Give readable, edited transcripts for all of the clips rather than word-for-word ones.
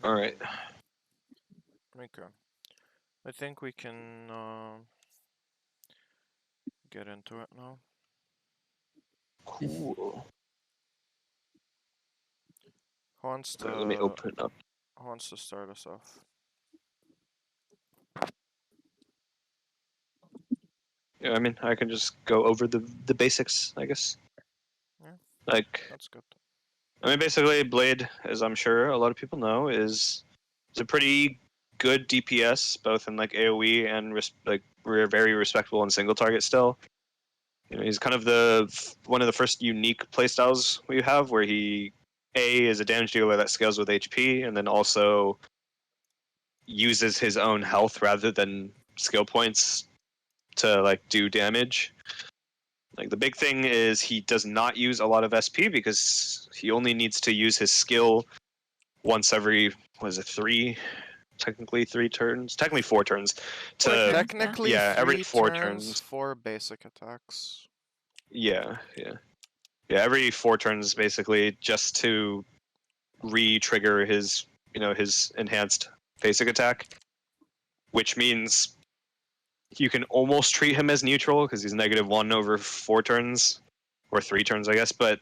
All right. Okay. I think we can get into it now. Cool. Who wants to, All right, let me open up. who wants to start us off? Yeah, I mean, I can just go over the basics, I guess. Yeah, Like, that's good. I mean, basically, Blade, as I'm sure a lot of people know, is a pretty good DPS, both in like AOE and like we're very respectable in single target still. You know, he's kind of one of the first unique playstyles we have, where he is a damage dealer that scales with HP, and then also uses his own health rather than skill points to like do damage. Like the big thing is he does not use a lot of SP because he only needs to use his skill once every technically 3 turns, technically 4 turns. Technically, Every 3 4 turns turns. for basic attacks. Yeah. Every 4 turns basically, just to re-trigger his his enhanced basic attack, which means you can almost treat him as neutral because he's -1 over 4 turns or 3 turns, I guess. But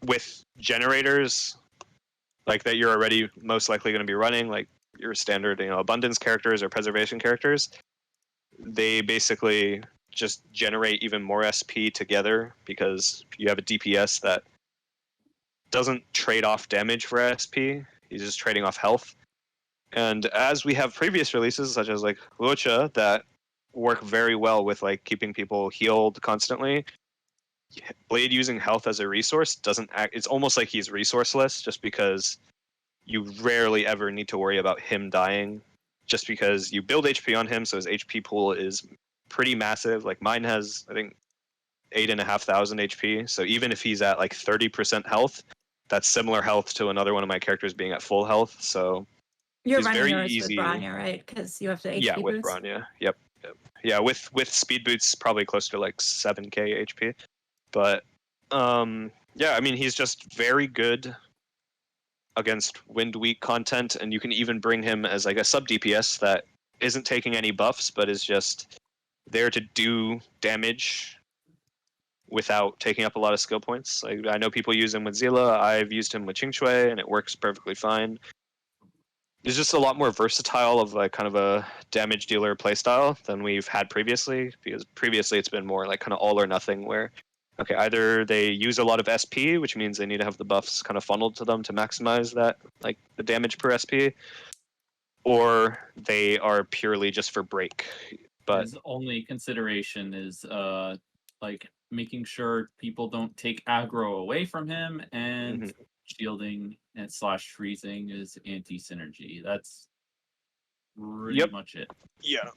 with generators like that, you're already most likely going to be running, like your standard, abundance characters or preservation characters. They basically just generate even more SP together because you have a DPS that doesn't trade off damage for SP. He's just trading off health. And as we have previous releases, such as like Luocha, that work very well with like keeping people healed constantly, Blade using health as a resource doesn't act. It's almost like he's resourceless, just because you rarely ever need to worry about him dying, just because you build HP on him, so his HP pool is pretty massive. Like mine has, I think, 8,500 HP. So even if he's at like 30% health, that's similar health to another one of my characters being at full health. So You're it's running very yours easy. with Bronya, right? Because you have the HP yeah, with boots. Bronya. Yep. Yeah, with speed boots, probably close to like 7k HP. But yeah, I mean, he's just very good against wind weak content, and you can even bring him as like a sub DPS that isn't taking any buffs, but is just there to do damage without taking up a lot of skill points. Like, I know people use him with Zila. I've used him with Qingque, and it works perfectly fine. He's just a lot more versatile of like kind of a damage dealer playstyle than we've had previously, because previously it's been more like kind of all or nothing, where okay, either they use a lot of SP, which means they need to have the buffs kind of funneled to them to maximize that, like the damage per SP, or they are purely just for break. But his only consideration is like making sure people don't take aggro away from him, and shielding and / freezing is anti-synergy. That's pretty much it. Yeah.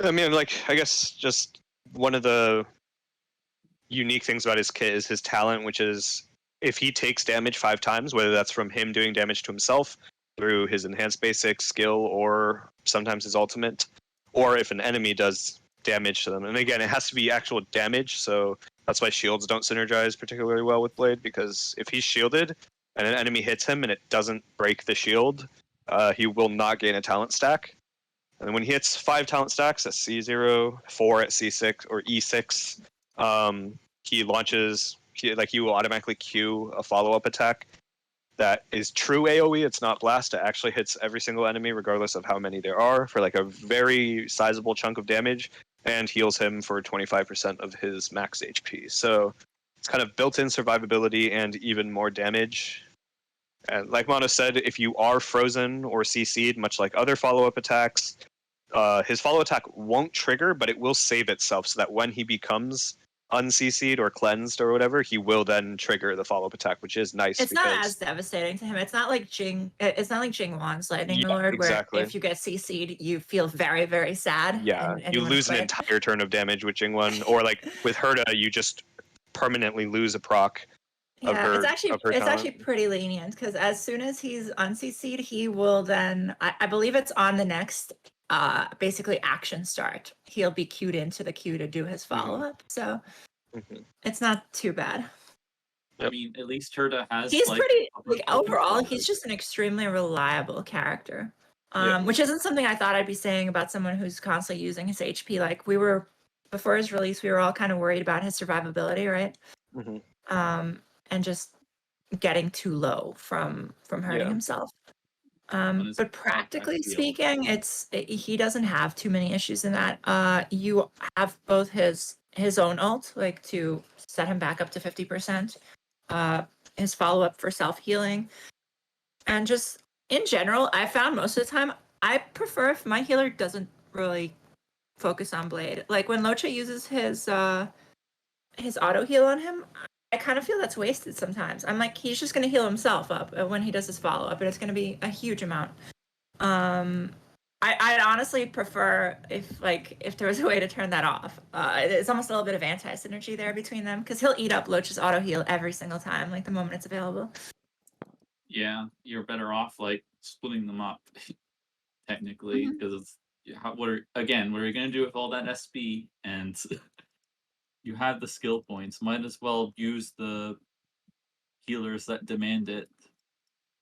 I mean, like, I guess just one of the unique things about his kit is his talent, which is if he takes damage 5 times, whether that's from him doing damage to himself through his enhanced basic skill or sometimes his ultimate, or if an enemy does damage to them. And again, it has to be actual damage, so that's why shields don't synergize particularly well with Blade, because if he's shielded and an enemy hits him and it doesn't break the shield, he will not gain a talent stack. And when he hits 5 talent stacks at C0, 4 at C6 or E6, he launches, he will automatically queue a follow-up attack that is true AoE. It's not blast. It actually hits every single enemy, regardless of how many there are, for like a very sizable chunk of damage, and heals him for 25% of his max HP. So it's kind of built-in survivability and even more damage. And like Mono said, if you are frozen or CC'd, much like other follow-up attacks, his follow attack won't trigger, but it will save itself so that when he becomes unCC'd or cleansed or whatever, he will then trigger the follow-up attack, which is nice. It's not as devastating to him. It's not like Jing. It's not like Jingwan's Lightning Lord, exactly. where if you get CC'd, you feel very, very sad. Yeah, and you lose an entire turn of damage with Jingwan, or like with Herda, you just permanently lose a proc. Yeah, it's actually pretty lenient, because as soon as he's unCC'd, he will then, I believe it's on the next basically action start, he'll be queued into the queue to do his follow-up. So it's not too bad. I mean, at least Herta has. He's like, pretty upper like focus overall. on He's it. just an extremely reliable character, Yeah. which isn't something I thought I'd be saying about someone who's constantly using his HP. Like we were before his release, we were all kind of worried about his survivability, right? Mhm. And just getting too low from hurting Yeah. himself. his But contact practically field. speaking, he doesn't have too many issues in that. You have both his own ult, like to set him back up to 50%, his follow-up for self-healing, and just in general, I found most of the time I prefer if my healer doesn't really focus on Blade. Like when Luocha uses his auto heal on him, I kind of feel that's wasted sometimes. I'm like, he's just going to heal himself up when he does his follow up, and it's going to be a huge amount. I'd honestly prefer if there was a way to turn that off. It's almost a little bit of anti synergy there between them because he'll eat up Luocha's auto heal every single time, like the moment it's available. Yeah, you're better off like splitting them up, technically, because it's what are you gonna do with all that SB? And you have the skill points. Might as well use the healers that demand it.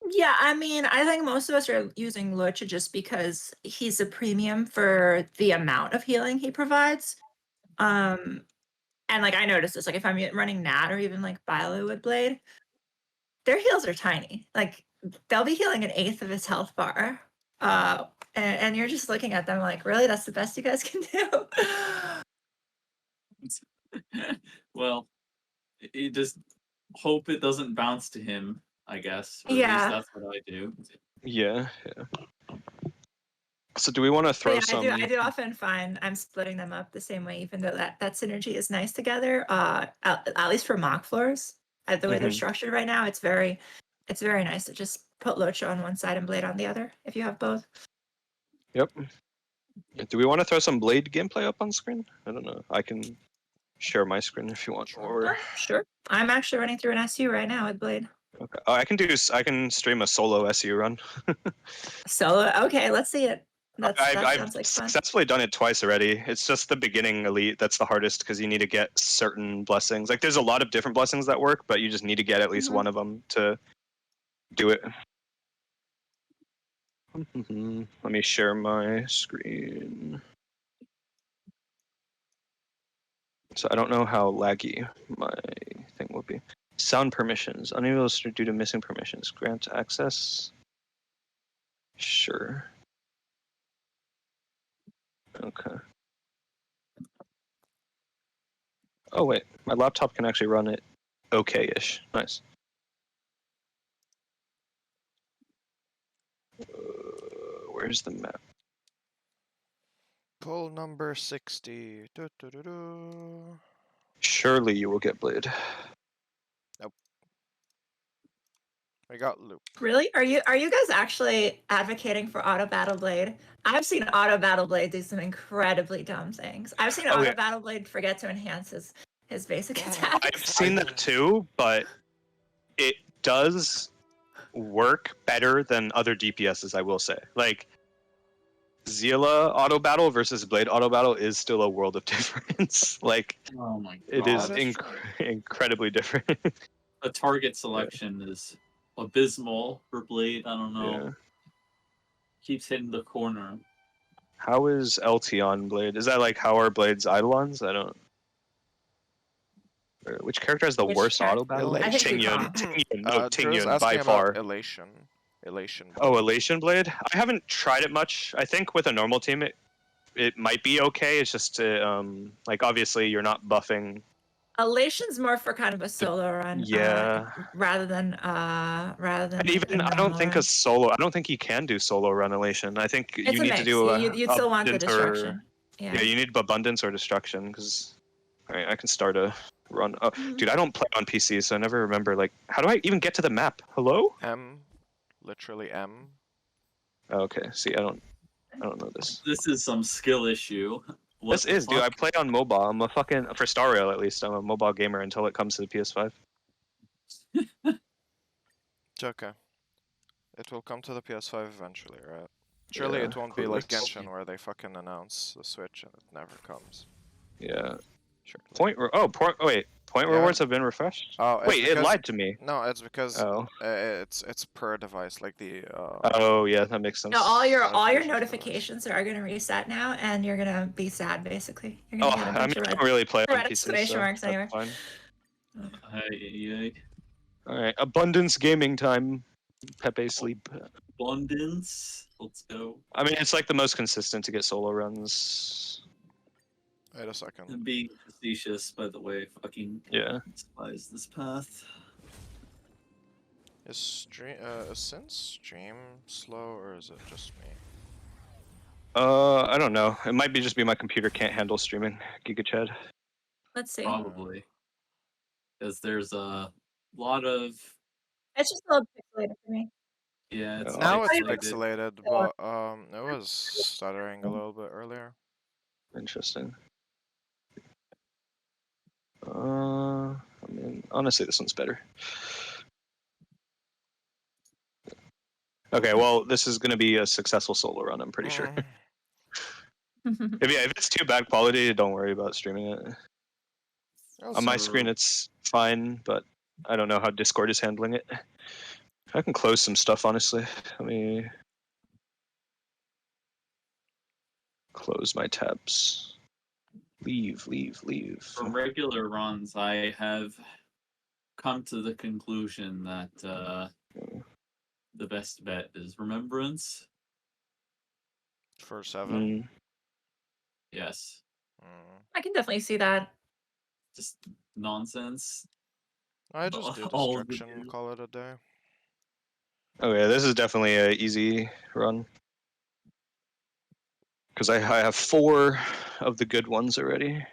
Yeah, I mean, I think most of us are using Luocha just because he's a premium for the amount of healing he provides. And like I noticed this, like if I'm running Nat or even like Bailu with Blade, their heals are tiny. Like they'll be healing 1/8 of his health bar. And you're just looking at them like, really, that's the best you guys can do. Well, you just hope it doesn't bounce to him, I guess. Or at Yeah. least that's what I do. Yeah. So do we want to throw Yeah, some? I do often find I'm splitting them up the same way, even though that synergy is nice together. At least for mock floors, the way they're structured right now, it's very nice to just put Luocha on one side and Blade on the other if you have both. Yep. Do we want to throw some Blade gameplay up on screen? I don't know. I can share my screen if you want. Or Sure. I'm actually running through an SU right now with Blade. okay. Oh, I can stream a solo SU run. Solo. Okay, let's see it. That I've sounds like fun. successfully done it twice already. It's just the beginning elite that's the hardest because you need to get certain blessings. Like there's a lot of different blessings that work, but you just need to get at least one of them to do it. Let me share my screen. So I don't know how laggy my thing will be. Sound permissions. Unable to due to missing permissions. Grant access. Sure. Okay. Oh wait, my laptop can actually run it okay-ish. Nice. Where's the map? Pull number 60. Do. Surely you will get Blade. We got Loop. Really? Are you guys actually advocating for Auto Battle Blade? I've seen Auto Battle Blade do some incredibly dumb things. I've seen Auto Battle Blade forget to enhance his basic attack. I've seen that too, but it does work better than other DPSs, I will say. Like Zila auto battle versus Blade auto battle is still a world of difference. Like Oh my god. it is incredibly different. The target selection is abysmal for Blade. I don't know. Yeah. Keeps hitting the corner. How is LT on Blade? Is that like how are Blade's Eidolons? I don't. Which character has the worst auto battle? I think Tingyun. Drew's Tingyun asking by about far. Elation. Oh, Elation Blade? I haven't tried it much. I think with a normal team it might be okay. It's just like obviously you're not buffing. Elation's more for kind of a solo run. Yeah. Rather than And even I don't think a solo. I don't think you can do solo run Elation. I think it's you a need mix. to do You'd still want the abundance destruction. Yeah, you need abundance or destruction because. All right, I can start a run. Oh, dude, I don't play on PC, so I never remember. Like, how do I even get to the map? Hello? M. Literally M. Oh, okay. See, I don't know this. This is some skill issue. This is, dude. I play on mobile. I'm a fucking for Star Rail at least. I'm a mobile gamer until it comes to the PS5. It's okay. It will come to the PS5 eventually, right? Surely it won't be like Genshin where they fucking announce the Switch and it never comes. Yeah. Sure. Point Point Yeah. rewards have been refreshed. Oh, it's Wait, it because- lied to me. No, it's because Oh. it's per device, like the. Oh yeah, that makes sense. No, all your Notifications notifications are gonna reset now, and you're gonna be sad basically. You're Oh, gonna get a I bunch mean, of I red, don't really play on red PC, exclamation so marks that's anyway. fine. Hey, All right, abundance gaming time. Pepe sleep. abundance. Let's go. I mean, it's like the most consistent to get solo runs. Wait a second. I'm being facetious, by the way. Fucking Yeah. despise this path. Is Sin's stream slow or is it just me? I don't know. It might be just be my computer can't handle streaming. Giga Chad. Let's see. Probably. Because there's a lot of. It's just a little pixelated for me. Yeah, it's Now it's pixelated. pixelated, but it was stuttering a little bit earlier. Interesting. I mean, honestly, this one's better. Okay, well, this is going to be a successful solo run, I'm pretty sure. If it's too bad quality, don't worry about streaming it. On my screen, it's fine, but I don't know how Discord is handling it. I can close some stuff, honestly. Let me close my tabs. Leave. For regular runs, I have come to the conclusion that the best bet is Remembrance. For 7. Yes. I can definitely see that. Just nonsense. I just do All of the destruction, dudes. call it a day. Okay, this is definitely an easy run. Because I have 4 of the good ones already.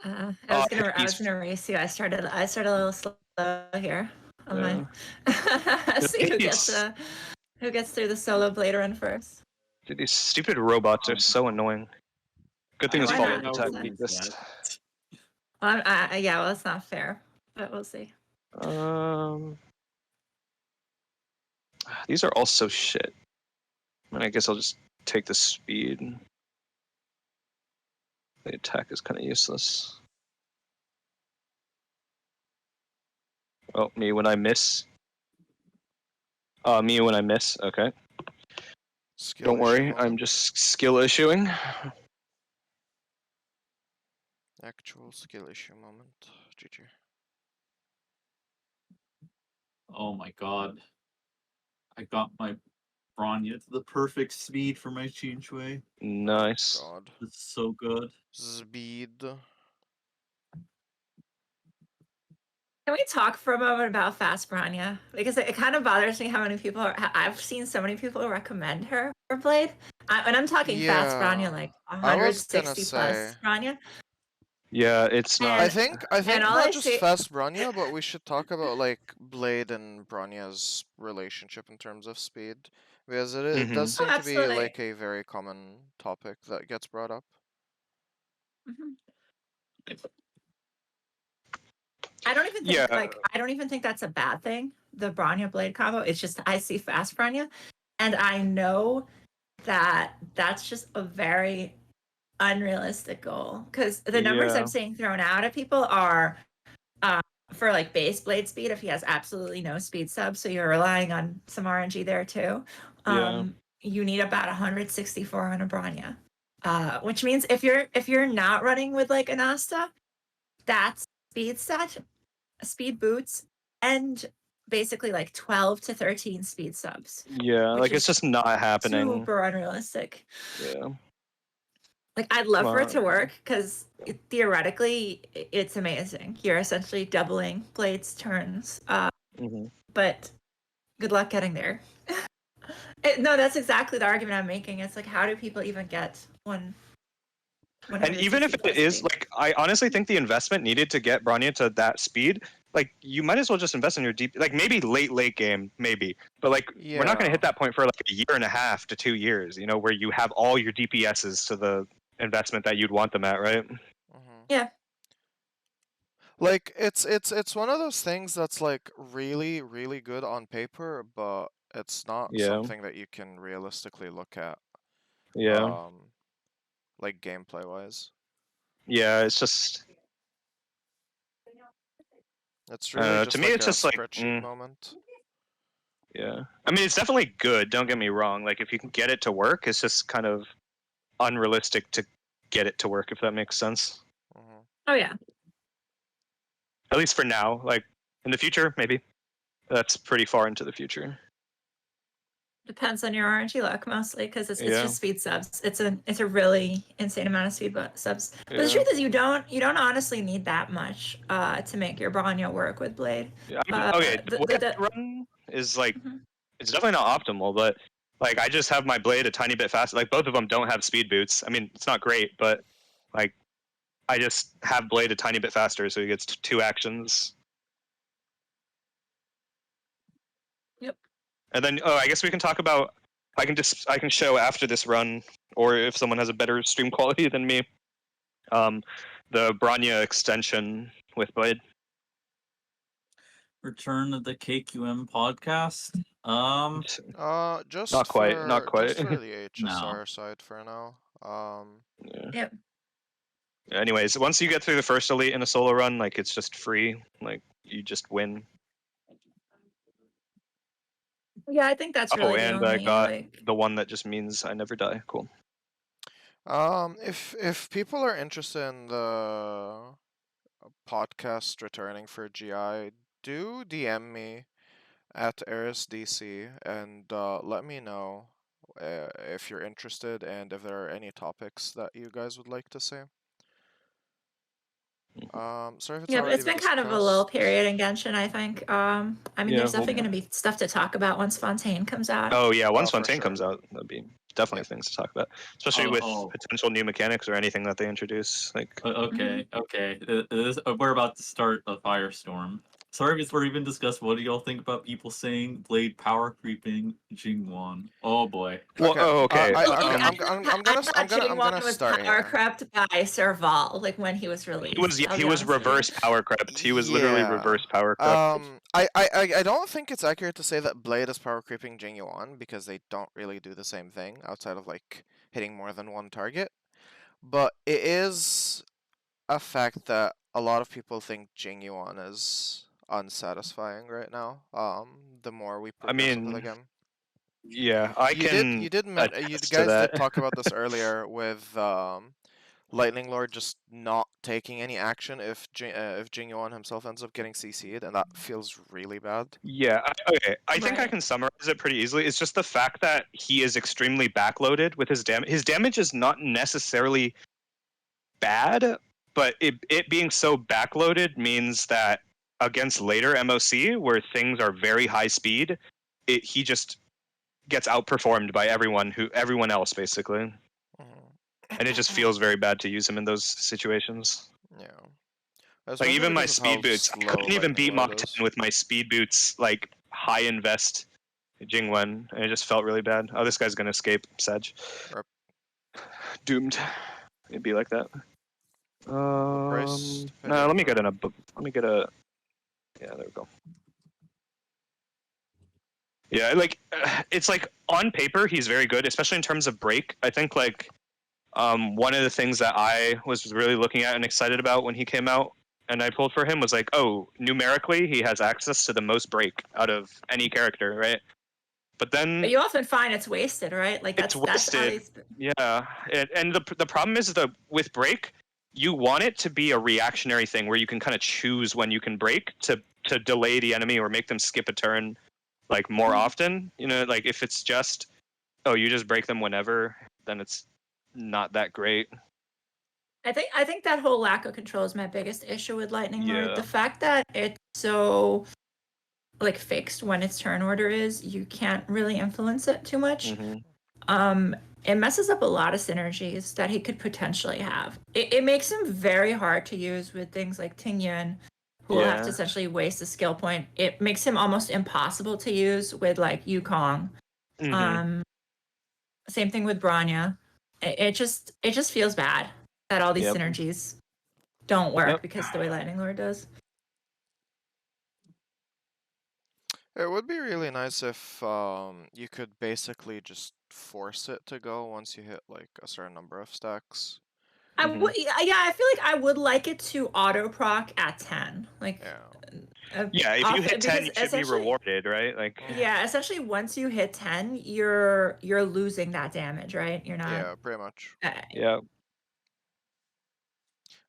I was gonna race you. I started a little slow here on mine. See who gets through the solo blade run first. Dude, these stupid robots are so annoying. Good thing I it's why follow not? attack Who like this. Well, yeah, well, it's not fair, but we'll see. These are all so shit. And I guess I'll just take the speed. The attack is kind of useless. Oh, me when I miss. Me when I miss. Okay. Skill Don't issue worry, moment. I'm just skill issuing. Actual skill issue moment. GG. Oh my god. I got my Bronya to the perfect speed for my Qingque. Nice. God. It's so good. Speed. Can we talk for a moment about Fast Bronya? Because it kind of bothers me how many people I've seen so many people recommend her for Blade. And I'm talking Fast Yeah, Bronya, like I was gonna 160 say. plus Bronya. Yeah, it's not. I think and all not I just see- fast Bronya, but we should talk about like Blade and Bronya's relationship in terms of speed, because it does Oh, seem to be absolutely. like a very common topic that gets brought up. I don't even think I don't even think that's a bad thing. The Bronya Blade combo. It's just I see Fast Bronya, and I know that that's just a very unrealistic goal because the numbers Yeah. I'm seeing thrown out at people are for like base blade speed if he has absolutely no speed sub, so you're relying on some RNG there too. You need about 164 on a Bronya, which means if you're not running with like an Asta, that's speed set, speed boots, and basically like 12 to 13 speed subs. Yeah, which like is it's just not happening. Super unrealistic. Yeah. Like I'd love for it to Wow. work because theoretically it's amazing. You're essentially doubling Blade's turns, but good luck getting there. No, that's exactly the argument I'm making. It's like, how do people even get one? And even if it is, like, I honestly think the investment needed to get Bronya to that speed, like, you might as well just invest in your deep, like, maybe late game, maybe. But, like, we're not going to hit that point for, like, a year and a half to 2 years, you know, where you have all your DPSs to the investment that you'd want them at, right? Yeah. Like it's one of those things that's like really really good on paper, but it's not something that you can realistically look at. Like gameplay wise. Yeah, it's just It's really just to me, like it's a just like spreadsheet moment. Yeah, I mean, it's definitely good. Don't get me wrong. Like, if you can get it to work, it's just kind of unrealistic to get it to work. If that makes sense. Mm-hmm. Oh yeah. At least for now. Like in the future, maybe. That's pretty far into the future. Depends on your RNG luck mostly, because it's Yeah. just speed subs. It's a really insane amount of speed subs. But the Yeah. truth is, you don't honestly need that much to make your Bronya work with Blade. Yeah, okay, the run is like it's definitely not optimal, but like I just have my Blade a tiny bit faster. Like both of them don't have speed boots. I mean, it's not great, but like I just have Blade a tiny bit faster, so he gets 2 actions. Yep. And then I guess we can talk about. I can show after this run, or if someone has a better stream quality than me, the Bronya extension with Blade. Return of the KQM podcast. Just Not quite, for, not quite. Just for the HSR No. side for now. Yeah. Yep. Anyways, once you get through the first elite in a solo run, like it's just free. Like you just win. Yeah, I think that's really the and only, I got like... the one that just means I never die. Cool. If people are interested in the podcast returning for GI, do DM me at Eris DC and let me know if you're interested and if there are any topics that you guys would like to see. Sorry if it's Yeah, but already it's been been kind of a lull discussed. period in Genshin, I think. I mean, Yeah, there's definitely well- going to be stuff to talk about once Fontaine comes out. Oh yeah, once for Fontaine sure. comes out, that'd be definitely things to talk about, especially with potential new mechanics or anything that they introduce. Like Okay. We're about to start a firestorm. Sorry before we even discussed. What do y'all think about people saying Blade power creeping Jing? Oh boy. Well, Okay. okay. I'm gonna was start power here. crept by Serval, like when he was released. He was reverse power crept. He was literally reverse power crept. I don't think it's accurate to say that Blade is power creeping Jing Yuan because they don't really do the same thing outside of like hitting more than one target. But it is a fact that a lot of people think Jing Yuan is unsatisfying right now. The more we progress into the game. Yeah, you You attest to guys that. did talk about this earlier with Lightning Lord just not taking any action if Jing Yuan himself ends up getting CC'd, and that feels really bad. Yeah, okay. I think I can summarize it pretty easily. It's just the fact that he is extremely backloaded with his damage. His damage is not necessarily bad, but it being so backloaded means that against later MOC, where things are very high speed, he just gets outperformed by everyone else, basically. And it just feels very bad to use him in those situations. Yeah. Like even my speed boots, I couldn't even beat Mach 10 with my speed boots, like high invest Jingwen, and it just felt really bad. Oh, this guy's gonna escape, Sedge. Doomed. It'd be like that. No, let me get a. Yeah, there we go. Yeah, like it's like on paper he's very good, especially in terms of break. I think like one of the things that I was really looking at and excited about when he came out and I pulled for him was like, oh, numerically he has access to the most break out of any character, right? But you often find it's wasted, right? Like it's wasted. Yeah, and the problem is that with break, you want it to be a reactionary thing where you can kind of choose when you can break to delay the enemy or make them skip a turn, like more often. You know, like if it's just you just break them whenever, then it's not that great. I think that whole lack of control is my biggest issue with Lightning Lord. Yeah. The fact that it's so like fixed when its turn order is, you can't really influence it too much. It messes up a lot of synergies that he could potentially have. It makes him very hard to use with things like Tingyun, who will have to essentially waste a skill point. It makes him almost impossible to use with like Yukong. Same thing with Bronya. It just feels bad that all these synergies don't work because the way Lightning Lord does. It would be really nice if you could basically just force it to go once you hit like a certain number of stacks. I feel like I would like it to auto proc at 10. Like Yeah, if you hit 10, because you should be essentially- rewarded, right? Like, Yeah, essentially, once you hit 10, you're losing that damage, right? You're not. Yeah, pretty much. yeah.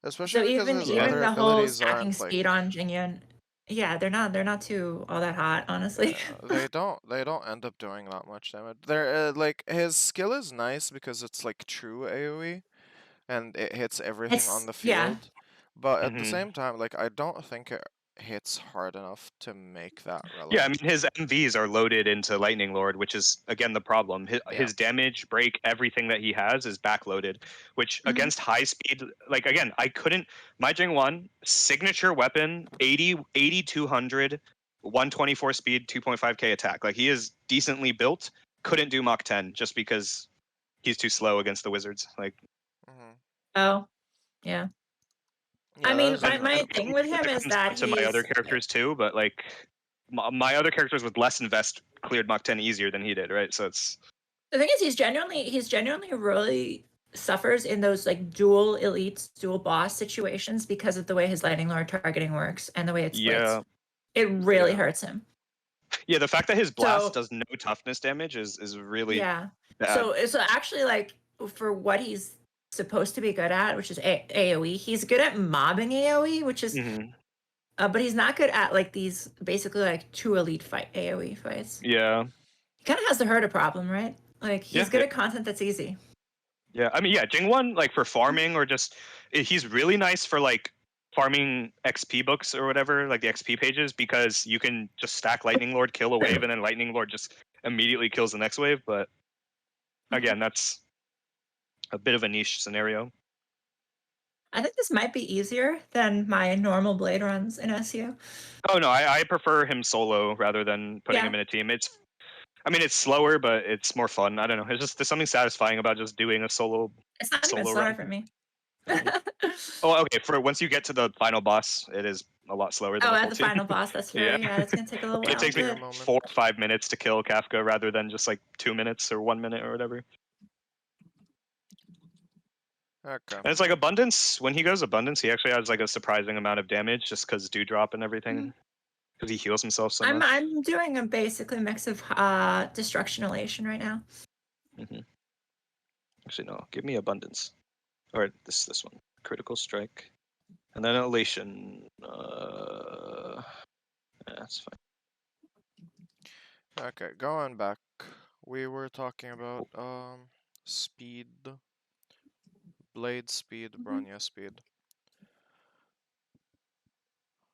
Especially So because even his Yeah. even other the whole abilities stacking aren't like. speed on Jingyun, yeah, they're not too all that hot, honestly. Yeah, they don't end up doing that much damage. They're like his skill is nice because it's like true AoE, and it hits everything on the Yeah. field. But at the Mhm. same time, like I don't think it hits hard enough to make that relevant. Yeah, I mean his MVs are loaded into Lightning Lord, which is again the problem. His damage, break, everything that he has is backloaded, which Mhm. against high speed, like again, I couldn't. My Jing 1 signature weapon 80 200 124 speed 2.5k attack. Like he is decently built. Couldn't do Mach 10 just because he's too slow against the wizards. Like Mhm. Oh, yeah. Yeah, I mean, there's my that. thing with him is that to my other he's characters too, but like my other characters with less invest cleared Mach 10 easier than he did, right? So it's the thing is he's genuinely really suffers in those like dual elites, dual boss situations because of the way his Lightning Lord targeting works and the way it splits. yeah. It really Yeah. hurts him. Yeah, the fact that his blast So- does no toughness damage is really Yeah. bad. So actually, like for what he's supposed to be good at, which is AOE, he's good at mobbing AOE, which is, Mhm. but he's not good at like these basically like two elite fight AOE fights. Yeah, He kind of has the herder problem, right? Like he's Yeah, good yeah. at content that's easy. yeah. I mean, yeah, Jing 1 like for farming or just he's really nice for like farming XP books or whatever, like the XP pages, because you can just stack Lightning Lord, kill a wave, and then Lightning Lord just immediately kills the next wave. But again, that's a bit of a niche scenario. I think this might be easier than my normal blade runs in SU. Oh no, I prefer him solo rather than putting Yeah. him in a team. I mean, it's slower, but it's more fun. I don't know. There's something satisfying about just doing a solo. It's not even Solo slower run. for me. Oh, okay. For once you get to the final boss, it is a lot slower than Oh, the at full the team. final boss, that's true. Yeah. Yeah, that's gonna take a little while. It takes me Good. 4 or 5 minutes to kill Kafka rather than just like 2 minutes or 1 minute or whatever. Okay. And it's like abundance. When he goes abundance, he actually has like a surprising amount of damage just because dewdrop and everything. Because he heals himself so much. I'm doing a basically mix of destruction elation right now. Actually, no. Give me abundance. Or this one. Critical strike. And then elation. That's fine. Okay, going back, we were talking about speed, blade speed, Bronya speed.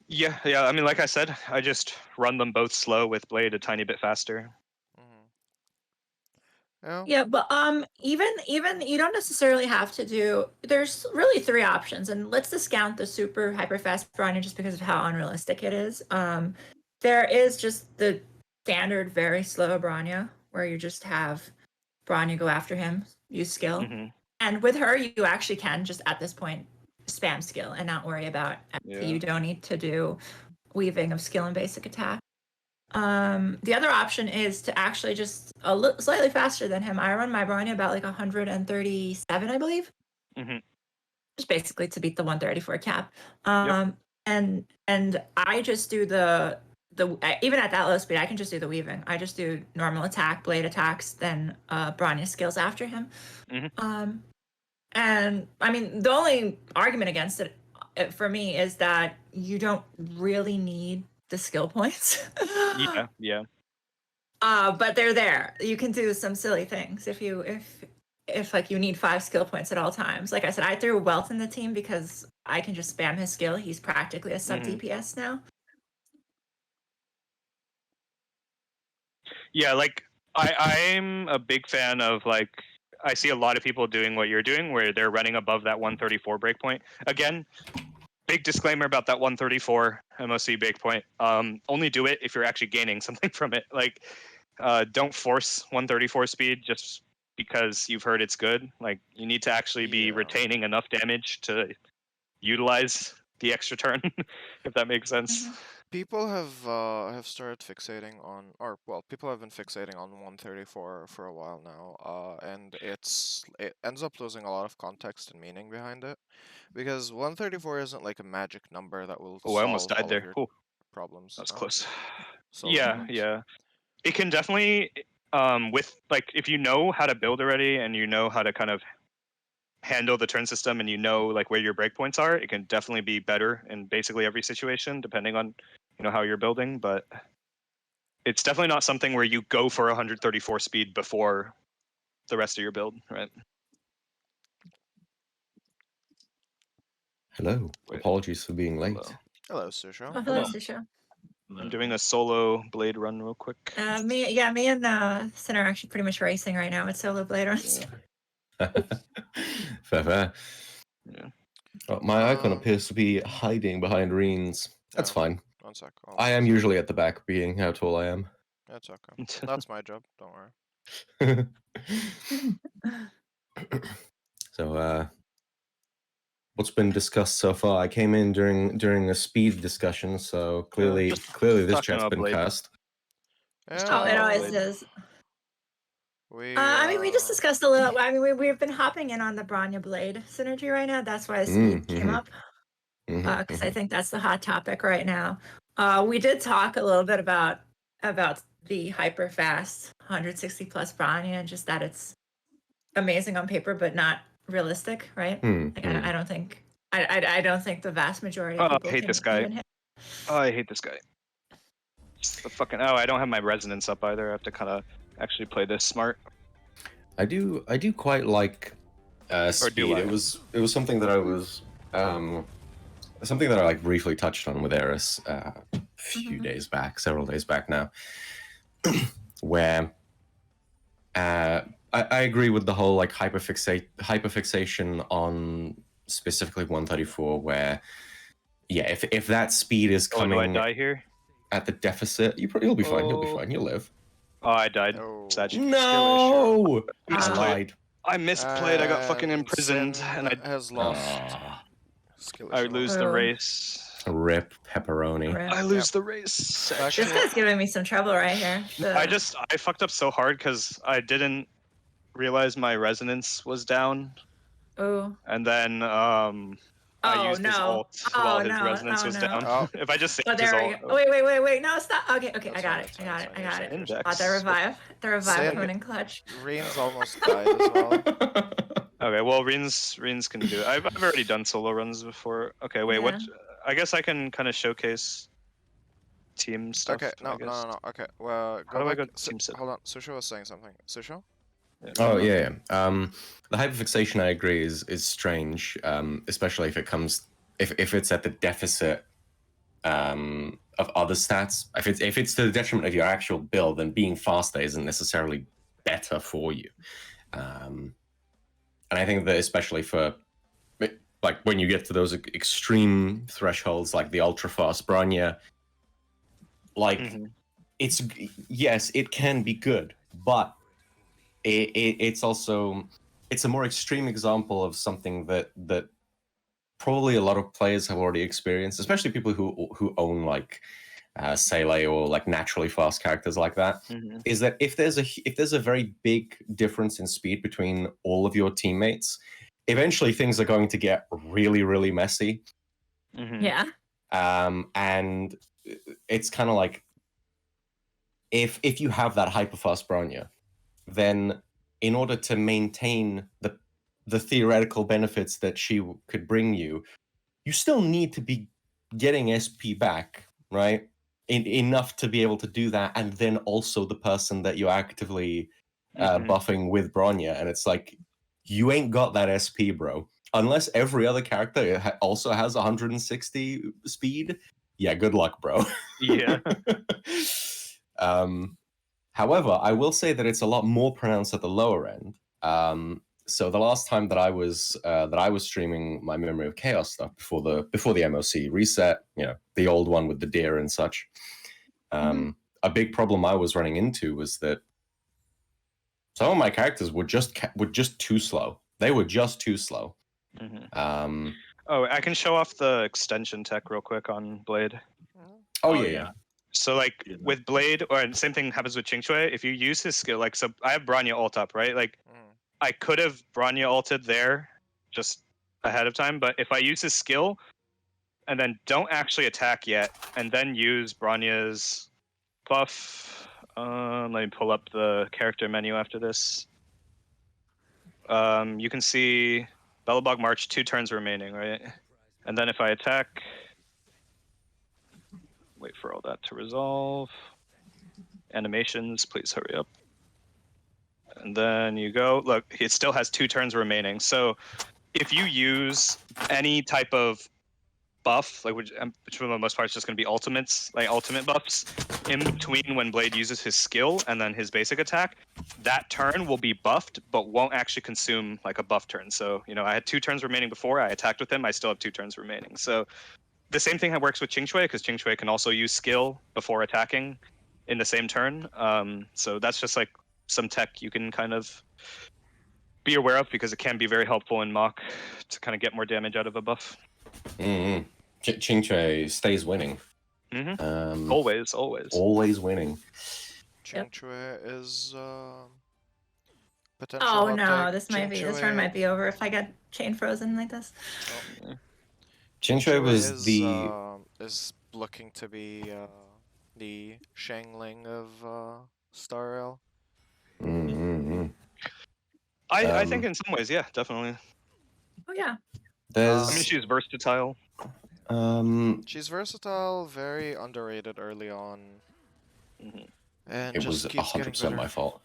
Yeah. I mean, like I said, I just run them both slow with blade a tiny bit faster. Yeah. Yeah, but even you don't necessarily have to do. There's really three options, and let's discount the super hyper fast Bronya just because of how unrealistic it is. There is just the standard very slow Bronya where you just have Bronya go after him, use skill, and with her you actually can just at this point spam skill and not worry about. Yeah. You don't need to do weaving of skill and basic attack. The other option is to actually just slightly faster than him. I run my Bronya about like 137, I believe. Just basically to beat the 134 cap. And I just do the even at that low speed, I can just do the weaving. I just do normal attack, blade attacks, then Bronya skills after him. And I mean, the only argument against it for me is that you don't really need the skill points. Yeah. But they're there. You can do some silly things if like you need 5 skill points at all times. Like I said, I threw Wealth in the team because I can just spam his skill. He's practically a sub-DPS now. Yeah, like I'm a big fan of like I see a lot of people doing what you're doing where they're running above that 134 breakpoint. Again, big disclaimer about that 134 MOC breakpoint. Only do it if you're actually gaining something from it. Like don't force 134 speed just because you've heard it's good. Like you need to actually be retaining enough damage to utilize the extra turn, if that makes sense. People have started fixating on, or well, people have been fixating on 134 for a while now, and it ends up losing a lot of context and meaning behind it, because 134 isn't like a magic number that will. Oh, I almost solve died all of there. your- Oh. problems. That was no? close. Solo Yeah, problems. yeah. It can definitely, with like if you know how to build already and you know how to kind of handle the turn system and you know like where your breakpoints are, it can definitely be better in basically every situation, depending on how you're building. But it's definitely not something where you go for 134 speed before the rest of your build, right? Hello. Wait, Apologies for being late. Hello, Sushou. Oh, hello, Sushou. I'm doing a solo blade run real quick. Me and Sin are actually pretty much racing right now with solo blade runs. Fair. Yeah. Oh, my icon Um, appears to be hiding behind Reens. That's Yeah. fine. 1 sec. I am usually at the back, being how tall I am. That's okay. That's my job. Don't worry. So, what's been discussed so far? I came in during a speed discussion, so clearly just this talking chat's about been Blade. cast. Just Oh, talking it about always Blade. is. We. I mean, we just discussed a little. I mean, we've been hopping in on the Bronya Blade synergy right now. That's why speed came mhm. up, because I think that's the hot topic right now. We did talk a little bit about the hyper fast 160 plus Bronya, just that it's amazing on paper, but not realistic, right? Like, I don't think I don't think the vast majority of Oh, people I hate can this guy. even hit. Oh, I hate this guy. The fucking I don't have my resonance up either. I have to kind of actually play this smart. I do quite like do speed. I? It was something that I was something that I like briefly touched on with Eris a few days back, several days back now, where I agree with the whole like hyperfixation on specifically 134, where if that speed is Oh, do I coming die here? at the deficit, you'll be fine. You'll be Oh. fine. You'll live. Oh, I died. Oh. Sag. No, Misplayed. I misplayed. I got fucking And imprisoned, Sin and I has lost. Ah, Skill I issue. lose the Oh. race. rip pepperoni. Rip. I lose the race. Back This to- guy's giving me some trouble right here. I fucked up so hard because I didn't realize my resonance was down, Oh. and then I used his ult while his resonance was down. Oh. If I just Oh, saved his there we ult, go. Wait. No, stop. Okay. That's I got it. fine, I that's got it. Index. Oh, the revive Sin- coming in clutch. Reens almost died as well. Okay, well, Reens can do it. I've already done solo runs before. Okay, wait, what? I guess I can kind of showcase team stuff. Okay, I guess. no. Okay, well, How do I back. go team set? Hold on, Sushou was saying something. Sushou? Oh yeah. The hyperfixation, I agree, is strange, especially if it comes if it's at the deficit of other stats. If it's to the detriment of your actual build, then being faster isn't necessarily better for you. And I think that especially for like when you get to those extreme thresholds, like the ultra fast Bronya, like it's yes, it can be good, but it's also it's a more extreme example of something that probably a lot of players have already experienced, especially people who own like Sele or like naturally fast characters like that. Is that if there's a very big difference in speed between all of your teammates, eventually things are going to get really, really messy. Yeah. And it's kind of like if you have that hyper fast Bronya, then in order to maintain the theoretical benefits that she could bring you, you still need to be getting SP back, right? Enough to be able to do that, and then also the person that you're actively buffing with Bronya, and it's like you ain't got that SP, bro. Unless every other character also has 160 speed, yeah, good luck, bro. Yeah. However, I will say that it's a lot more pronounced at the lower end. So the last time that I was streaming my Memory of Chaos stuff before the MOC reset, the old one with the deer and such, a big problem I was running into was that some of my characters were just too slow. They were just too slow. Oh, I can show off the extension tech real quick on Blade. Oh yeah. So like with Blade, or same thing happens with Qingque. If you use his skill, like so, I have Bronya ult up, right? Like I could have Bronya ulted there just ahead of time, but if I use his skill and then don't actually attack yet, and then use Bronya's buff. Let me pull up the character menu after this. You can see Belobog March, 2 turns remaining, right? And then if I attack, wait for all that to resolve. Animations, please hurry up. And then you go, look, it still has 2 turns remaining. So if you use any type of buff, like which for the most part is just going to be ultimates, like ultimate buffs, in between when Blade uses his skill and then his basic attack, that turn will be buffed, but won't actually consume like a buff turn. So, you know, I had 2 turns remaining before I attacked with him, I still have 2 turns remaining. So the same thing works with Qingque, because Qingque can also use skill before attacking in the same turn. So that's just like some tech you can kind of be aware of, because it can be very helpful in Mach to kind of get more damage out of a buff. Mm-hmm. Qingque stays winning. Mm-hmm. Always. Always winning. Qingque is potential. Oh hot no, take. this run might be over if I get chain frozen like this. Oh. Qingque was is looking to be the Shangling of Star Rail. Mm-hmm. I think in some ways, yeah, definitely. Oh yeah. There's. I mean, she's versatile. She's versatile, very underrated early on. Mm-hmm. And It just was keeps getting 100% better. my fault.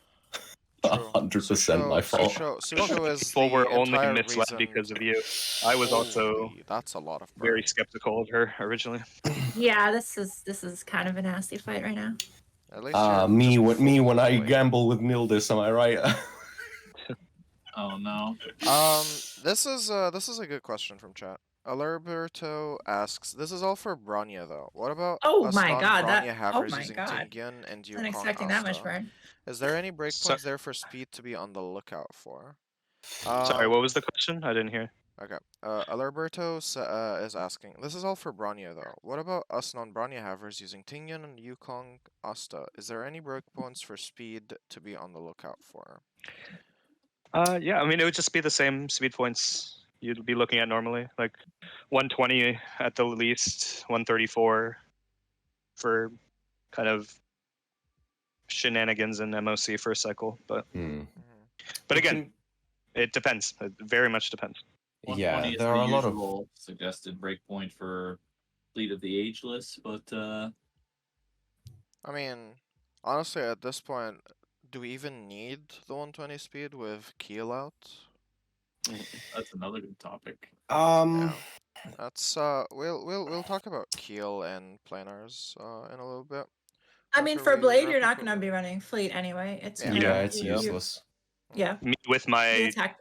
True. 100% my fault. Sushou is People the were only entire misled reason. because of you. I was also Holy, that's a lot of very burn. skeptical of her originally. Yeah, this is kind of a nasty fight right now. At least you're just me fully when I going. gamble with Mildis, am I right? Oh no. This is a good question from chat. Alberto asks, this is all for Bronya though. What about Oh us my god, non-Bronya that havers my using god. Tingyun and Yukong Wasn't expecting that much Asta? burn. Is there any So- breakpoints there for speed to be on the lookout for? Sorry, what was the question? I didn't hear. Okay. Alberto is asking, this is all for Bronya though. What about us non-Bronya havers using Tingyun and Yukong Asta? Is there any breakpoints for speed to be on the lookout for? Yeah, I mean, it would just be the same speed points you'd be looking at normally, like 120 at the least, 134 for kind of shenanigans and MOC first cycle. But again, it depends. It very much depends. Yeah, 120 is there are the a lot of. usual suggested breakpoint for Fleet of the Ageless, but I mean, honestly, at this point, do we even need the 120 speed with Keel out? that's another good topic. Yeah. That's we'll talk about Keel and Planars in a little bit. I mean, After for we Blade, wrap you're up not with going to it. be running Fleet anyway. It's Yeah. gonna- Yeah, it's you- useless. Yeah, Me with the my attack.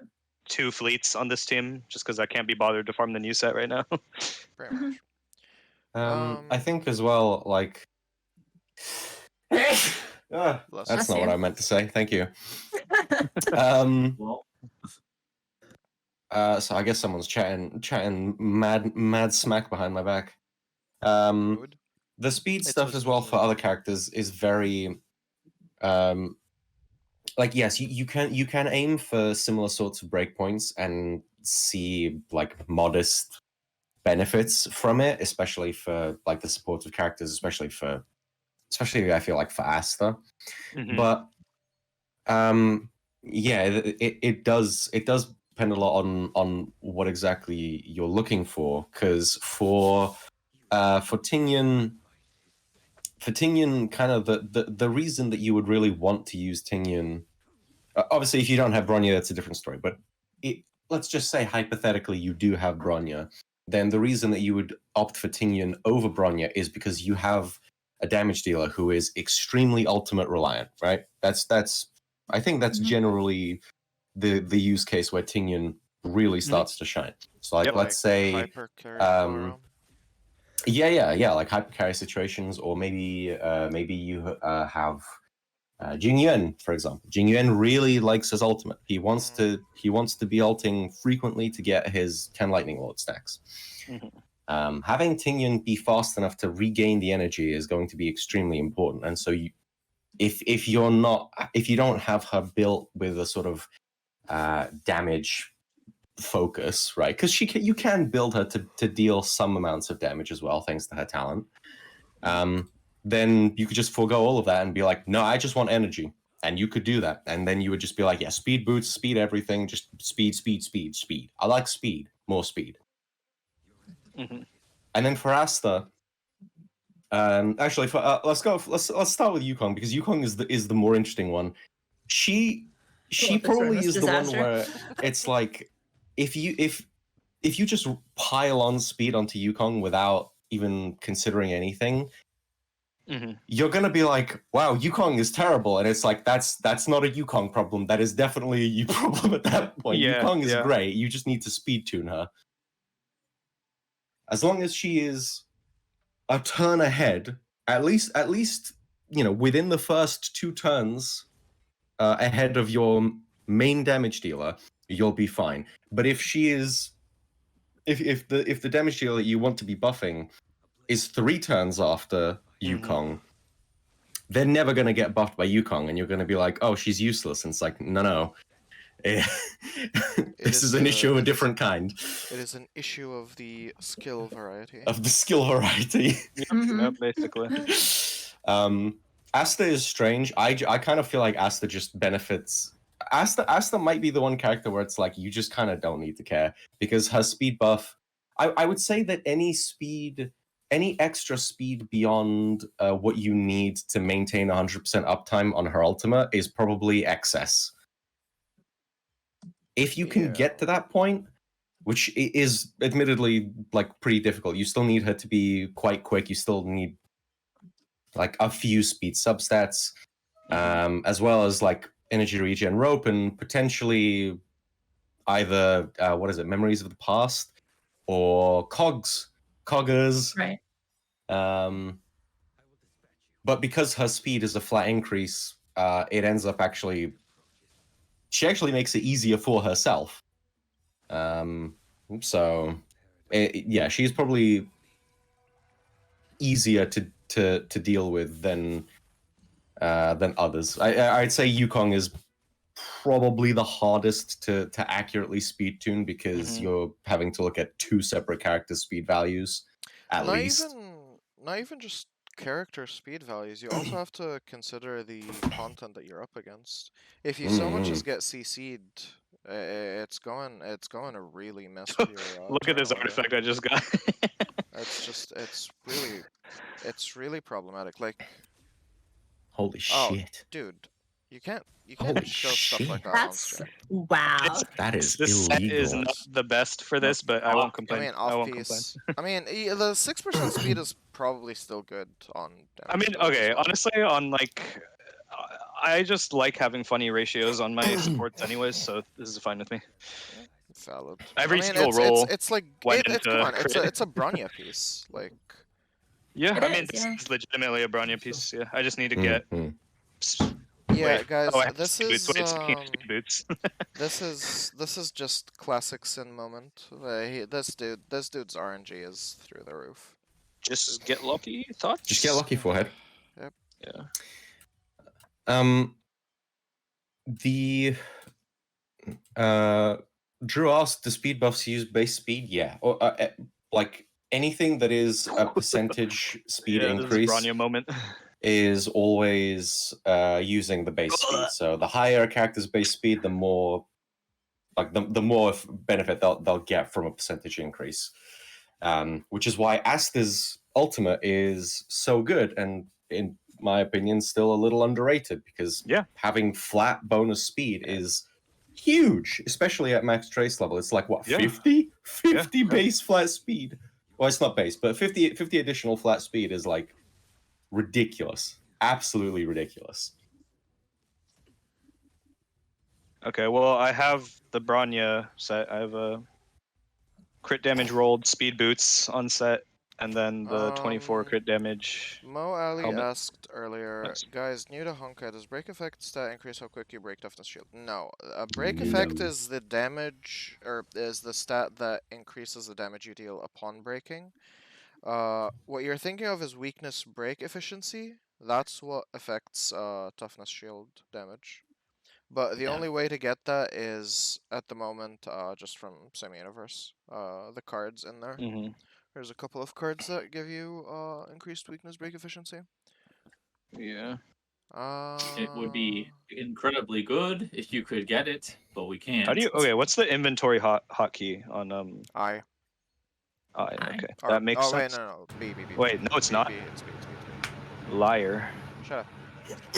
2 fleets on this team, just because I can't be bothered to farm the new set right now. Pretty much. I think as well, like. Bless That's you. not what I meant to say. Thank you. Well, So I guess someone's chatting mad smack behind my back. Rude. The speed It stuff was as well for me. other characters is very, like yes, you can aim for similar sorts of breakpoints and see like modest benefits from it, especially for like the supportive characters, especially I feel like for Asta. Mhm. But yeah, it does depend a lot on what exactly you're looking for, because for Tingyun, kind of the reason that you would really want to use Tingyun, obviously if you don't have Bronya, that's a different story, but let's just say hypothetically you do have Bronya, then the reason that you would opt for Tingyun over Bronya is because you have a damage dealer who is extremely ultimate reliant, right? I think that's Mhm. generally the use case where Tingyun really starts to shine. So like, Yep. let's say Hyper carry yeah, like hypercarry situations, or maybe you have Jingyuan, for example. Jingyuan really likes his ultimate. He wants to be ulting frequently to get his 10 Lightning Lord stacks. Having Tingyun be fast enough to regain the energy is going to be extremely important. And so if you don't have her built with a sort of damage focus, right? Because you can build her to deal some amounts of damage as well, thanks to her talent. Then you could just forego all of that and be like, no, I just want energy. And you could do that. And then you would just be like, yeah, speed boots, speed everything, just speed, speed, speed, speed. I like speed, more speed. Mm-hmm. And then for Asta, actually, let's start with Yukong, because Yukong is the more interesting one. She Well, this probably was is the one disaster. where it's like if you just pile on speed onto Yukong without even considering anything, you're gonna be like, wow, Yukong is terrible. And it's like, that's not a Yukong problem. That is definitely a you problem at that point. Yeah, Yukong is yeah. great. You just need to speed tune her. As long as she is a turn ahead, at least within the first 2 turns ahead of your main damage dealer, you'll be fine. But if she is, if the damage dealer you want to be buffing is 3 turns after Yukong, they're never going to get buffed by Yukong, and you're going to be like, oh, she's useless. And it's like, no. This is an issue of a different kind. It is an issue of the skill variety. Of the skill variety. Yeah, basically. Asta is strange. I kind of feel like Asta just benefits. Asta might be the one character where it's like, you just kind of don't need to care, because her speed buff, I would say that any extra speed beyond what you need to maintain 100% uptime on her ultimate is probably excess. If you can get to that point, which is admittedly like pretty difficult, you still need her to be quite quick. You still need like a few speed substats, as well as like energy regen rope, and potentially either Memories of the Past or coggers. Right. But because her speed is a flat increase, it ends up she actually makes it easier for herself. So she's probably easier to deal with than others. I'd say Yukong is probably the hardest to accurately speed tune, because you're having to look at 2 separate character speed values at least. Not even just character speed values. You also have to consider the content that you're up against. If you so much as get CC'd, it's going to really mess with your. Look at this artifact I just got. It's really problematic. Like, holy shit, dude, you can't holy show stuff like shit. that on That's stream. wow. That is This set is illegal. not the best for this, but I won't complain. I mean, I won't off piece. complain. I mean, the 6% speed is probably still good on. I mean, okay, honestly, on like, I just like having funny ratios on my supports anyways, so this is fine with me. Valid. Every I mean, single roll it's like went it's into come on, crit. it's a Bronya piece. Like, Yeah, It I mean, is, this yeah. is legitimately a Bronya piece. Yeah, I just need to get. yeah, Wait. guys, Oh, I have this speed is boots. Wait, speed boots. this is just classic Sin moment. This dude's RNG is through the roof. Just get lucky. Thoughts? Just get lucky, forehead. Yep. Yeah. The Drew asked, the speed buffs use base speed? Yeah, or like anything that is a percentage speed Yeah, this is increase Bronya moment. is always using the base speed. So the higher a character's base speed, the more the more benefit they'll get from a percentage increase. Which is why Asta's ultimate is so good, and in my opinion, still a little underrated, because having flat bonus speed is huge, especially at max trace level. It's like, what, 50 base flat speed? Well, it's not base, but 50 additional flat speed is like ridiculous, absolutely ridiculous. Okay, well, I have the Bronya set. I have a crit damage rolled speed boots on set, and then the 24 crit damage. Mo Ali helmet. asked earlier, Yes. guys, new to Honkai, does break effect stat increase how quick you break toughness shield? No, break effect is the damage, or is the stat that increases the damage you deal upon breaking. What you're thinking of is weakness break efficiency. That's what affects toughness shield damage. But the Yeah. only way to get that is at the moment just from Semi-Universe. The cards in there. Mm-hmm. There's a couple of cards that give you increased weakness break efficiency. Yeah. It would be incredibly good if you could get it, but we can't. How do you? Okay, what's the inventory hotkey on I. I? I. Okay, Or, that makes oh sense. wait, no, B. Wait, no, it's B, not. B, it's B, it's B, it's B. Liar. Shut up.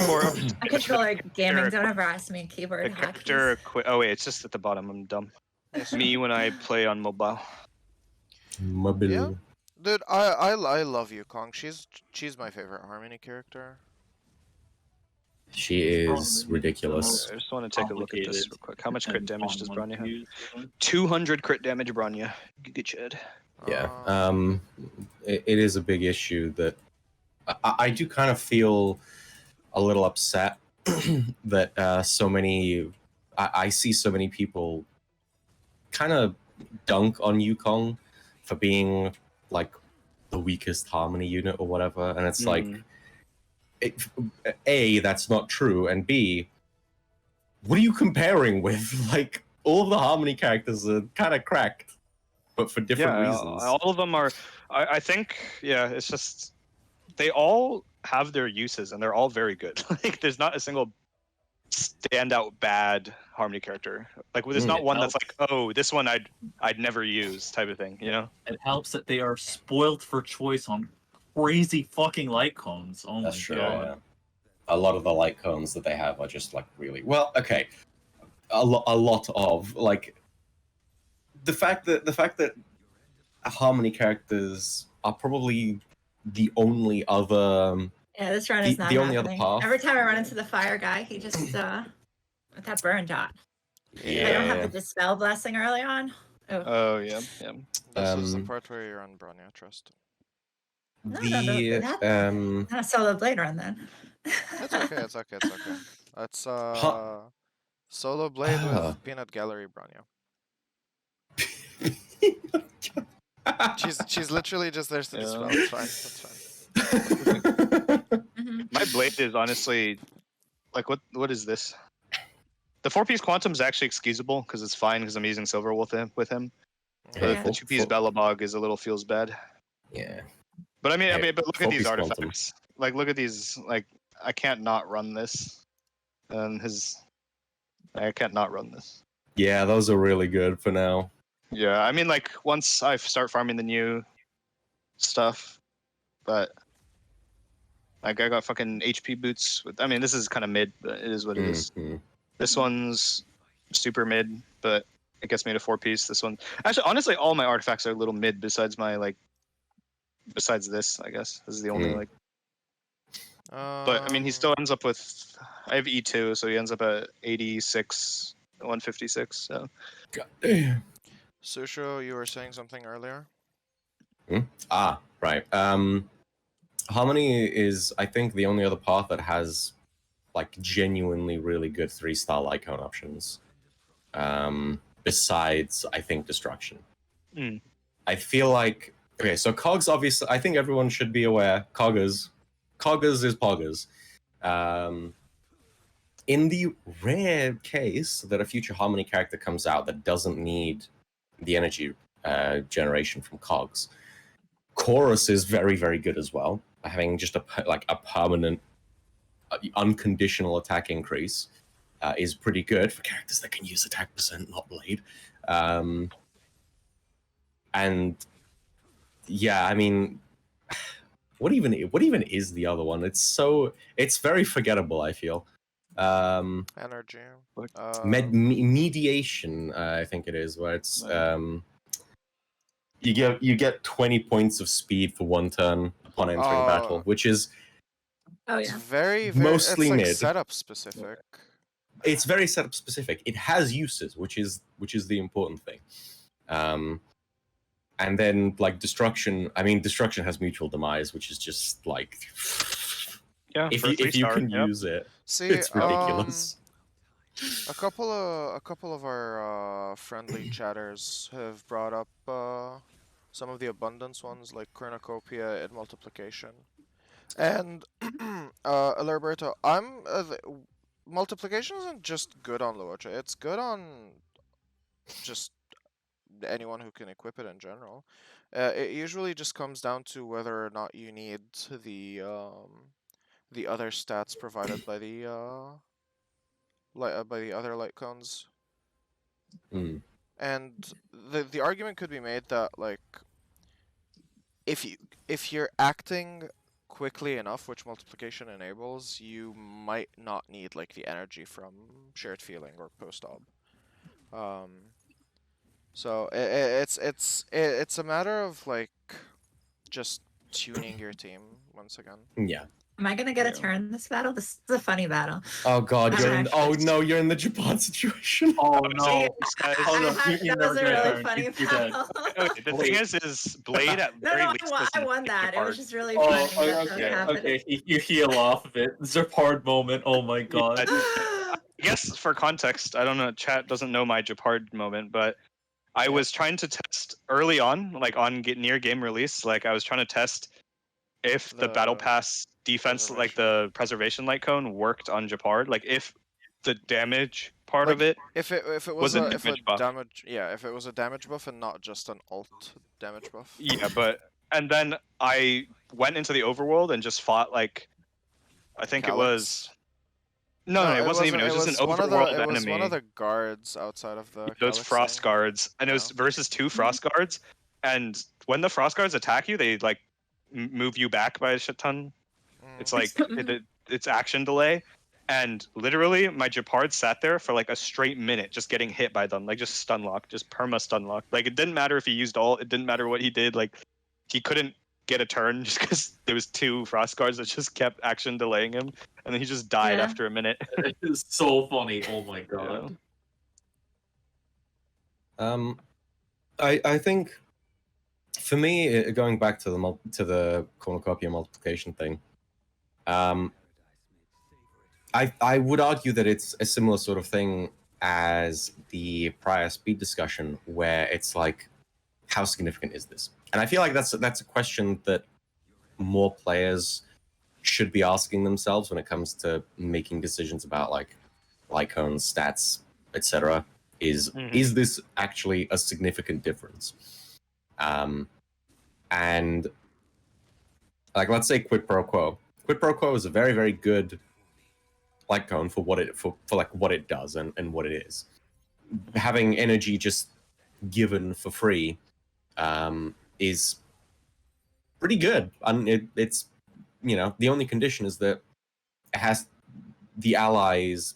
Or A controller gaming. character- Don't ever ask me keyboard the hotkeys. character. Oh wait, it's just at the bottom. I'm dumb. Yes. Me when I play on mobile. Mobile. Yeah. Dude, I love Yukong. She's my favorite Harmony character. She is Probably ridiculous. I just want to take a look at this Complicated real quick. How much crit and damage does fun one Bronya to have? use. 200 crit damage, Bronya. Good Chad. Yeah. Uh, It is a big issue that I do kind of feel a little upset that so many. I see so many people kind of dunk on Yukong for being like the weakest Harmony unit or whatever, and it's like, A, that's not true, and B, what are you comparing with? Like, all of the Harmony characters are kind of cracked, but for different reasons. All of them are. I think, yeah, it's just they all have their uses and they're all very good. Like, there's not a single standout bad Harmony character. Like, there's not It one that's helps. like, oh, this one I'd never use type of thing. You know? It helps that they are spoiled for choice on crazy fucking light cones. Oh That's my true. god. Yeah. A lot of the light cones that they have are just like really well. Okay, a lot of like the fact that Harmony characters are probably the only other. Yeah, this run is The- not the only other happening. path- Every time I run into the fire guy, he just with that burn dot. Yeah. I don't have the dispel blessing early on. Oh, Oh yeah, yeah. this is the Um, part where you're on Bronya, trust. No, The that's not a solo blade run then. It's okay, it's okay, it's okay. That's Huh. Solo Blade Ah. with Peanut Gallery Bronya. She's literally just there to dispel. Yeah. It's fine. That's fine. Mhm. My blade is honestly like what is this? The 4-piece quantum is actually excusable because it's fine because I'm using silver with him. Hey, Yeah. The 2-piece Bellabog is a little feels bad. Yeah. But I mean, Hey, but look at these 4-piece quantum. artifacts. Like, look at these. Like, I can't not run this. And I can't not run this. Yeah, those are really good for now. Yeah, I mean, like, once I start farming the new stuff, but like, I got fucking HP boots. I mean, this is kind of mid, but it is what it is. Mhm. This one's super mid, but it gets me to 4-piece. This one, actually, honestly, all my artifacts are a little mid. Besides this, I guess this is the only Mm. like. But I mean, he still ends up with. I have E2, so he ends up at 86, 156. So God damn. Sushou, you were saying something earlier. Ah, right. Harmony is, I think, the only other path that has like genuinely really good 3-star Lycone options. Besides, I think, Destruction. Mm. I feel like okay, so Cogs obviously I think everyone should be aware. Coggers is Poggers. In the rare case that a future Harmony character comes out that doesn't need the energy generation from Cogs, Chorus is very, very good as well. Having just a permanent, unconditional attack increase is pretty good for characters that can use attack percent, not blade. And yeah, I mean, what even is the other one? It's very forgettable. I feel. Energy. Mediation, I think it is, where it's you get 20 points of speed for 1 turn upon entering battle, which is Oh It's yeah. very Mostly it's like mid. setup specific. it's very setup specific. It has uses, which is the important thing. And then like destruction. I mean, destruction has mutual demise, which is just like yeah, if for a you 3-star, can yep. use it, See, it's ridiculous. A couple of our friendly chatters have brought up some of the abundance ones like cornucopia and multiplication. And Alberto, multiplication isn't just good on Luocha. It's good on just anyone who can equip it in general. It usually just comes down to whether or not you need the other stats provided by the by the other light cones. Mm. And the argument could be made that like if you're acting quickly enough, which multiplication enables, you might not need like the energy from shared feeling or post-ob. So it's a matter of like just tuning your team once again. Yeah. Am I gonna get a Yeah. turn this battle? This is a funny battle. Oh god, I'm you're in. Oh actually- no, you're in the Japan situation. Oh See, no! guys. Oh, no, that you're was never a gonna really turn. funny You're dead. battle. Okay, the thing is Blade at No, very no, least I doesn't won take that. It Japard. was just really Oh, funny. that was okay, happening. okay. You heal off of it. Zerpard moment. Oh my god. I guess for context, I don't know. Chat doesn't know my Japard moment, but I was trying to test early on, like on near game release. Like I was trying to test if the battle The pass defense, like the preservation light cone, worked on Japard. Like if the damage part of it. If it was Was a a damage buff. damage if it was a damage buff and not just an alt damage buff. Yeah, but and then I went into the overworld and just fought like I think it Calyx? was. No, it wasn't even. It was just an one of overworld the, it was enemy. one of the guards outside of the Those Calyx frost thing. guards, and it was versus 2 frost guards. And when the frost guards attack you, they like move you back by a shit ton. It's like it's action delay, and literally my Japard sat there for like a straight minute, just getting hit by them, like just stun lock, just perma stun lock. Like it didn't matter if he used ult, it didn't matter what he did. Like he couldn't get a turn just because there was 2 frost guards that just kept action delaying him, and then he just died Yeah. after a minute. It is so funny. Oh my god. I think for me, going back to the cornucopia multiplication thing, I would argue that it's a similar sort of thing as the prior speed discussion, where it's like, how significant is this? And I feel like that's a question that more players should be asking themselves when it comes to making decisions about like light cones, stats, etc. Is this actually a significant difference? And like, let's say quid pro quo. Quid pro quo is a very, very good light cone for what it for like what it does and what it is. Having energy just given for free is pretty good. And it's, you know, the only condition is that it has the allies,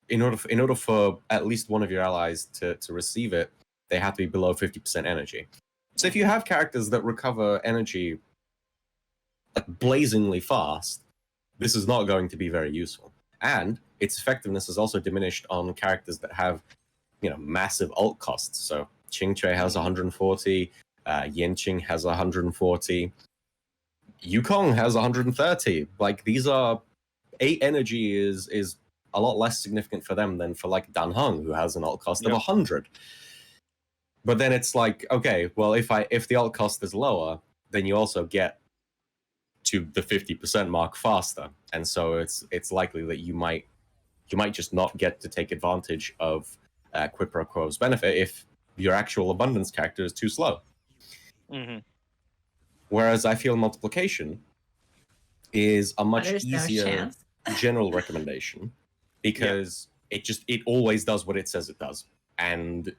in order for at least one of your allies to receive it, they have to be below 50% energy. So if you have characters that recover energy like blazingly fast, this is not going to be very useful. And its effectiveness is also diminished on characters that have, you know, massive ult costs. So Qingque has 140, Yanqing has 140, Yukong has 130. Like, these are 8 energy is a lot less significant for them than for like Dan Heng, who has an ult cost of 100. But then it's like, okay, well, if the ult cost is lower, then you also get to the 50% mark faster, and so it's likely that you might just not get to take advantage of quid pro quo's benefit if your actual abundance character is too slow. Whereas I feel multiplication is a much There's no easier chance. general recommendation, because it always does what it says it does, and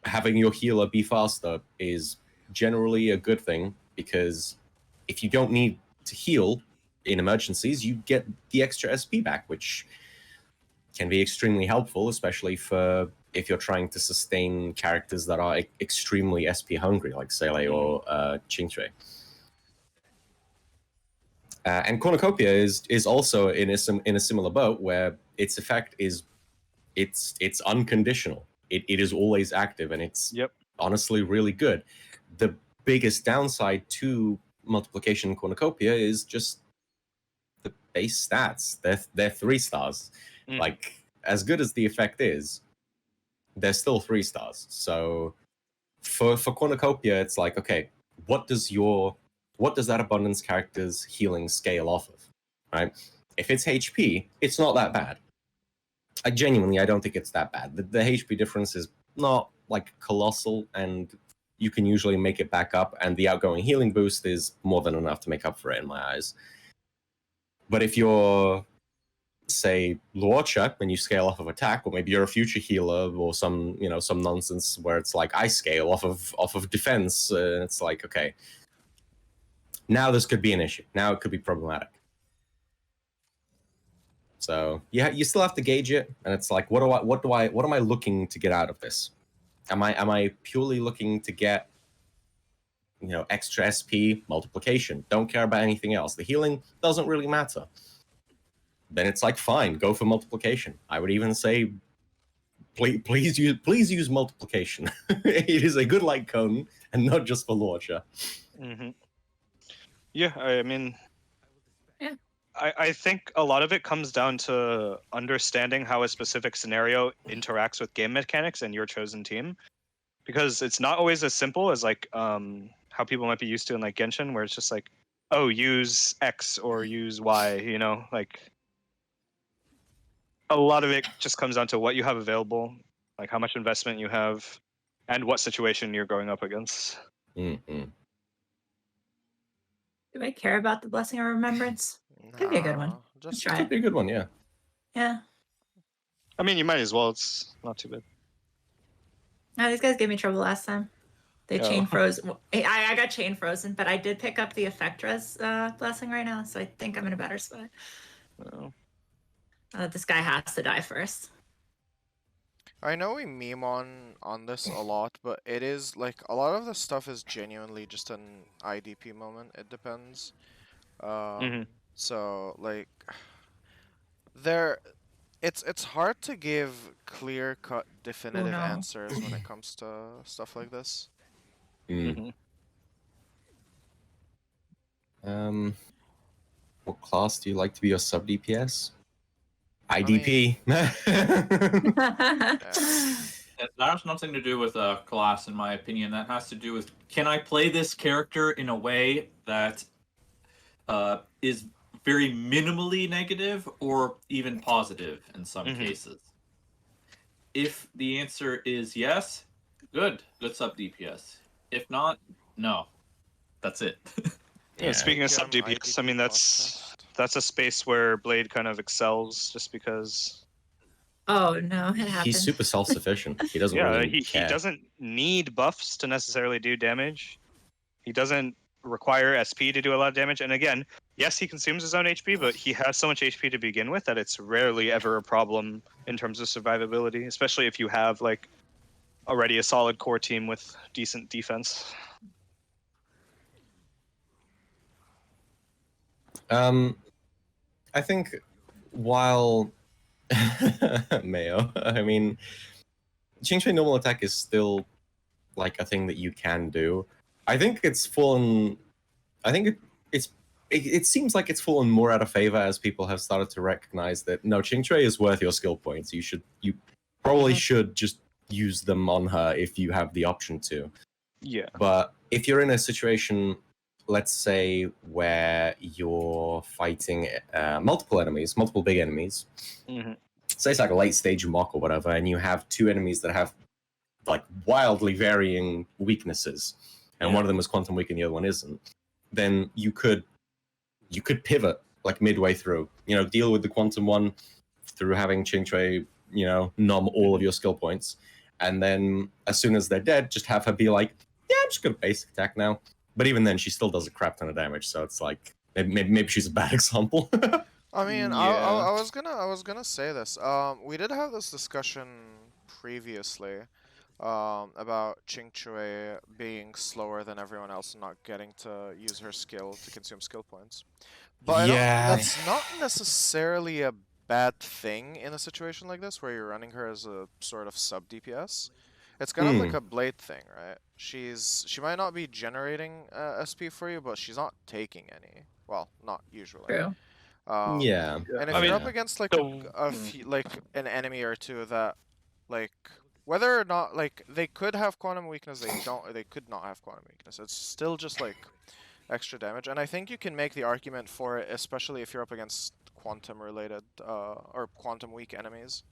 having your healer be faster is generally a good thing, because if you don't need to heal in emergencies, you get the extra SP back, which can be extremely helpful, especially for if you're trying to sustain characters that are extremely SP hungry, like Sele or Qingque. And Cornucopia is also in a similar boat, where its effect is it's unconditional. It is always active, and it's honestly really good. The biggest downside to multiplication in Cornucopia is just the base stats. They're 3 stars. Like, as good as the effect is, they're still 3 stars. So for Cornucopia, it's like, okay, what does that abundance character's healing scale off of, right? If it's HP, it's not that bad. genuinely, I don't think it's that bad. The HP difference is not like colossal, and you can usually make it back up, and the outgoing healing boost is more than enough to make up for it in my eyes. But if you're, say, Luocha, and you scale off of attack, or maybe you're a future healer, or some nonsense where it's like I scale off of defense, and it's like, okay, now this could be an issue. Now it could be problematic. So yeah, you still have to gauge it, and it's like, what am I looking to get out of this? Am I purely looking to get, extra SP multiplication? Don't care about anything else. The healing doesn't really matter. Then it's like, fine, go for multiplication. I would even say, please use multiplication. It is a good light cone, and not just for Luocha. Mm-hmm. Yeah, I mean, Yeah. I think a lot of it comes down to understanding how a specific scenario interacts with game mechanics and your chosen team, because it's not always as simple as like how people might be used to in like Genshin, where it's just like, oh, use X or use Y, like a lot of it just comes down to what you have available, like how much investment you have, and what situation you're going up against. Mm-hmm. Do I care about the Blessing of Remembrance? Could be a good one. Nah, Let's just try Could it. be a good one, yeah. Yeah. I mean, you might as well. It's not too bad. No, these guys gave me trouble last time. They Oh. chain froze. I got chain frozen, but I did pick up the Effectra's Blessing right now, so I think I'm in a better spot. Oh. This guy has to die first. I know we meme on this a lot, but it is like a lot of the stuff is genuinely just an IDP moment. It depends. Mhm. So like it's hard to give clear-cut definitive no. answers when it comes to stuff like this. Mm. Mhm. What class do you like to be your sub-DPS? mean- IDP. Yeah. That has nothing to do with a class, in my opinion. That has to do with, can I play this character in a way that is very minimally negative or even positive in some Mhm. cases? If the answer is yes, good sub DPS. If not, no. That's it. Yeah, speaking of Kim, sub-DPS, I IDP mean podcast. that's a space where Blade kind of excels, just because. Oh no, it happened. He's super self-sufficient. He doesn't Yeah, really he care. doesn't need buffs to necessarily do damage. He doesn't require SP to do a lot of damage. And again, yes, he consumes his own HP, but he has so much HP to begin with that it's rarely ever a problem in terms of survivability, especially if you have like already a solid core team with decent defense. I think while Mayo, I mean, Qingque normal attack is still like a thing that you can do. I think it's fallen. I think it seems like it's fallen more out of favor as people have started to recognize that no, Qingque is worth your skill points. You probably should just use them on her if you have the option to. Yeah. But if you're in a situation, let's say, where you're fighting multiple enemies, multiple big enemies, Mm-hmm. say it's like a late stage mock or whatever, and you have two enemies that have like wildly varying weaknesses, and one of them is quantum weak and the other one isn't, then you could pivot like midway through, deal with the quantum one through having Qingque, numb all of your skill points, and then as soon as they're dead, just have her be like, yeah, I'm just gonna basic attack now. But even then, she still does a crap ton of damage, so it's like maybe she's a bad example. I mean, Yeah. I was gonna say this. We did have this discussion previously, about Qingque being slower than everyone else and not getting to use her skill to consume skill points. But that's not necessarily a bad thing in a situation like this where you're running her as a sort of sub DPS. It's kind of like a Blade thing, right? She might not be generating SP for you, but she's not taking any. Well, not usually. True. Yeah. And if I you're mean, up against like like an enemy or two that, like, whether or not like they could have quantum weakness, they could not have quantum weakness. It's still just like extra damage, and I think you can make the argument for it, especially if you're up against quantum related or quantum weak enemies.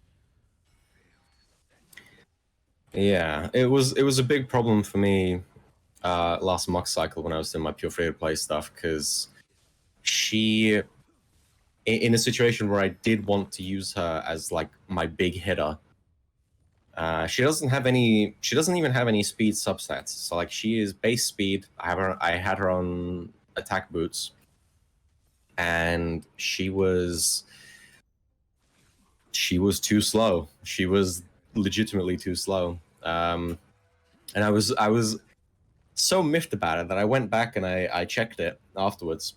Yeah, it was a big problem for me last mock cycle when I was doing my pure free to play stuff, because she, in a situation where I did want to use her as like my big hitter, she doesn't have any. She doesn't even have any speed substats. So like she is base speed. I had her on attack boots, and she was too slow. She was legitimately too slow. And I was so miffed about it that I went back and I checked it afterwards,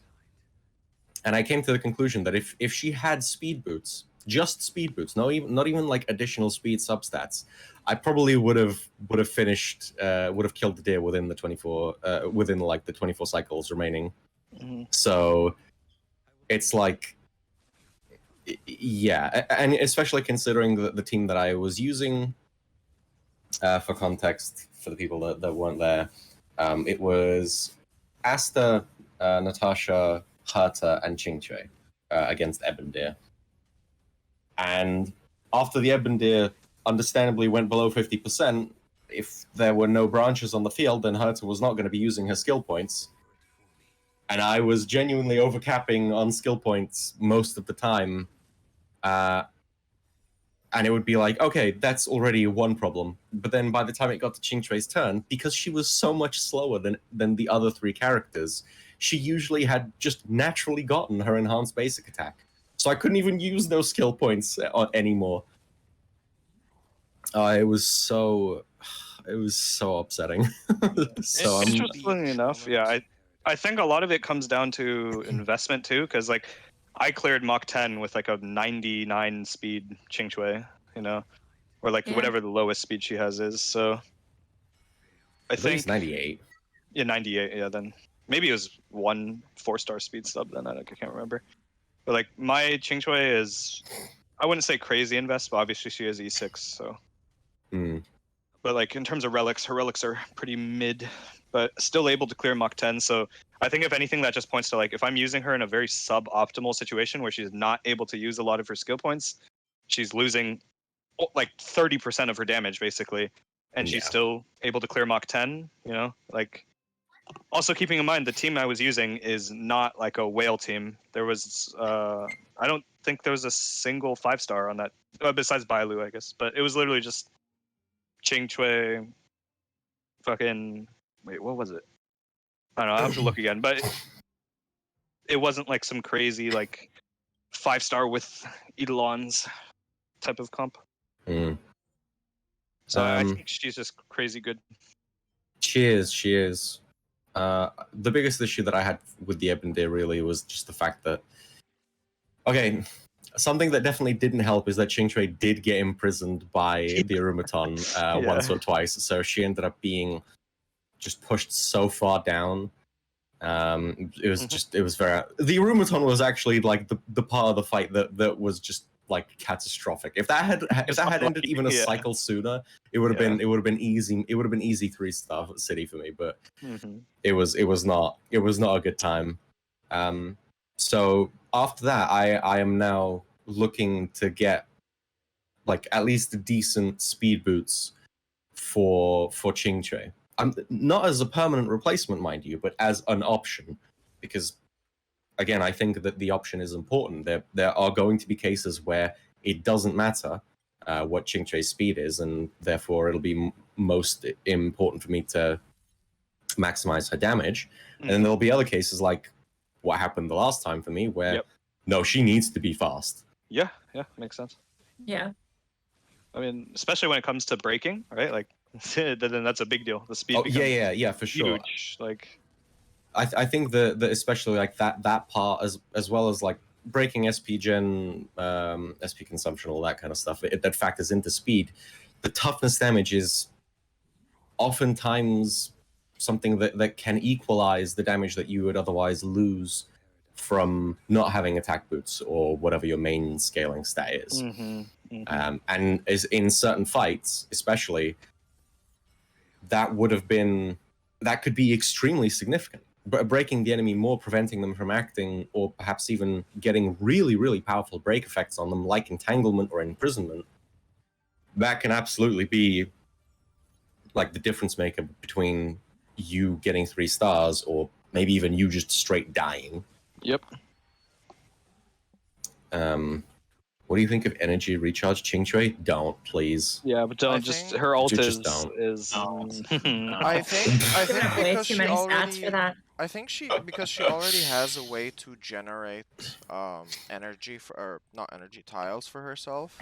and I came to the conclusion that if she had speed boots, just speed boots, not even like additional speed substats, I probably would have finished, would have killed the deer within the 24 within like the 24 cycles remaining. Mhm. So it's like, yeah, and especially considering the team that I was using, for context, for the people that weren't there, it was Asta, Natasha, Herta, and Qingque against Ebendir. And after the Ebendir understandably went below 50%, if there were no branches on the field, then Herta was not going to be using her skill points. And I was genuinely overcapping on skill points most of the time. And it would be like, okay, that's already one problem. But then by the time it got to Qingque's turn, because she was so much slower than the other three characters, she usually had just naturally gotten her enhanced basic attack. So I couldn't even use those skill points anymore. It was so upsetting. So Interestingly enough, yeah, I think a lot of it comes down to investment too, because like I cleared Mach 10 with like a 99 speed Qingque, you know, or like Yeah. whatever the lowest speed she has is. So I think it's 98. Yeah, 98. Yeah, then maybe it was 1 4-star speed sub. Then I can't remember. But like my Qingque is, I wouldn't say crazy invest, but obviously she is E6. So, but like in terms of relics, her relics are pretty mid, but still able to clear Mach 10. So I think if anything, that just points to like if I'm using her in a very suboptimal situation where she's not able to use a lot of her skill points, she's losing like 30% of her damage basically, and she's Yeah. still able to clear Mach 10. You know, like. Also, keeping in mind the team I was using is not like a whale team. There was, I don't think there was a single 5-star on that, besides Bailu, I guess. But it was literally just Qingque, fucking, wait, what was it? I don't know. I have to look again. But it wasn't like some crazy like 5-star with Eidolons type of comp. So I think she's just crazy good. She is. The biggest issue that I had with the Ebendir really was just the fact that, okay, something that definitely didn't help is that Qingque did get imprisoned by the Arumaton once or twice, so she ended up being just pushed so far down. It was just, it was very. The Arumaton was actually like the part of the fight that was just like catastrophic. If that had ended even a cycle sooner, it would have been easy. It would have been easy 3-star city for me, but it was not a good time. So after that, I am now looking to get like at least decent speed boots for Qingque. Not as a permanent replacement, mind you, but as an option, because again, I think that the option is important. There are going to be cases where it doesn't matter what Qingque's speed is, and therefore it'll be most important for me to maximize her damage. And then there'll be other cases like what happened the last time for me, where no, she needs to be fast. Yeah, makes sense. Yeah. I mean, especially when it comes to braking, right? Like, then that's a big deal. The speed. Oh, yeah, for sure. Huge. Like, I think that especially like that part as well as like breaking SP gen, SP consumption, all that kind of stuff, that factors into speed. The toughness damage is oftentimes something that can equalize the damage that you would otherwise lose from not having attack boots or whatever your main scaling stat is. And is in certain fights, especially, that could be extremely significant. Breaking the enemy more, preventing them from acting, or perhaps even getting really, really powerful break effects on them, like entanglement or imprisonment, that can absolutely be like the difference maker between you getting 3 stars or maybe even you just straight dying. Yep. What do you think of energy recharge, Qingque? Don't, please. Yeah, but don't think- her ult Just is don't. I think I have way because too she many stats already for that. I think because she already has a way to generate energy for, or not energy, tiles for herself.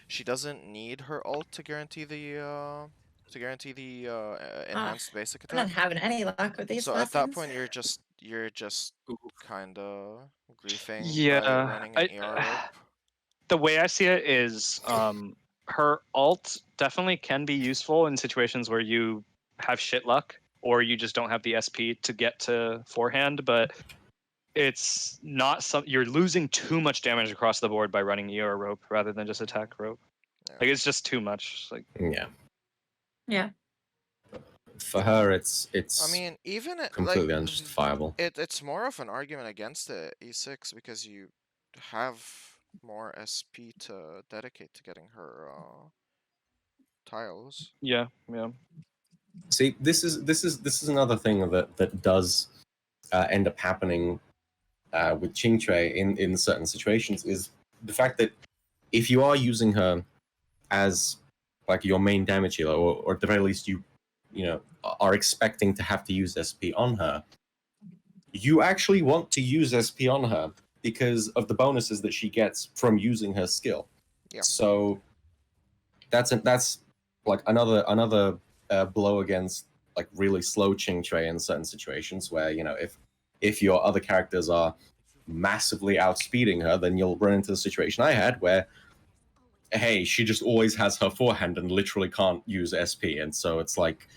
She doesn't need her ult to guarantee the enhanced basic I'm not attack. having any luck with these So lessons. at that point you're just kind of griefing by Yeah, running an ER rope. the way I see it is, her ult definitely can be useful in situations where you have shit luck or you just don't have the SP to get to forehand, but it's not you're losing too much damage across the board by running ER rope rather than just attack rope. Yeah. Like it's just too much. Like Yeah. Yeah. For her, it's I mean, even completely like unjustifiable. it's more of an argument against the E6 because you have more SP to dedicate to getting her tiles. yeah. See, this is another thing that does end up happening with Qingque in certain situations is the fact that if you are using her as like your main damage healer, or at the very least you know are expecting to have to use SP on her, you actually want to use SP on her because of the bonuses that she gets from using her skill. Yeah. So that's like another blow against like really slow Qingque in certain situations where, you know, if your other characters are massively outspeeding her, then you'll run into the situation I had where, hey, she just always has her forehand and literally can't use SP, and so it's like,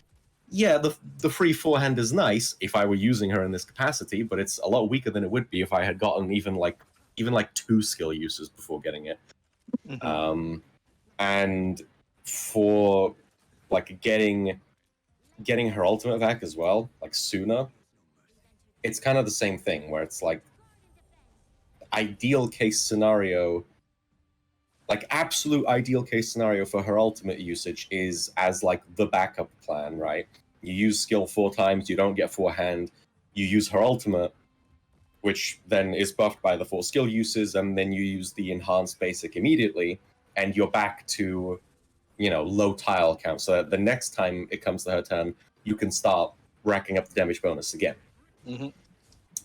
yeah, the free forehand is nice if I were using her in this capacity, but it's a lot weaker than it would be if I had gotten even like 2 skill uses before getting it. Mhm. And for like getting her ultimate back as well, like sooner, it's kind of the same thing where it's like ideal case scenario, like absolute ideal case scenario for her ultimate usage is as like the backup plan, right? You use skill 4 times, you don't get forehand, you use her ultimate, which then is buffed by the 4 skill uses, and then you use the enhanced basic immediately, and you're back to, you know, low tile count, so that the next time it comes to her turn, you can start racking up the damage bonus again. Mhm.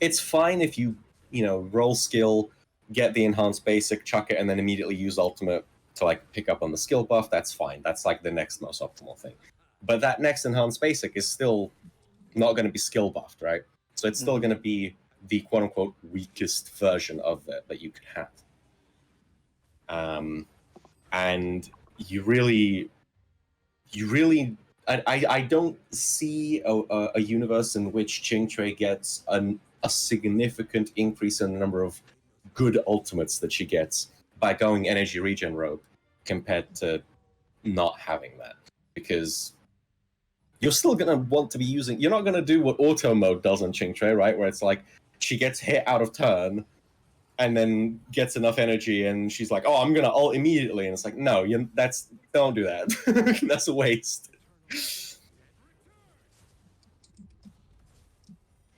It's fine if you know, roll skill, get the enhanced basic, chuck it, and then immediately use ultimate to like pick up on the skill buff. That's fine. That's like the next most optimal thing. But that next enhanced basic is still not going to be skill buffed, right? So it's still going to be the quote unquote weakest version of it that you can have. And you really, I don't see a universe in which Qingque gets a significant increase in the number of good ultimates that she gets by going energy regen rope compared to not having that, because you're still going to want to be using, you're not going to do what auto mode does on Qingque, right, where it's like she gets hit out of turn and then gets enough energy and she's like, oh, I'm going to ult immediately, and it's like, no, don't do that. That's a waste.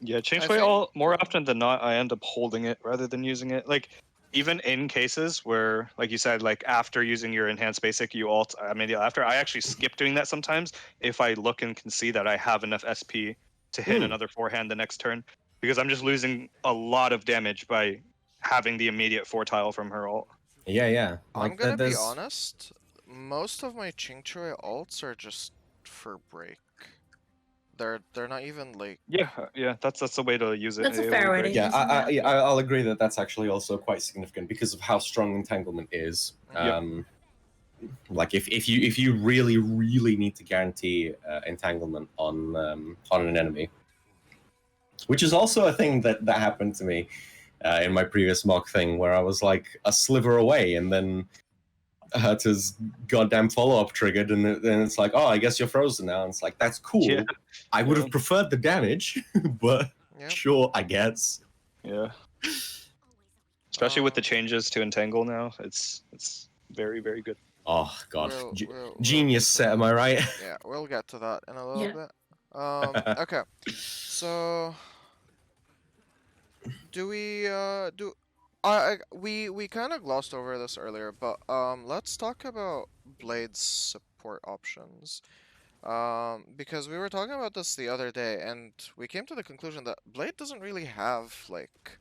Yeah, Qingque think- all more often than not, I end up holding it rather than using it. Like, even in cases where, like you said, like after using your enhanced basic, you ult immediately after. I actually skip doing that sometimes if I look and can see that I have enough SP to hit another forehand the next turn, because I'm just losing a lot of damage by having the immediate 4 tile from her ult. Yeah. I'm gonna be honest. Most of my Qingque ults are just for break. They're not even like. Yeah, that's the way to use it. That's a AoE fair way to break. use Yeah, it. I'll agree that that's actually also quite significant because of how strong entanglement is. Yep. Like if you really need to guarantee entanglement on an enemy, which is also a thing that happened to me in my previous mock thing, where I was like a sliver away, and then Herta's goddamn follow-up triggered, and then it's like, oh, I guess you're frozen now. And it's like, that's cool. Yeah. I would have preferred the damage, but Yep. sure, I guess. Yeah. Especially with the changes to entangle now, it's very, very good. Oh god, We'll genius get to set, am I right? Yeah, we'll get to that in a little Yeah. bit. Okay. So do we do we kind of glossed over this earlier, but let's talk about Blade's support options. Because we were talking about this the other day, and we came to the conclusion that Blade doesn't really have like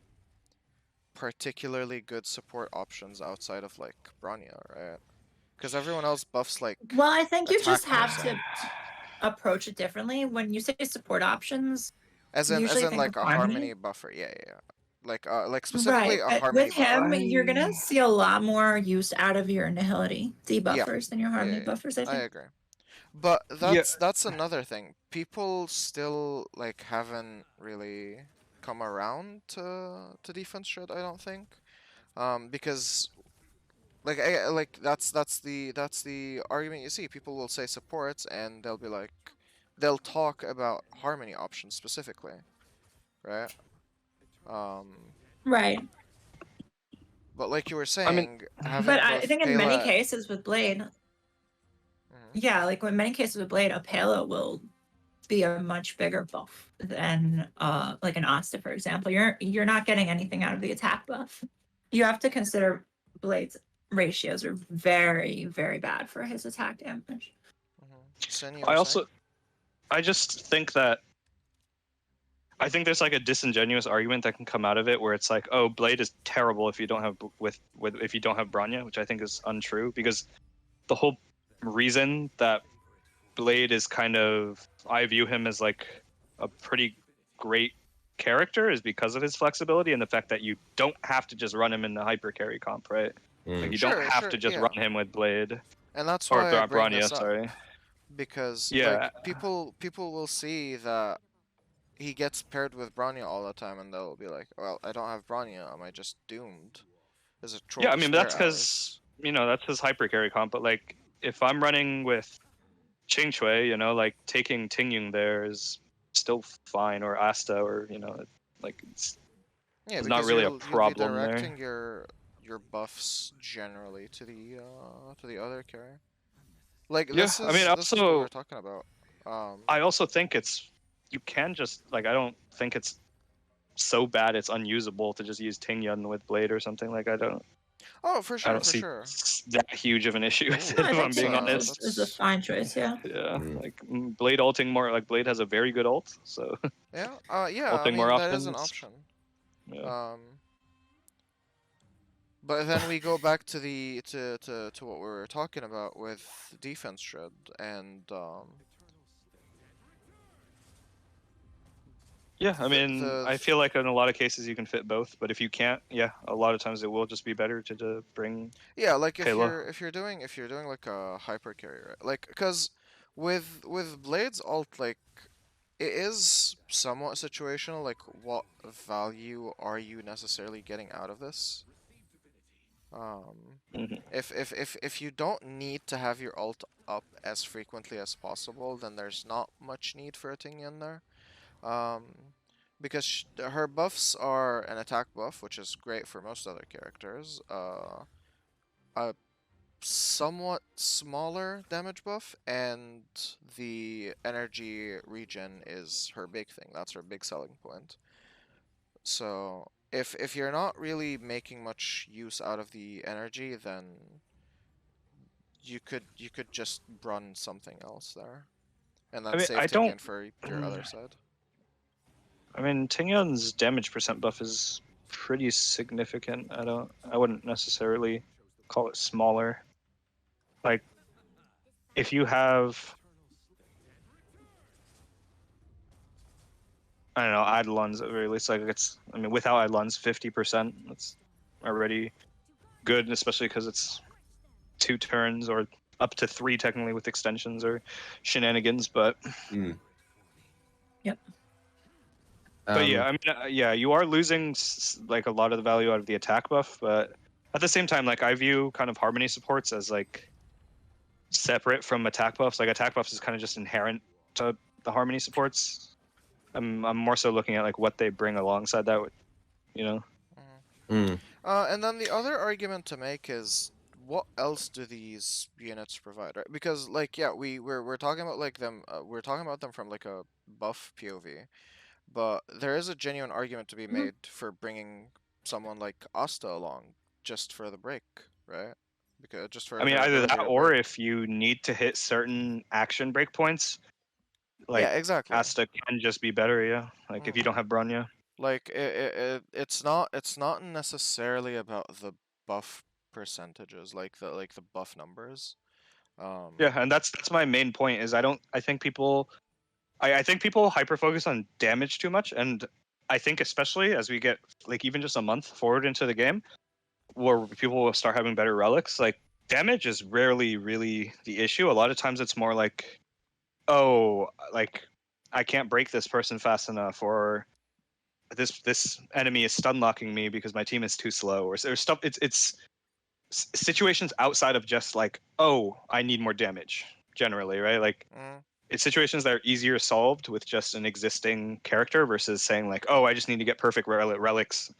particularly good support options outside of like Bronya, right? Because everyone else buffs like Well, I think you attack just have percent. to approach it differently. When you say support options, As usually in think like of a harmony buffer. Yeah, yeah, yeah. Like specifically Right, a but harmony with him, buffer. you're gonna see a lot more use out of your nihility Yeah. debuffers than your Yeah, harmony yeah, buffers, I I think. agree. But Yeah. that's another thing. People still like haven't really come around to defense shred, I don't think. Because like that's the argument you see. People will say supports and they'll be like they'll talk about harmony options specifically, right? Right. But like you were I mean- saying, having But I both think in many Pela- cases with Blade, Mhm. yeah, like in many cases with Blade, a Palo will be a much bigger buff than like an Asta, for example. You're not getting anything out of the attack buff. You have to consider Blade's ratios are very, very bad for his attack damage. Sen, you I were also, saying? I just think that I think there's like a disingenuous argument that can come out of it where it's like, oh, Blade is terrible if you don't have if you don't have Bronya, which I think is untrue because the whole reason that Blade is kind of I view him as like a pretty great character is because of his flexibility and the fact that you don't have to just run him in the hyper carry comp, right? Like you Sure, don't have sure, to just yeah. run him with Blade And that's or why I bring Bronya, this up. sorry. Because Yeah. like people will see that he gets paired with Bronya all the time, and they'll be like, "Well, I don't have Bronya. Am I just doomed?" Is it troll? Yeah, I to mean spare that's because that's his hyper carry comp. But like, if I'm running with Qingque, like taking Tingyun there is still fine, or Asta, or like it's yeah, it's because not really a you'll be problem there. directing your buffs generally to the other carrier. Like Yeah, this is I mean, this is what also we're talking about. I also think you can just like I don't think it's so bad it's unusable to just use Tingyun with Blade or something. Like I don't For I sure, don't for see sure. that huge of an issue with Ooh, it I if think I'm being Tingyun honest. is a fine choice, yeah. Yeah, Mm. like Blade ulting more. Like Blade has a very good ult, so Yeah, yeah. I ulting mean, more that often. is an option. Yeah. But then we go back to the to what we were talking about with defense shred and Yeah, I mean, the- I feel like in a lot of cases you can fit both, but if you can't, yeah, a lot of times it will just be better to bring. yeah, like if Halo. you're doing like a hyper carry, right? Like because with Blade's ult, like it is somewhat situational. Like what value are you necessarily getting out of this? Mhm. If you don't need to have your ult up as frequently as possible, then there's not much need for a Tingyun there. Because her buffs are an attack buff, which is great for most other characters. A somewhat smaller damage buff, and the energy regen is her big thing. That's her big selling point. So if you're not really making much use out of the energy, then you could just run something else there, and then I mean, save I Tingyun don't- for your other side. I mean, Tingyun's damage percent buff is pretty significant. I wouldn't necessarily call it smaller. Like, if you have, I don't know, Eidolons at the very least, like without Eidolons, 50%, that's already good, especially because it's 2 turns or up to 3 technically with extensions or shenanigans, but. Yep. But yeah, I mean, yeah, you are losing like a lot of the value out of the attack buff, but at the same time, like I view kind of harmony supports as like separate from attack buffs. Like attack buffs is kind of just inherent to the harmony supports. I'm more so looking at like what they bring alongside that, you know. And then the other argument to make is what else do these units provide? Right? Because like yeah, we're talking about like them. We're talking about them from like a buff POV, but there is a genuine argument to be Mhm. made for bringing someone like Asta along just for the break, right? Because just for I mean, her either ability that to or break. if you need to hit certain action breakpoints, Yeah, like exactly. Asta can just be better, yeah. Like if you don't Mhm. have Bronya. Like it's not necessarily about the buff percentages, like the buff numbers. Yeah, and that's my main point is I think people hyper focus on damage too much, and I think especially as we get like even just a month forward into the game, where people will start having better relics, like damage is rarely really the issue. A lot of times it's more like, oh, like I can't break this person fast enough, or this enemy is stun locking me because my team is too slow, or there's stuff. It's situations outside of just like, oh, I need more damage. Generally, right? Like Mm, it's situations that are easier solved with just an existing character versus saying like, oh, I just need to get perfect relics,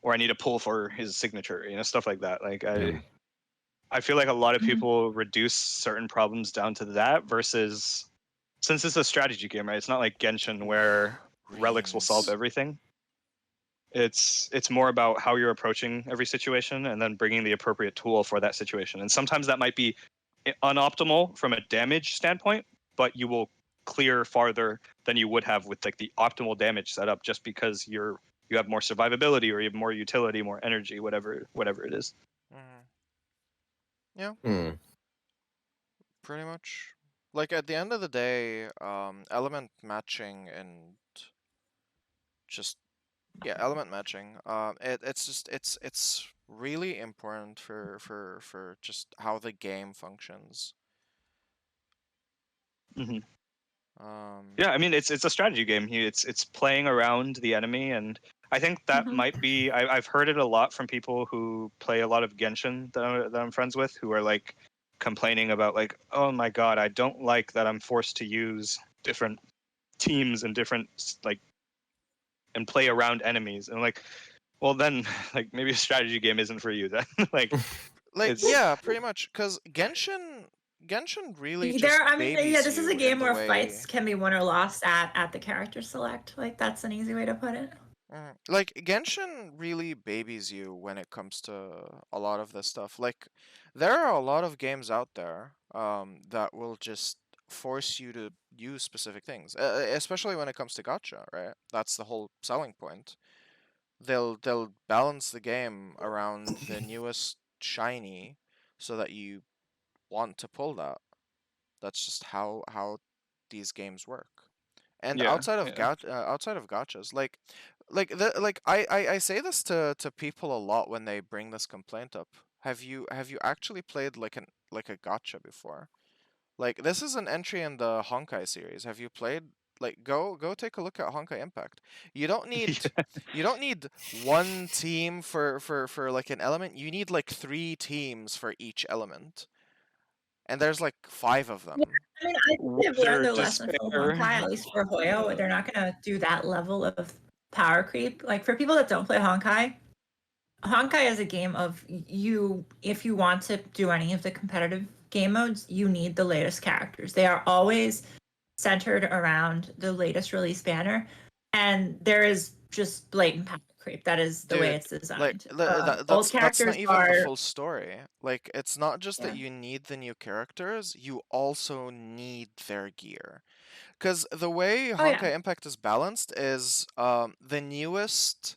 or I need to pull for his signature, stuff like that. Like I feel like a lot of Mhm. people reduce certain problems down to that versus, since it's a strategy game, right? It's not like Genshin where relics will solve Reens. everything. It's more about how you're approaching every situation and then bringing the appropriate tool for that situation. And sometimes that might be unoptimal from a damage standpoint, but you will clear farther than you would have with like the optimal damage setup just because you have more survivability or you have more utility, more energy, whatever it is. Mhm. Yeah, Hmm. pretty much. Like at the end of the day, element matching and just yeah, element matching. It's just it's really important for just how the game functions. Mm-hmm. Um, Yeah, I mean it's a strategy game. It's playing around the enemy, and I think that Mhm. might be. I've heard it a lot from people who play a lot of Genshin that I'm friends with, who are like complaining about like, oh my god, I don't like that I'm forced to use different teams and different like and play around enemies. And like, well then, like maybe a strategy game isn't for you then. Like like it's yeah, pretty much, cause Genshin really just I mean, yeah, babies this is a you in game the where way. fights can be won or lost at the character select. Like that's an easy way to put it. Like Genshin really babies you when it comes to a lot of this stuff. Like there are a lot of games out there that will just force you to use specific things, especially when it comes to gacha, right? That's the whole selling point. They'll balance the game around the newest shiny so that you want to pull that. That's just how these games work. And yeah, outside of yeah. outside of gotchas, I say this to people a lot when they bring this complaint up. Have you actually played like a gotcha before? Like this is an entry in the Honkai series. Have you played like go take a look at Honkai Impact. You don't need you don't need one team for like an element. You need like 3 teams for each element. And there's like 5 of Yeah, them. I mean, I think they've learned Wither, their lesson from Despair. Honkai, at least for Hoyo. They're not gonna do that level of power creep. Like for people that don't play Honkai, Honkai is a game of you. If you want to do any of the competitive game modes, you need the latest characters. They are always centered around the latest release banner, and there is just blatant power creep. That is the way Dude, it's like designed. that's Old that's not characters even the are full story. Like it's not just that yeah. you need the new characters, you also need their gear. Cuz the way Oh yeah. Honkai Impact is balanced is the newest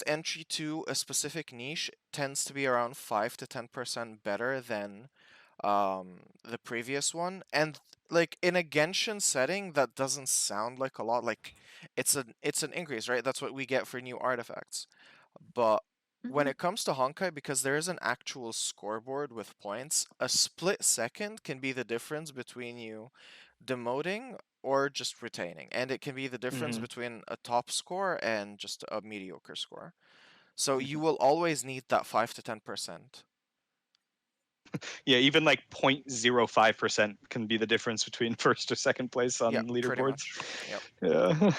entry to a specific niche tends to be around 5 to 10% better than the previous one, and like in a Genshin setting that doesn't sound like a lot. Like it's an increase, right? That's what we get for new artifacts. But when Mhm. it comes to Honkai, because there is an actual scoreboard with points, a split second can be the difference between you demoting or just retaining, and it can be the difference Hmm. between a top score and just a mediocre score. So Hmm. you will always need that 5 to 10%. Yeah, even like 0.05% can be the difference between first or second place Yeah, on pretty leaderboards. much. Yep. Yeah.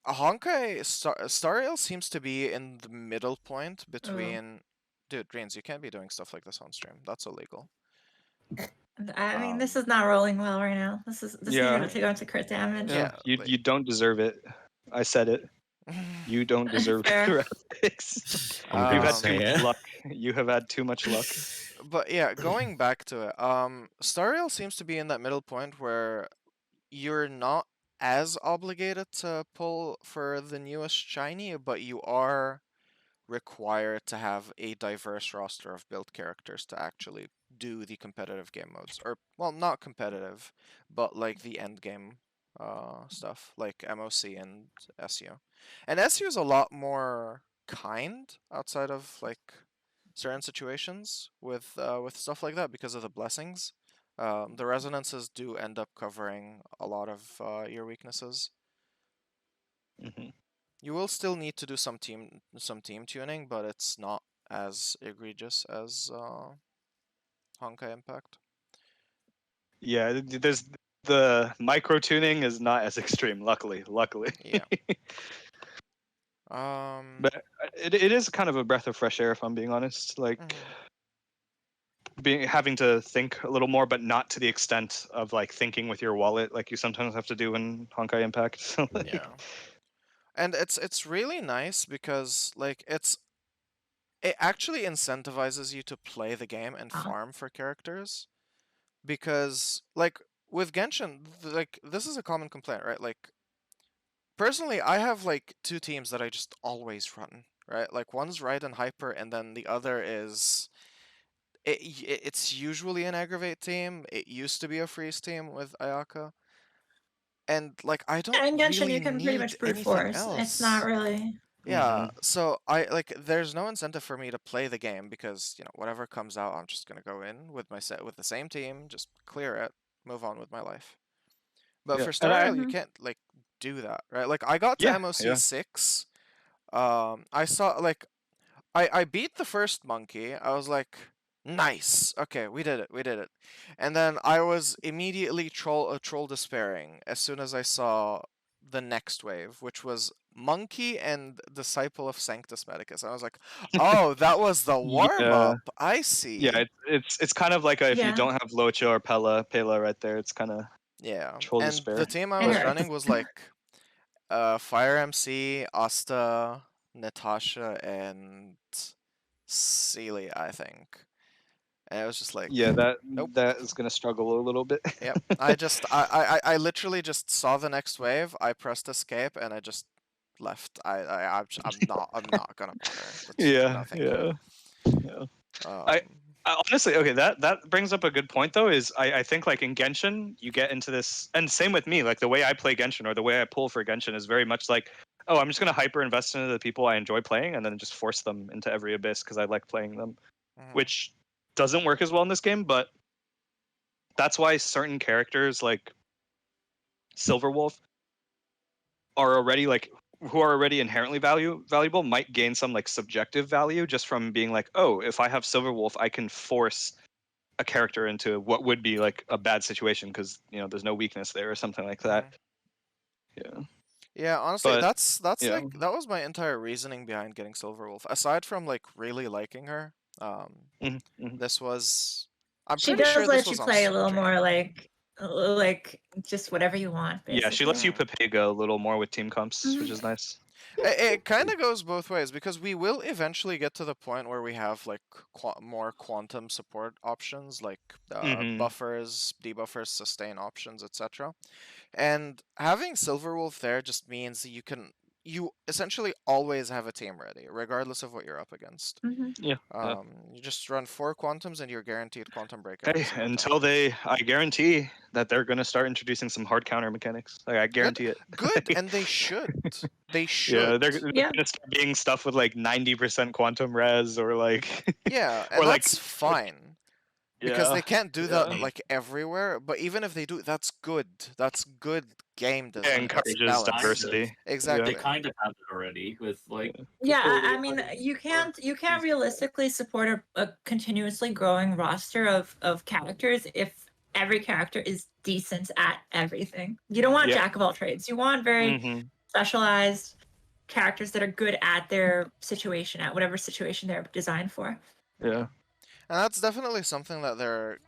A Honkai Star Rail seems to be in the middle point Oh. between Dude, Reens, you can't be doing stuff like this on stream. That's illegal. I mean, this is not rolling well right now. This is Yeah. needed to go into crit damage. Yeah, you like- you don't deserve it. I said it. You don't deserve Fair. the picks. I'm Um, gonna You've had say too much it. luck. You have had too much luck. But yeah, going back to it, Stariel seems to be in that middle point where you're not as obligated to pull for the newest shiny, but you are required to have a diverse roster of build characters to actually do the competitive game modes. Or, well, not competitive, but like the end game stuff, like MOC and SU. And SU is a lot more kind outside of like certain situations with stuff like that because of the blessings. The resonances do end up covering a lot of your weaknesses. Hmm. You will still need to do some team tuning, but it's not as egregious as Honkai Impact. Yeah, there's the micro tuning is not as extreme. Luckily. Yeah. But it is kind of a breath of fresh air, if I'm being honest. Like having to think a little more, but not to the extent of like thinking with your wallet, like you sometimes have to do in Honkai Impact. So, like, yeah. And it's really nice because like it actually incentivizes you to play the game and farm for characters. Because like with Genshin, like this is a common complaint, right? Like personally, I have like two teams that I just always run, right? Like one's Ride and Hyper, and then the other is it's usually an Aggravate team. It used to be a Freeze team with Ayaka. And like I don't And Genshin, really you can need pretty much brute anything force. else. It's not really. Yeah, so I like there's no incentive for me to play the game because, you know, whatever comes out, I'm just gonna go in with my set with the same team, just clear it, move on with my life. But Yeah, for and Stariel, you can't like do that, right? Like I got to Yeah, MOC yeah. 6. I saw like I beat the first monkey. I was like, nice. Okay, we did it. And then I was immediately troll despairing as soon as I saw the next wave, which was Monkey and Disciple of Sanctus Medicus. I was like, oh, that was the warm up. I see. Yeah, it's kind of like if you Yeah. don't have Luocha or Pela right there, it's kind of Yeah. troll And despair. the team I It was hurts. running was like Fire MC, Asta, Natasha, and Sealy, I think. And it was just like, Yeah, nope. that is gonna struggle a little bit. Yep. I literally just saw the next wave. I pressed escape and I just left. I'm not gonna bother. That's, Yeah, no, thank you. yeah. I honestly, okay, that brings up a good point though. Is I think like in Genshin, you get into this, and same with me. Like the way I play Genshin or the way I pull for Genshin is very much like, oh, I'm just gonna hyper invest into the people I enjoy playing, and then just force them into every abyss because I like playing them, which doesn't work as well in this game. But that's why certain characters like Silverwolf are already like who are already inherently valuable might gain some like subjective value just from being like, oh, if I have Silverwolf, I can force a character into what would be like a bad situation because there's no weakness there or something like that. Yeah. Yeah, honestly, But, that's yeah. like that was my entire reasoning behind getting Silverwolf. Aside from like really liking her, this was. I'm She pretty does sure let this you was on play a little stream. more like just whatever you want. Yeah, she lets you basically. Pepega a little more with team comps, which is nice. It kind of goes both ways because we will eventually get to the point where we have like more quantum support options like buffers, debuffers, sustain options, etc. And having Silverwolf there just means that you essentially always have a team ready, regardless of what you're up against. Yeah. You just run 4 quantums and you're guaranteed quantum break. Hey, until I guarantee that they're gonna start introducing some hard counter mechanics. Like, I guarantee it. Good, and they should. They should. Yeah, they're gonna start being stuff with like 90% quantum res or like. Yeah, and or like that's fine. Because yeah, they can't do that like everywhere, but even if they do, that's good. That's good game design. It encourages balance. diversity. Exactly. They kind of have it already with like. Yeah, people I mean, that- you can't realistically support a continuously growing roster of characters if every character is decent at everything. You don't want jack of all trades. You want very specialized characters that are good at their situation, at whatever situation they're designed for. Yeah. And that's definitely something that they're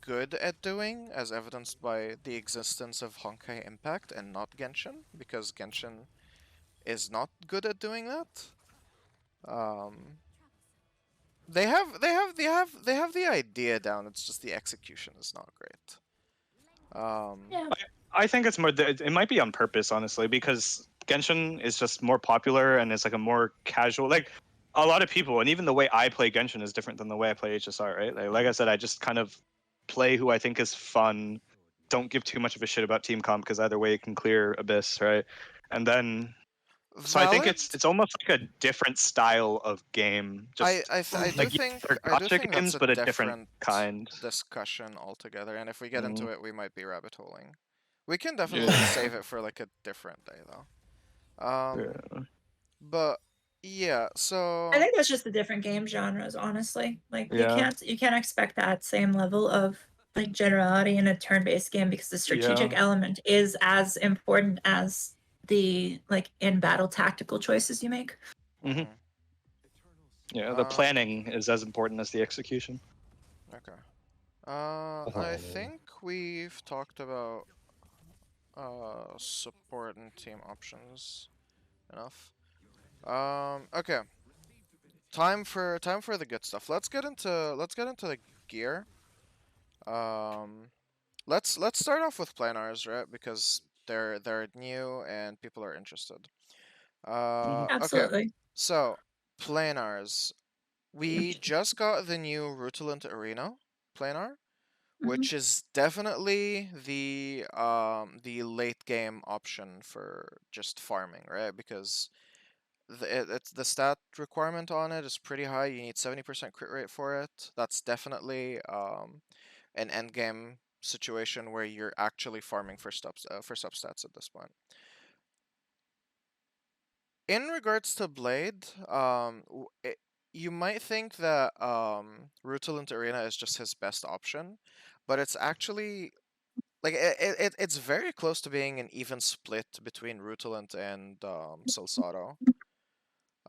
good at doing, as evidenced by the existence of Honkai Impact and not Genshin, because Genshin is not good at doing that. They have the idea down. It's just the execution is not great. Yeah. I think it's more. It might be on purpose, honestly, because Genshin is just more popular and it's like a more casual. Like a lot of people, and even the way I play Genshin is different than the way I play HSR. Right? Like I said, I just kind of play who I think is fun. Don't give too much of a shit about team comp because either way it can clear Abyss, right? And then so I think Valid. it's almost like a different style of game. Just I do like think they're I do gacha think games, that's but a a different kind. discussion altogether. And if we get Mm. into it, we might be rabbit holing. We can definitely Yeah. save it for like a different day, though. Yeah. But yeah, so I think that's just the different game genres, honestly. Like Yeah. you can't expect that same level of like generality in a turn-based game because the strategic element is as important as the like in battle tactical choices you make. Mhm. Yeah, the planning is as important as the execution. Okay. I think we've talked about support and team options enough. Okay. Time for the good stuff. Let's get into the gear. Let's start off with planars, right? Because they're new and people are interested. Okay. Absolutely. So, planars. We just got the new Rutilant Arena planar, which is definitely the late game option for just farming, right? Because it's the stat requirement on it is pretty high. You need 70% crit rate for it. That's definitely an end game situation where you're actually farming for substats at this point. In regards to Blade, you might think that Rutilant Arena is just his best option, but it's actually like it's very close to being an even split between Rutilant and Salsato.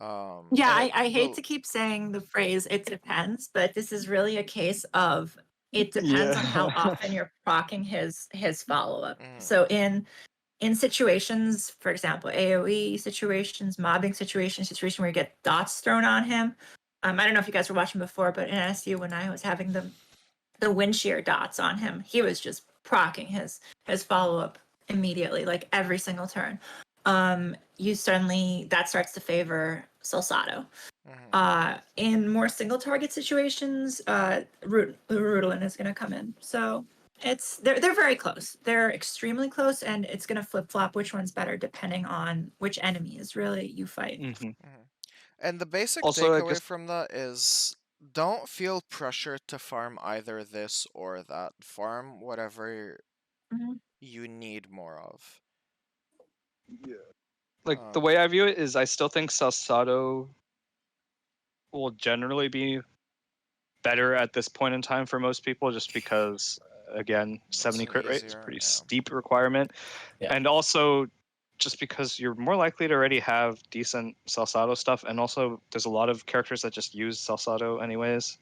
Yeah, And I hate to keep saying the phrase "it depends," but this is really a case of it depends on how often you're proccing his follow up. So in situations, for example, AOE situations, mobbing situations, where you get dots thrown on him. I don't know if you guys were watching before, but in SU when I was having the wind shear dots on him, he was just proccing his follow up immediately, like every single turn. You suddenly that starts to favor Salsato. In more single target situations, Rudolin is going to come in. So they're very close. They're extremely close, and it's going to flip flop which one's better depending on which enemies really you fight. And the basic Also, I takeaway guess- from that is don't feel pressure to farm either this or that. Farm whatever you need more of. Yeah. Like the way I view it is, I still think Salsato will generally be better at this point in time for most people, just because, again, 70 crit rate is a pretty steep requirement, and also just because you're more likely to already have decent Salsato stuff, and also there's a lot of characters that just use Salsato anyways.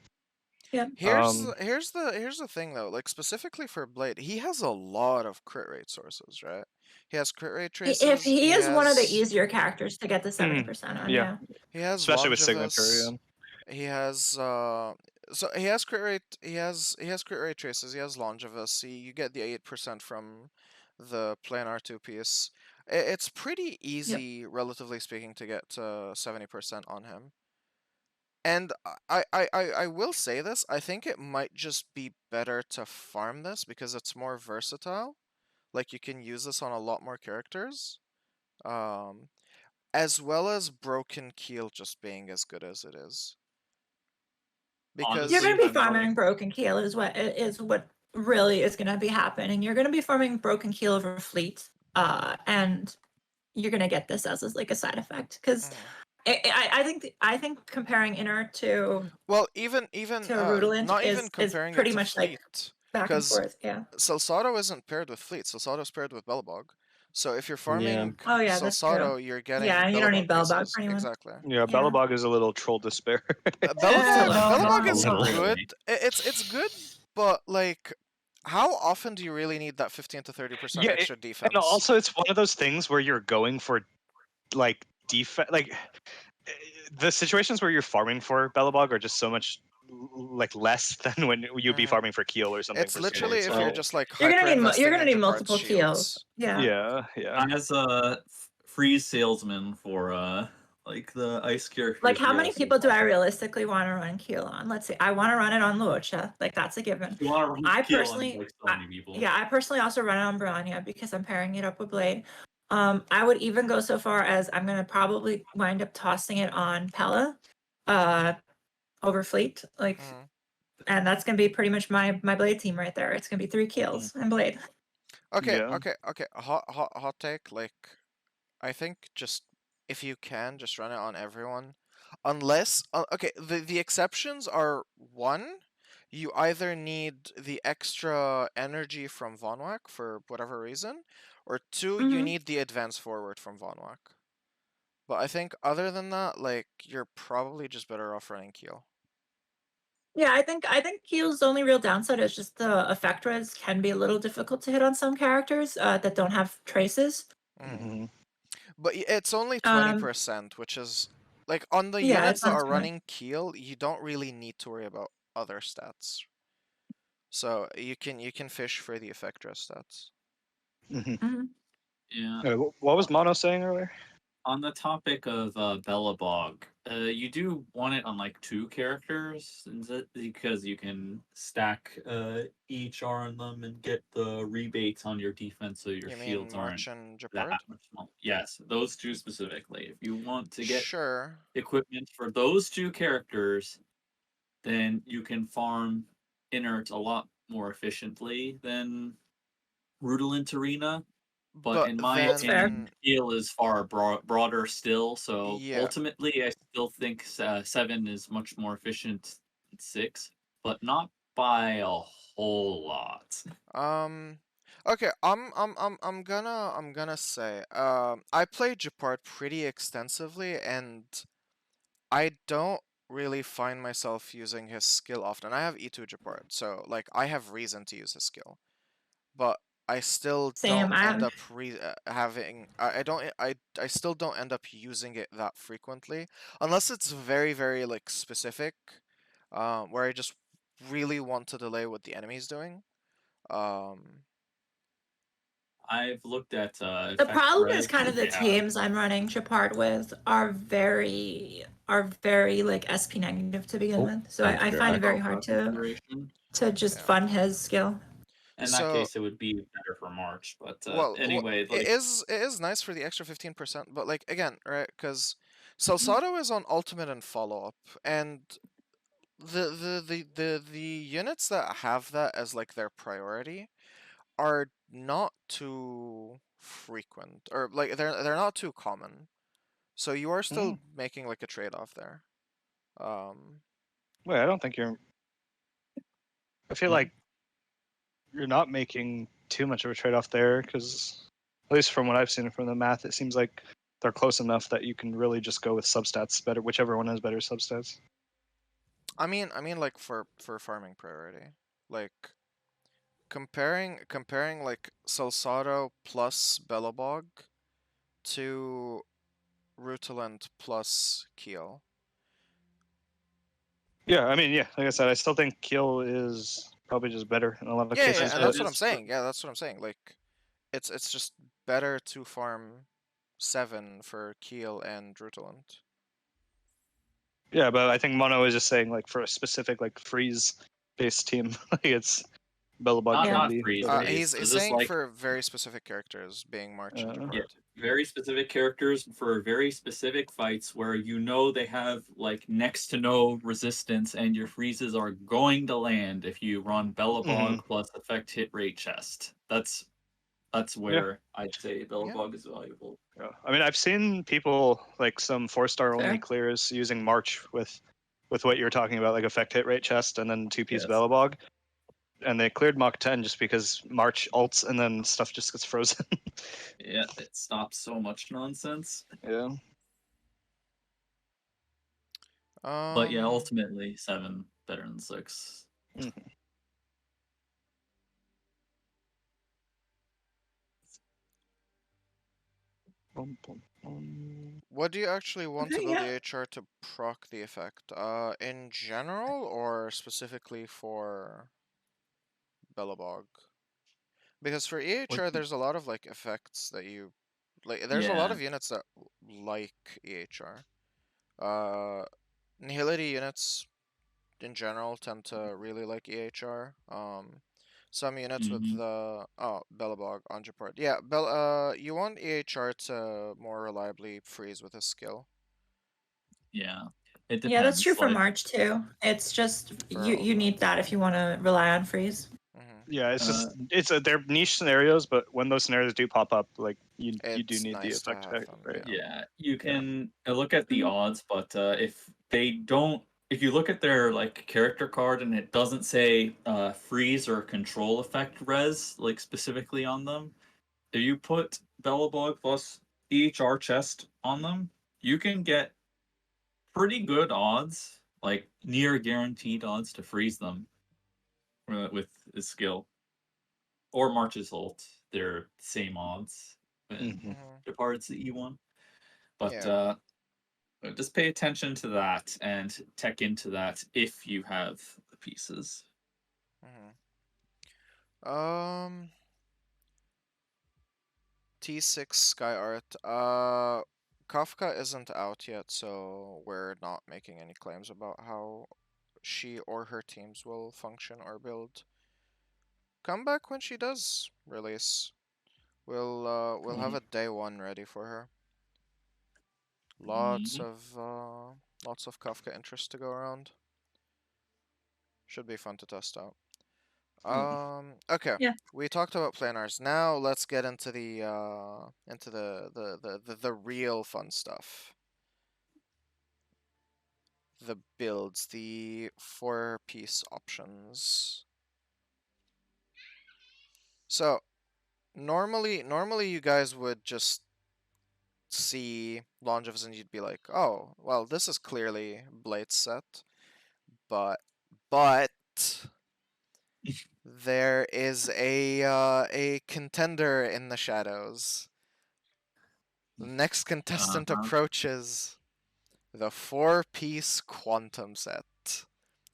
Yeah. Here's the thing though, like specifically for Blade, he has a lot of crit rate sources, right? He has crit rate traces. If he is one of the easier characters to get the 70% on, yeah. He has especially with Longevous. Signature. He has so he has crit rate. He has crit rate traces. He has Longevous. You get the 8% from the Planar 2-piece. It's pretty easy, relatively speaking, to get to 70% on him. And I will say this, I think it might just be better to farm this because it's more versatile. Like you can use this on a lot more characters. As well as Broken Keel just being as good as it is. Because you're going to be I'm more- farming Broken Keel is what really is going to be happening. You're going to be farming Broken Keel over Fleet, and you're going to get this as like a side effect because I think comparing Inner to even to Rutilant not is even comparing pretty it to much Fleet, like back and forth. Yeah. Salsato isn't paired with Fleet. Salsato's paired with Bellabog. So if you're farming Oh, yeah, that's true. Salsado, you're getting Yeah, and you don't need Bellabog pieces. for anyone. Exactly. Yeah, Bellabog is a little troll despair. Bellabog A is little. good. It's good, but like, how often do you really need that 15 to 30% Yeah, extra defense? And also, it's one of those things where you're going for, like, defense. Like, the situations where you're farming for Bellabog are just so much, like, less than when you'd be farming for Keel or something. It's for literally Sword, if you're so- just like You're gonna need hyper-investing in multiple Japard's kills. shields. Yeah. Yeah. As a freeze salesman for like the ice characters. Like, how we many also people do I have. realistically want to run Keel on? Let's see. I want to run it on Luocha. Like, that's a given. You want to run I Keel on, personally, like so many people. yeah, I personally also run it on Bronya because I'm pairing it up with Blade. I would even go so far as I'm gonna probably wind up tossing it on Pella, over Fleet. Like, and that's gonna be pretty much my Blade team right there. It's gonna be 3 kills and Blade. Okay, Yeah. okay. Hot take. Like, I think just if you can, just run it on everyone. Unless, okay, the exceptions are, one, you either need the extra energy from Vonwak for whatever reason, or two, you Mhm. need the advance forward from Vonwak. But I think other than that, like, you're probably just better off running Keel. Yeah, I think Keel's only real downside is just the effect res can be a little difficult to hit on some characters that don't have traces. Mhm. But it's only 20%, which is like on the Yeah, units it's that not are too much. running Keel, you don't really need to worry about other stats. So you can fish for the effect res stats. Mhm. Yeah. What was Mono saying earlier? On the topic of Bellabog, you do want it on like 2 characters because you can stack each on them and get the rebates on your defense, so your You mean shields aren't March and that Japard? much small. Yes, those 2 specifically. If you want to get Sure. equipment for those 2 characters, then you can farm inert a lot more efficiently than Rutilant Arena. But in my That's fair. opinion, Keel is far broader still. So Yeah. ultimately, I still think 7 is much more efficient than 6, but not by a whole lot. Okay, I'm gonna say, I play Japard pretty extensively, and I don't really find myself using his skill often. I have E2 Japard, so like I have reason to use his skill, but I still Same, don't end I'm- up having. I don't. I still don't end up using it that frequently, unless it's very like specific, where I just really want to delay what the enemy's doing. I've looked at The problem is kind of the yeah. teams I'm running Japard with are very like SP negative to begin Oh, with. So I okay. find it very Oh, hard consideration. to just Yeah. fund his skill. In So- that case, it would be better for March. But well, anyway, like, it is nice for the extra 15%, but like again, right? Because Salsado is on ultimate and follow up, and the units that have that as like their priority are not too frequent, or like they're not too common. So you are still making like a trade off there. Wait, I don't think you're. I feel like you're not making too much of a trade off there, because at least from what I've seen from the math, it seems like they're close enough that you can really just go with substats better, whichever one has better substats. I mean, like for farming priority, like comparing like Salsado plus Bellabog to Rutilant plus Keel. Yeah, I mean, yeah, like I said, I still think Keel is probably just better in a lot of Yeah, cases. and that's what but- I'm saying. Yeah, that's what I'm saying. Like, it's just better to farm 7 for Keel and Rutilant. Yeah, but I think Mono is just saying, like, for a specific, like, freeze-based team, like, it's Bellabog not can be. freeze. better. Based. He's So just saying like- for very specific characters, being March and Japard. Yeah, very specific characters for very specific fights where you know they have like next to no resistance and your freezes are going to land if you run Bellabog plus effect hit rate chest. That's where I'd say Bellabog is valuable. Yeah. I mean, I've seen people, like, some 4-star only Fair. clears using March with what you're talking about, like effect hit rate chest and then 2-piece Yes. Bellabog. and they cleared Mach 10 just because March ults and then stuff just gets frozen. Yeah, it stops so much nonsense. Yeah. But yeah, ultimately 7 better than 6. What do you actually want to Okay, build yeah. the HR to proc the effect? In general or specifically for Bellabog? Because for EHR, there's a lot of like effects that you like. There's a lot Yeah. of units that like EHR. Nihility units in general tend to really like EHR. Some units with Mhm. the Bellabog on your part. Yeah, you want EHR to more reliably freeze with his skill. Yeah. It depends. Yeah, that's true for like, March too. It's just For you need that if you want to rely on freeze. Yeah, it's just they're niche scenarios, but when those scenarios do pop up, like you do It's need the nice to effect, have them, right? Yeah, you can look at the Mhm. odds, but if they don't, if you look at their like character card and it doesn't say freeze or control effect res like specifically on them, if you put Bellabog plus EHR chest on them, you can get pretty good odds, like near guaranteed odds to freeze them with his skill or March's ult. They're same odds when Mhm. departs the E1. But Yeah. just pay attention to that and tech into that if you have the pieces. T6 Sky Art. Kafka isn't out yet, so we're not making any claims about how she or her teams will function or build. Come back when she does release. We'll have a day 1 ready for her. Lots of Kafka interest to go around. Should be fun to test out. Okay. Yeah. We talked about planars. Now let's get into the real fun stuff. The builds, the 4-piece options. So normally you guys would just see Longevs and you'd be like, oh, well, this is clearly Blade's set, but there is a contender in the shadows. The next contestant approaches the 4-piece quantum set.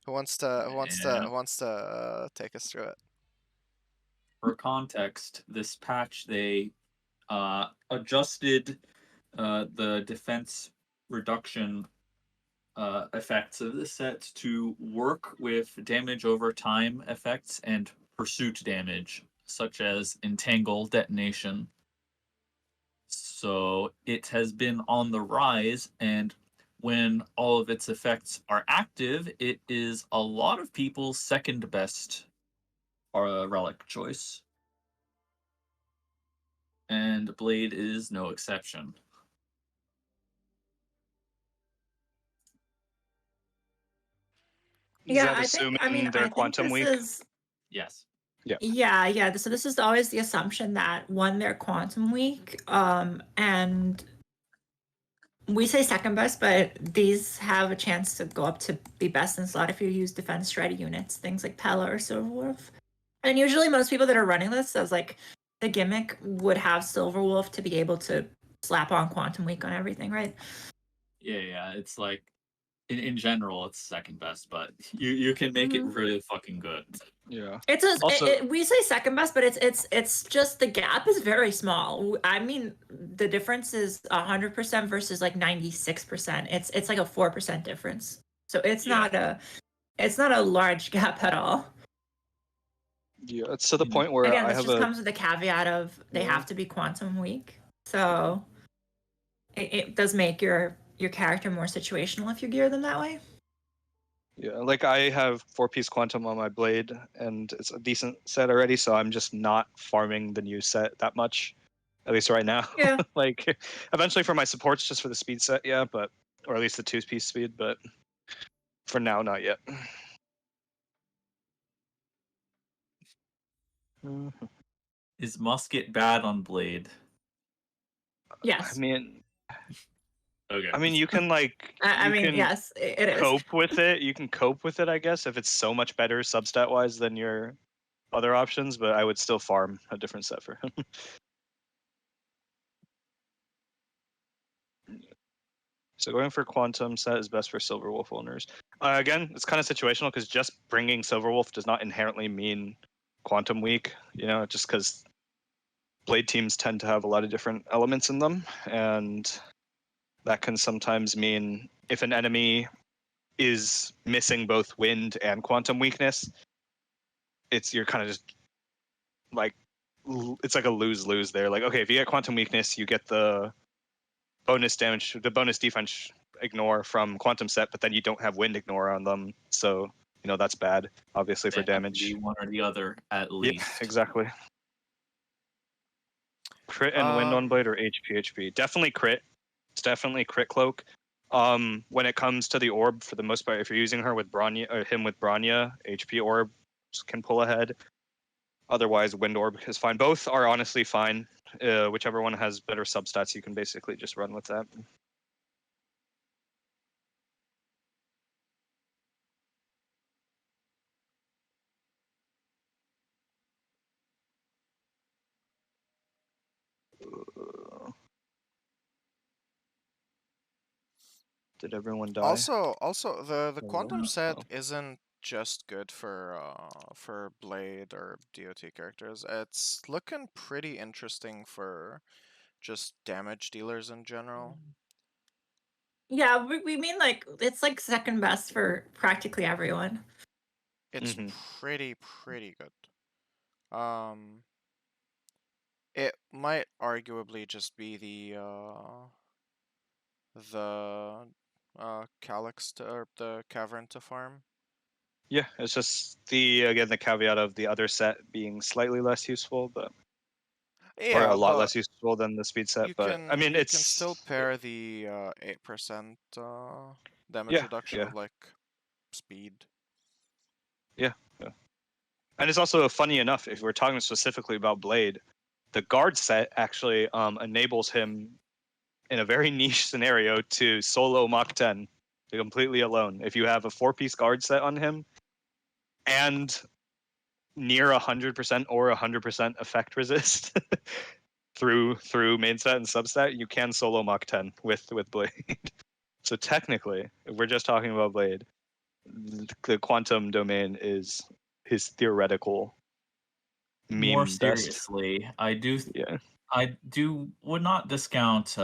Who wants to take us through it? For context, this patch they adjusted the defense reduction effects of the set to work with damage over time effects and pursuit damage, such as entangle detonation. So it has been on the rise, and when all of its effects are active, it is a lot of people's second best relic choice. And Blade is no exception. Is Yeah, that I assuming think they're I think quantum this weak? is Yes. yeah. So this is always the assumption that one, they're quantum weak, and we say second best, but these have a chance to go up to be best in slot if you use defense strategy units, things like Pella or Silverwolf. And usually most people that are running this as like the gimmick would have Silverwolf to be able to slap on quantum weak on everything, right? Yeah. It's like in general, it's second best, but you can make it really fucking good. Yeah. It's a, Also- we say second best, but it's just the gap is very small. I mean, the difference is 100% versus like 96%. It's like a 4% difference. So it's not a large gap at all. Yeah, it's to the point where Again, I this have just a comes with the caveat of they Yeah. have to be quantum weak. So it does make your character more situational if you gear them that way. Yeah, like I have 4-piece quantum on my blade, and it's a decent set already, so I'm just not farming the new set that much, at least right now. Yeah. Like, eventually for my supports, just for the speed set, yeah, but or at least the 2-piece speed, but for now, not yet. Is musket bad on blade? Yes. Okay. I mean, you can like. I you mean, can yes, it is. cope with it. You can cope with it, I guess, if it's so much better substat wise than your other options. But I would still farm a different set for him. So going for quantum set is best for Silverwolf owners. Again, it's kind of situational because just bringing Silverwolf does not inherently mean quantum weak. You know, just because blade teams tend to have a lot of different elements in them, and that can sometimes mean if an enemy is missing both wind and quantum weakness, you're kind of just like it's like a lose-lose there. Like, okay, if you get quantum weakness, you get the bonus damage, the bonus defense ignore from quantum set, but then you don't have wind ignore on them, so you know that's bad, obviously, for They have to damage. be one or the other at Yeah, least. exactly. Crit and wind on blade or HP? Definitely crit. It's definitely crit cloak. When it comes to the orb, for the most part, if you're using her with Bronya or him with Bronya, HP orb can pull ahead. Otherwise, wind orb is fine. Both are honestly fine. Whichever one has better substats, you can basically just run with that. Did everyone die? Also, the Oh, quantum no. set Oh. isn't just good for blade or DOT characters. It's looking pretty interesting for just damage dealers in general. Yeah, we mean like it's like second best for practically everyone. It's pretty good. It might arguably just be the calyx or the cavern to farm. Yeah, it's just the caveat of the other set being slightly less useful, but or Yeah, a lot but less useful than the speed set. you But can I mean, you it's can still pair the 8% damage Yeah, reduction yeah. with like speed. yeah. And it's also funny enough, if we're talking specifically about Blade, the guard set actually enables him in a very niche scenario to solo Mach 10 completely alone. If you have a 4-piece guard set on him and near 100% or 100% effect resist through main set and substat, you can solo Mach 10 with Blade. So technically, if we're just talking about Blade, the quantum domain is his theoretical More meme best. seriously, Yeah. I would not discount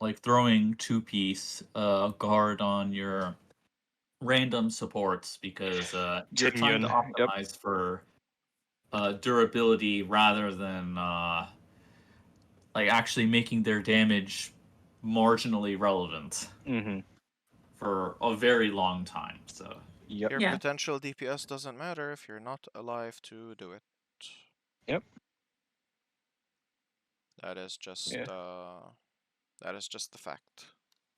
like throwing 2-piece guard on your random supports because you're trying to Tingyun, yep. optimize for durability rather than like actually making their damage marginally relevant for a very long time. So Yep. Your Yeah. potential DPS doesn't matter if you're not alive to do it. Yep. That is just Yeah. that is just the fact.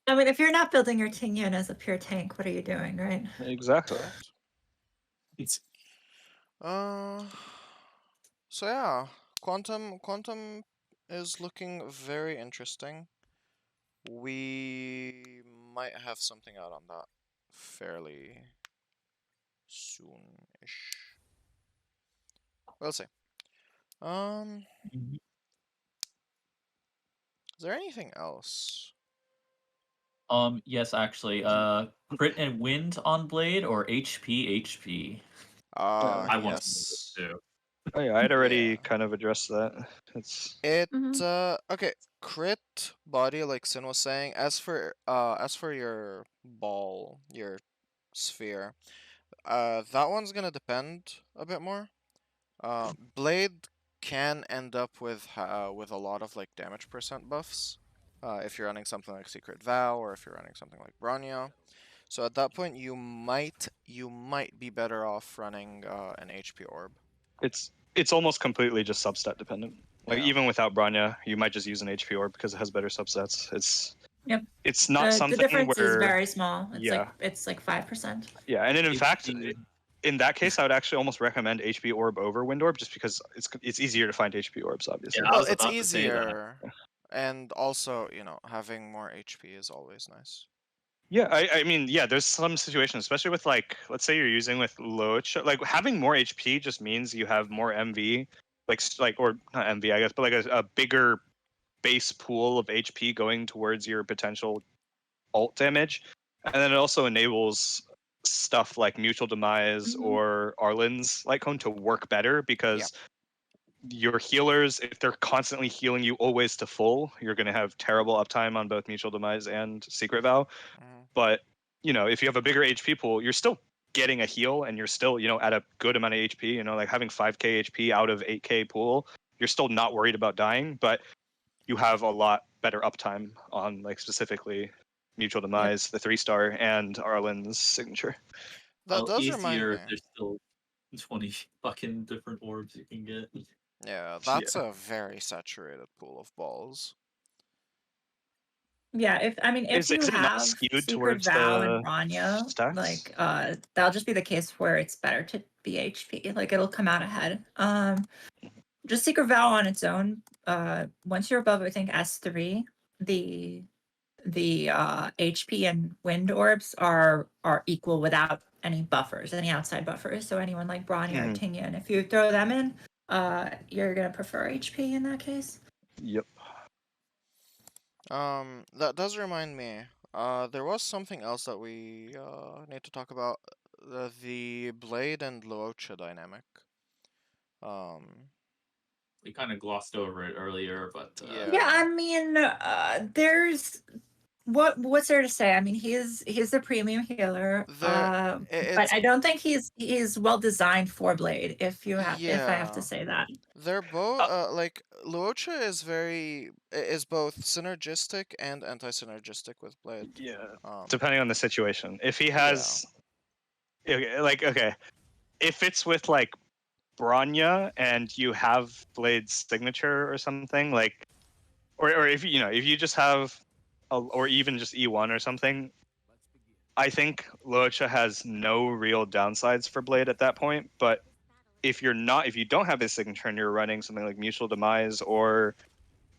I mean, if you're not building your Tingyun as a pure tank, what are you doing, right? Exactly. Correct. it's So yeah, quantum is looking very interesting. We might have something out on that fairly soon-ish. We'll see. Is there anything else? yes, actually, crit and wind on blade or HP. I want to know this Yes. too. Oh yeah, I'd already Yeah. kind of addressed that. It's Okay, crit body like Sin was saying, as for your ball, your sphere, that one's gonna depend a bit more. Blade can end up with a lot of like damage percent buffs, if you're running something like Secret Vow or if you're running something like Bronya. So at that point, you might be better off running an HP orb. it's almost completely just substat dependent. Like Yeah. even without Bronya, you might just use an HP orb because it has better substats. It's not The something difference where is very small. It's yeah. like 5%. Yeah, and in fact, in that case, I would actually almost recommend HP Orb over Wind Orb, just because it's easier to find HP Orbs, obviously. Yeah, I Well, was it's about to say that. easier, and also, having more HP is always nice. Yeah, I mean, yeah, there's some situations, especially with like, let's say you're using with Luocha, like having more HP just means you have more MV, or not MV, I guess, but like a bigger base pool of HP going towards your potential ult damage, and then it also enables stuff like Mutual Demise or Arlen's Light Cone to work better, because your healers, if they're constantly healing you always to full, you're going to have terrible uptime on both Mutual Demise and Secret Vow. But if you have a bigger HP pool, you're still getting a heal, and you're still at a good amount of HP. Like having 5k HP out of 8k pool, you're still not worried about dying, but you have a lot better uptime on like specifically Mutual Demise, the 3-star, and Arlen's signature. That does remind easier me. if there's still 20 fucking different orbs you can get. Yeah, that's a very saturated pool of balls. Yeah, if Is you it not have skewed Secret towards Vow the and Bronya, stats? like that'll just be the case where it's better to be HP. Like it'll come out ahead. Just Secret Vow on its own. Once you're above, I think S3, the HP and wind orbs are equal without any buffers, any outside buffers. So anyone like Bronya or Tingyun, if you throw them in, you're gonna prefer HP in that case. Yep. That does remind me. There was something else that we need to talk about. The Blade and Luocha dynamic. We kind of glossed over it earlier, but there's what's there to say? I mean, he's the premium healer, but I don't think he's well designed for Blade. If I have to say that, they're both like Luocha is both synergistic and anti-synergistic with Blade. Yeah. Depending on the situation, if he has, okay, if it's with like Bronya and you have Blade's signature or something, like, or if you just have, or even just E1 or something, I think Luocha has no real downsides for Blade at that point. But if you don't have his signature and you're running something like Mutual Demise or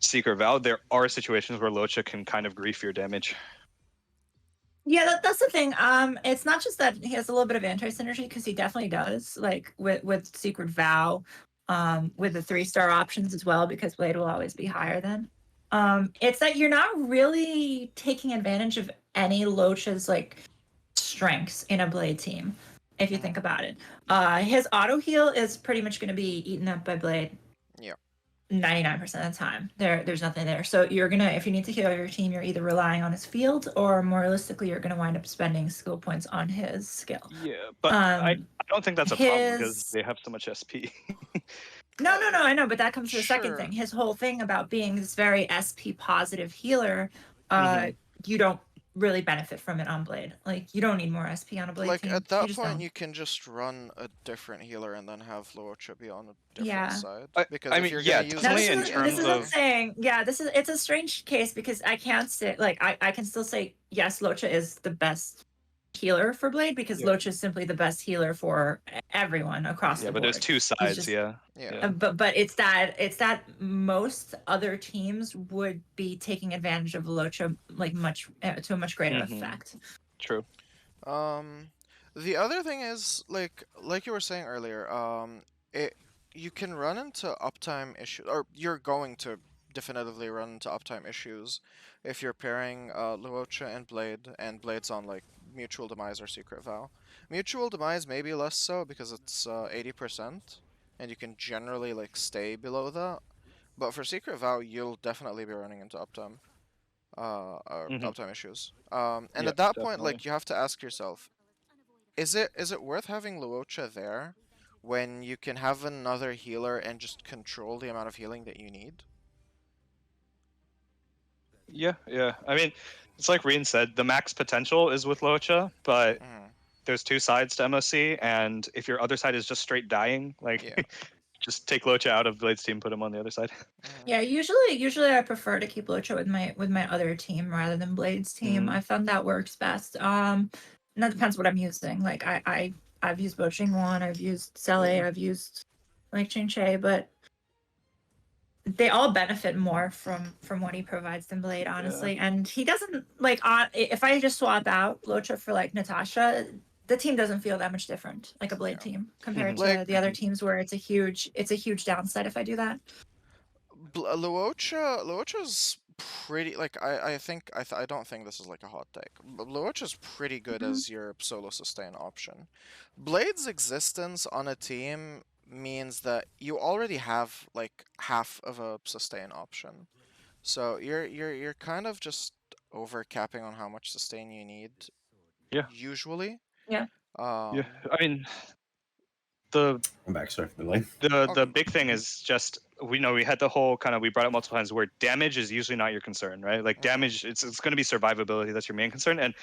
Secret Vow, there are situations where Luocha can kind of grief your damage. Yeah, that's the thing. It's not just that he has a little bit of anti-synergy, because he definitely does, like with Secret Vow, with the 3-star options as well, because Blade will always be higher than. It's that you're not really taking advantage of any Luocha's like strengths in a Blade team, if you think about it. His auto heal is pretty much going to be eaten up by Blade. 99% of the time. There's nothing there. So if you need to heal your team, you're either relying on his field, or more realistically, you're gonna wind up spending skill points on his skill. Yeah, but I don't think that's a problem, because they have so much SP. No, I know, but that comes to the second thing. His whole thing about being this very SP positive healer, you don't really benefit from it on Blade. Like, you don't need more SP on a Blade team. At that point, you can just run a different healer and then have Luocha be on a different side. Because if you're gonna use this is what I'm saying. Yeah, it's a strange case, because I can't say, like, I can still say, yes, Luocha is the best healer for Blade, because Luocha is simply the best healer for everyone across the board. Yeah, but there's two sides, but it's that most other teams would be taking advantage of Luocha like to a much greater effect. True. The other thing is, like you were saying earlier, you can run into uptime issues, or you're going to definitively run into uptime issues if you're pairing Luocha and Blade's on like Mutual Demise or Secret Vow. Mutual Demise maybe less so, because it's 80%, and you can generally like stay below that. But for Secret Vow, you'll definitely be running into uptime, uptime issues. And at that point, like, you have to ask yourself, is it worth having Luocha there when you can have another healer and just control the amount of healing that you need? Yeah. I mean, it's like Reens said, the max potential is with Luocha, but there's two sides to MOC, and if your other side is just straight dying, like, just take Luocha out of Blade's team, put him on the other side. Yeah, usually I prefer to keep Luocha with my other team rather than Blade's team. I found that works best. And that depends what I'm using. Like, I I've used both Yuan, I've used Sele, I've used like Qingque, but they all benefit more from what he provides than Blade, honestly. And he doesn't like if I just swap out Luocha for like Natasha, the team doesn't feel that much different, like a Blade team compared to the other teams where it's a huge downside if I do that. Luocha's pretty like I don't think this is like a hot take. Luocha's pretty good as your solo sustain option. Blade's existence on a team means that you already have like half of a sustain option, so you're kind of just over capping on how much sustain you need. Yeah. Usually. Yeah. Yeah. I mean, I'm back, sorry for the delay. The big thing is just we had the whole kind of we brought up multiple times where damage is usually not your concern, right? Like damage, it's going to be survivability that's your main concern, and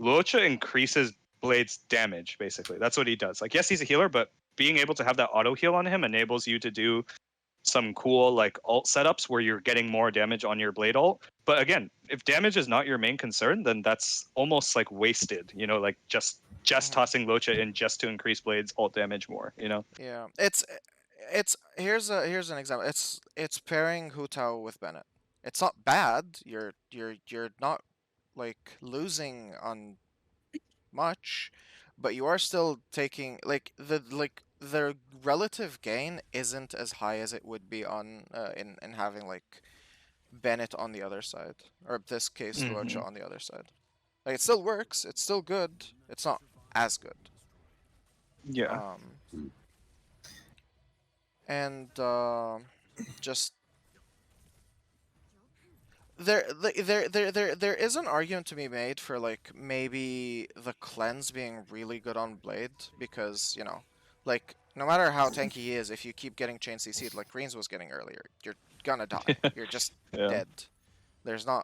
Luocha increases Blade's damage basically. That's what he does. Like yes, he's a healer, but being able to have that auto heal on him enables you to do some cool like ult setups where you're getting more damage on your Blade ult. But again, if damage is not your main concern, then that's almost like wasted. Like just tossing Luocha in just to increase Blade's ult damage more. Yeah, it's here's an example. It's pairing Hu Tao with Bennett. It's not bad. You're not like losing on much, but you are still taking the relative gain isn't as high as it would be on in having like Bennett on the other side, or in this case Luocha on the other side. Like it still works. It's still good. It's not as good. Yeah. And just there is an argument to be made for like maybe the cleanse being really good on Blade because like no matter how tanky he is, if you keep getting chain CC'd like Reens was getting earlier, you're gonna die. You're just dead. There's no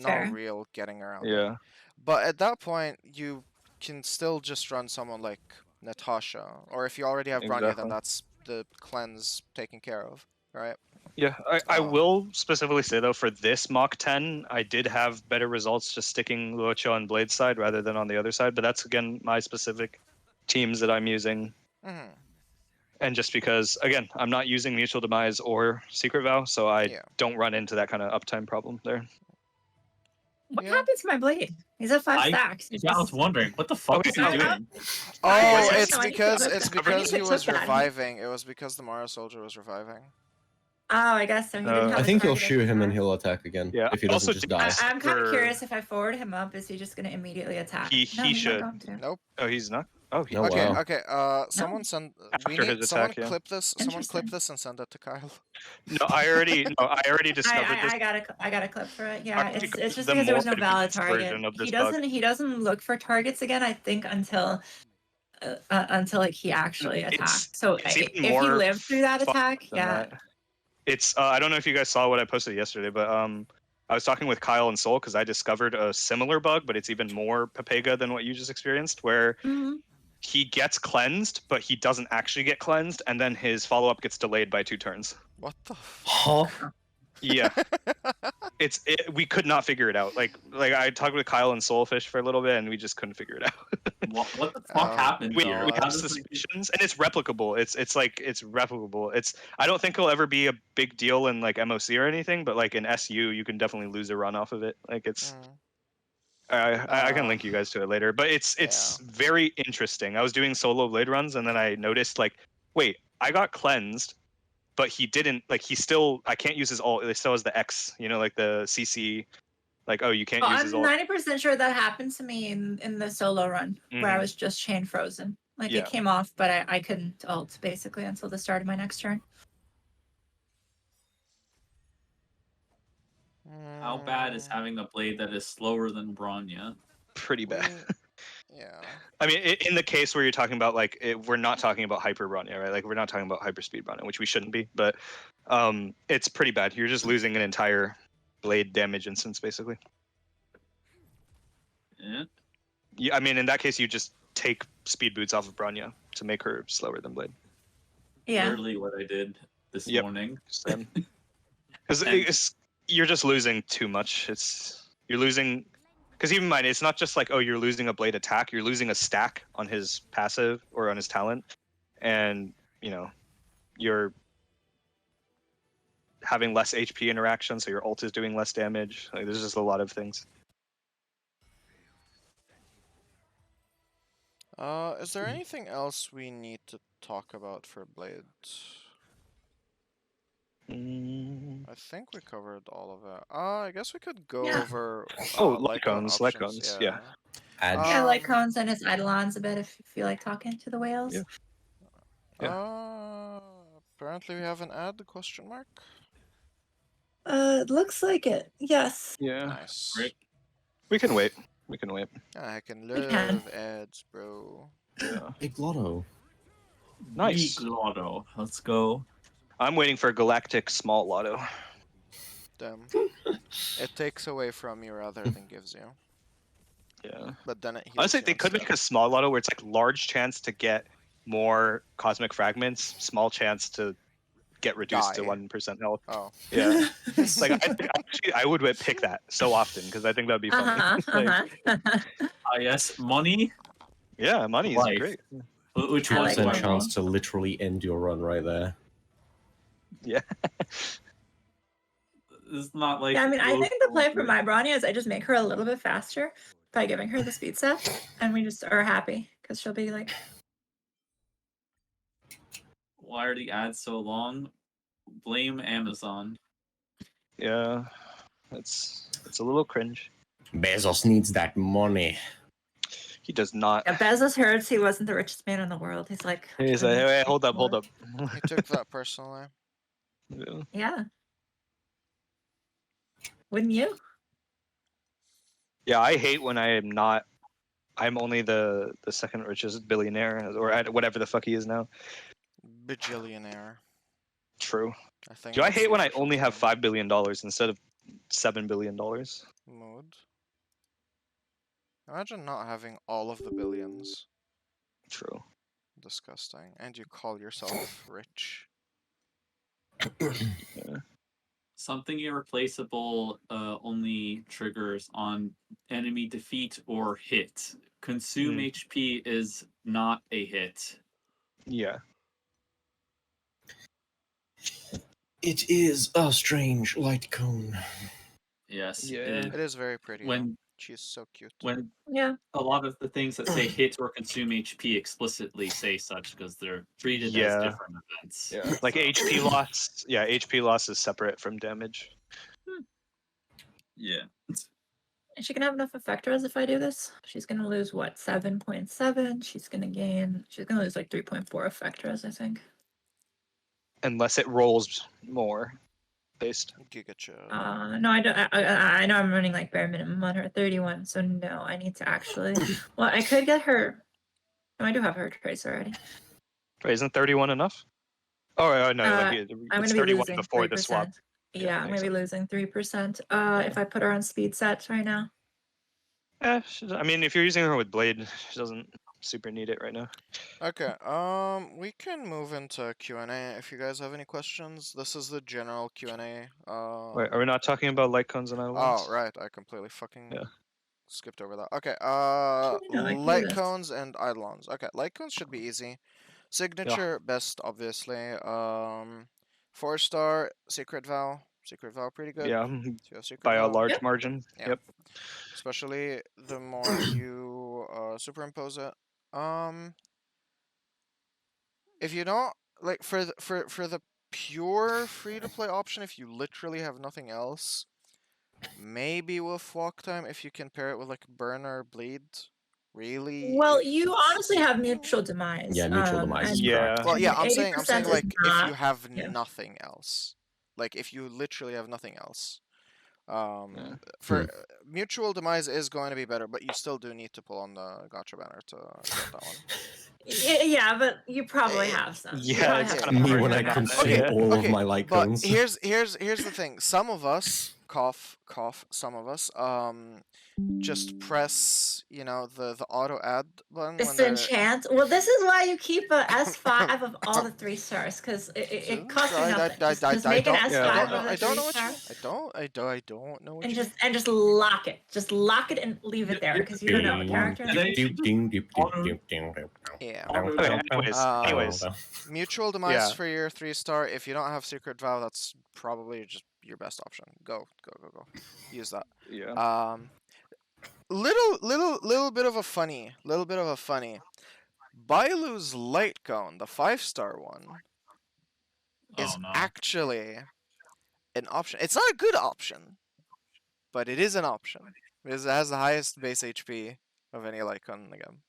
fair. real getting around. Yeah. But at that point, you can still just run someone like Natasha, or if you already have Bronya, then that's the cleanse taken care of, right? Yeah, I will specifically say though, for this Mach 10, I did have better results just sticking Luocha on Blade's side rather than on the other side, but that's again my specific teams that I'm using. And just because, again, I'm not using Mutual Demise or Secret Vow, so I don't run into that kind of uptime problem there. What happened to my Blade? He's at 5 stacks. I was wondering, what the fuck is he doing? Oh, it's because he was reviving. It was because the Mara Soldier was reviving. Oh, I guess so. He didn't have I think he'll target shoot him and anymore. he'll attack again. Yeah, if he doesn't just die. I'm kind of curious if I forward him up, is he just going to immediately attack? He he's should. Not going to. Nope. Oh, he's not? Oh, he No, Okay, wow. okay. Someone send. After his attack, clip this. Someone clip Interesting. this and send it to Kyle. No, I already discovered this. I got a clip for it. Yeah, think it's just the because there was more no valid advanced version target. of this He doesn't look for targets again. I think until like he actually attacks. So it's if even he more lived through that fun attack, than that. It's I don't know if you guys saw what I posted yesterday, but I was talking with Kyle and Soul because I discovered a similar bug, but it's even more Pepega than what you just experienced, where he gets cleansed, but he doesn't actually get cleansed, and then his follow-up gets delayed by 2 turns. What the? Huh? Yeah, we could not figure it out. Like I talked with Kyle and Soulfish for a little bit, and we just couldn't figure it out. What the fuck happened? We though? have suspicions, and it's replicable. It's replicable. I don't think it'll ever be a big deal in like MOC or anything, but like in SU, you can definitely lose a run off of it. Like it's. I can link you guys to it later, but it's very interesting. I was doing solo Blade runs, and then I noticed like, wait, I got cleansed, but he didn't. Like he still, I can't use his ult. It still has the X, like the CC. Like, oh, you can't use his ult. I'm 90% sure that happened to me in the solo run where I was just chain frozen. Like it came off, but I couldn't ult basically until the start of my next turn. How bad is having a blade that is slower than Bronya? Pretty bad. Yeah. I mean, in the case where you're talking about like, we're not talking about hyper Bronya, right? Like we're not talking about hyper speed Bronya, which we shouldn't be, but it's pretty bad. You're just losing an entire blade damage instance, basically. Yeah. I mean, in that case, you just take speed boots off of Bronya to make her slower than blade. Yeah. Literally what I did this morning. Because you're just losing too much. You're losing Because even mind, it's not just like, oh, you're losing a blade attack. You're losing a stack on his passive or on his talent, and you're having less HP interaction, so your ult is doing less damage. Like, there's just a lot of things. Is there anything else we need to talk about for Blade? I think we covered all of it. I guess we could go Yeah. over. Light cones, yeah. Yeah, like cones and his Eidolons a bit if you feel like talking to the whales. Yeah. Apparently we have an ad question mark. It looks like it. Yes. Yeah. Nice. Right. We can wait. I can We can. love ads, bro. Yeah. Big Lotto. Nice. Big Lotto. Let's go. I'm waiting for Galactic Small Lotto. Damn. It takes away from you rather than gives you. Yeah. But then it heals Honestly, you they could make instead. a small lotto where it's like large chance to get more cosmic fragments, small chance to get reduced to Die. 1% health. Oh. Yeah. Like I would pick that so often because I think that'd be funny. Yes, money. Yeah, money is Life. great. Which I one like do I money. want? Chance to literally end your run right there. Yeah. It's not like. Yeah, I mean, I think the play for my. my Bronya is I just make her a little bit faster by giving her the speed set, and we just are happy because she'll be like, Why are the ads so long? Blame Amazon. Yeah. It's a little cringe. Bezos needs that money. He does not. yeah, Bezos heard he wasn't the richest man in the world. He's like, He's like, hey, hold up. He took that personally. Yeah. Yeah. Wouldn't you? Yeah, I hate when I am not. I'm only the second richest billionaire, or whatever the fuck he is now. Bajillionaire. True. I think. Do I that's hate the when I official only have term. $5 billion instead of $7 billion? Mood. Imagine not having all of the billions. True. Disgusting. And you call yourself rich. Something irreplaceable only triggers on enemy defeat or hit. Consume HP is not a hit. Yeah. It is a strange light cone. Yes. Yeah. It is very pretty. When She's so cute. when Yeah. a lot of the things that say hit or consume HP explicitly say such because they're treated as Yeah. different events. Yeah. Like HP loss. Yeah, HP loss is separate from damage. Yeah. Is she gonna have enough effectors if I do this? She's gonna lose what, 7.7? She's gonna lose like 3.4 effectors, I think. Unless it rolls more. Based. Giga No, I don't. I know I'm running like bare minimum on her 31, so no, I need to actually. Well, I could get her. No, I do have her trace already. Wait, isn't 31 enough? Oh no, I'm it's gonna be 31 losing before 3%. the swap. Yeah, I'm makes gonna be losing 3%. If I put her on speed sets right now. I mean, if you're using her with blade, she doesn't super need it right now. Okay, we can move into Q&A if you guys have any questions. This is the general Q&A. Wait, are we not talking about light cones and Eidolons? Oh, right, I completely fucking Yeah. skipped over that. Okay, I can do light this. cones and Eidolons. Okay, light cones should be easy. Signature, best, obviously. 4-star, Secret Vow. Secret Vow, pretty good. Yeah, So you have Secret by a Vow. large Yep. margin. Yeah. Yep. Especially the more you superimpose it. If you don't like for the pure free to play option, if you literally have nothing else, maybe with walk time if you can pair it with like burn or bleed. Really? Well, if you it's- honestly have mutual demise. Yeah, mutual demise is and- Yeah. Well, yeah, and I'm saying 80% like is if you not- have yeah. nothing else, like if you literally have nothing else. Yeah. For mutual demise is going to be better, but you still do need to pull on the gotcha banner to get that one. Yeah, but you probably have some. You Yeah, probably it's have kind of some. Me hard when to I not- consume Okay, all okay, of my light But cones. here's the thing. Some of us cough, some of us. Just press, the auto add button. when they're- Disenchant. Well, this is why you keep a S5 of all the 3 stars, because it costs you nothing. Just make an S5 of the I don't know 3 what you. star. I don't know what And you. just lock it. Just lock it and leave it there, because you don't know what character. Yeah. Okay, anyways. Mutual demise Yeah. for your 3-star. If you don't have Secret Vow, that's probably just your best option. Go. Use that. Yeah. Little bit of a funny. Bailu's Light Cone, the 5-star one, is Oh no. actually an option. It's not a good option, but it is an option because it has the highest base HP of any Light Cone in the game.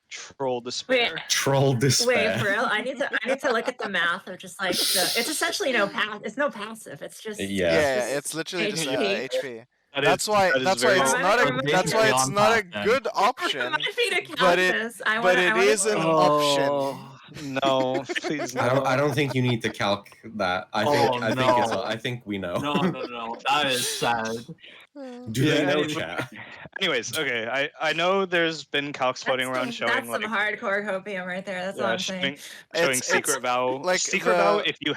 Troll despair. Troll Wait, despair. for real? I need to look at the math of just like it's essentially it's no passive. It's just Yeah, just it's literally just HP. HP. That That's is- why that is it's very- not a Remind that's me why it's on not a that then. good option. Remind me to count but it- this. but it is an option. No, please I no. don't. I don't think you need to calc that. I think we know. No. That is sad. Do they Yeah, know, anyway. chat? Anyways, okay. I know there's been calcs floating around showing that's like some hardcore copium right there. That's all I'm saying. showing It's- secret vow. like secret vow if you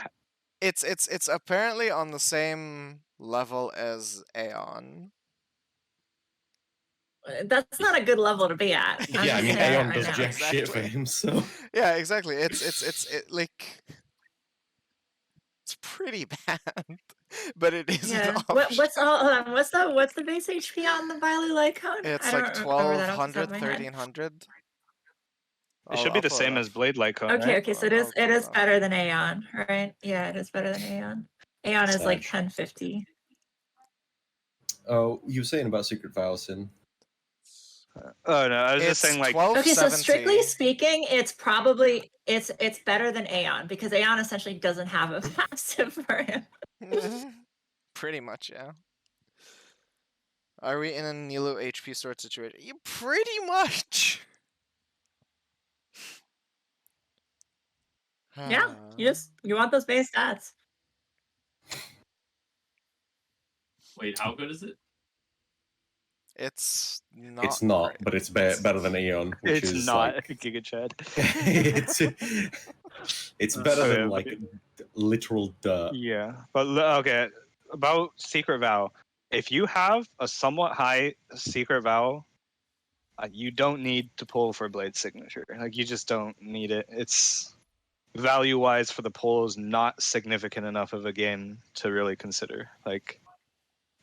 It's apparently on the same level as Aeon. That's not a good level to be at. I'm Yeah, I just mean, saying that Aeon right does now. jack shit for Exactly. him, so. Yeah, exactly. It's pretty bad, but it is an Yeah. option. What's the base HP on the Bailu Light Cone? It's I don't like remember that off the top 1200, of my head. 1300. it should be the same as Blade Lycon, Okay, right? okay, so I'll it pull is it up. better than Aeon, right? Yeah, it is better than Aeon. Aeon is like Sag. 1050. Oh, you were saying about secret vows, Sin. Oh no, I was just It's saying like 1270. Okay, so strictly speaking, it's probably it's better than Aeon because Aeon essentially doesn't have a passive for him. Pretty much, yeah. Are we in a Nilo HP sort situation? You pretty much. Yeah, you want those base stats. Uh, Wait, how good is it? It's not. It's not, great. but it's better than Aeon, which it's is not like, Giga Chad. it's better Okay, than but like literal dirt. Yeah, but okay, about secret vow. If you have a somewhat high secret vow, you don't need to pull for Blade signature. Like you just don't need it. It's value-wise for the pull is not significant enough of a gain to really consider. Like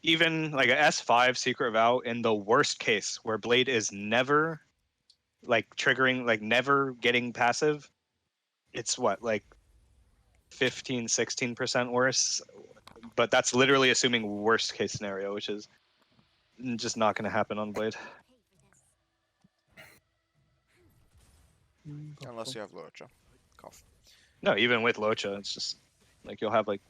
even like a S5 secret vow in the worst case where Blade is never like triggering, like never getting passive, it's what, like 15-16% worse, but that's literally assuming worst case scenario, which is just not going to happen on Blade. Unless you have Luocha. Cough. No, even with Luocha, it's just like you'll have like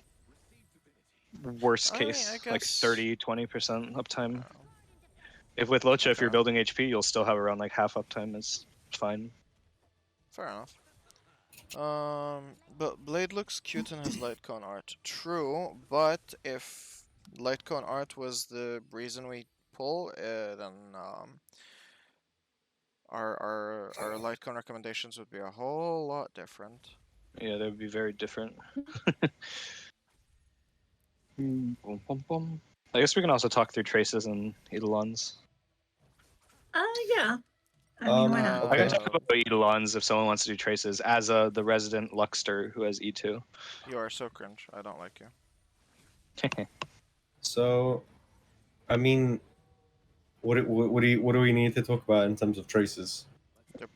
worst I mean, case I like guess- 30-20% uptime. Oh. If with Luocha, if you're Okay. building HP, you'll still have around like half uptime. It's fine. Fair enough. But Blade looks cute in his light cone art. True, but if light cone art was the reason we pull, then our light cone recommendations would be a whole lot different. Yeah, they would be very different. Boom, boom, boom. I guess we can also talk through traces and Eidolons. Yeah. I mean, why not? I can Okay. talk about Eidolons if someone wants to do traces as the resident Luxter who has E2. You are so cringe. I don't like you. So, I mean, what do we need to talk about in terms of traces?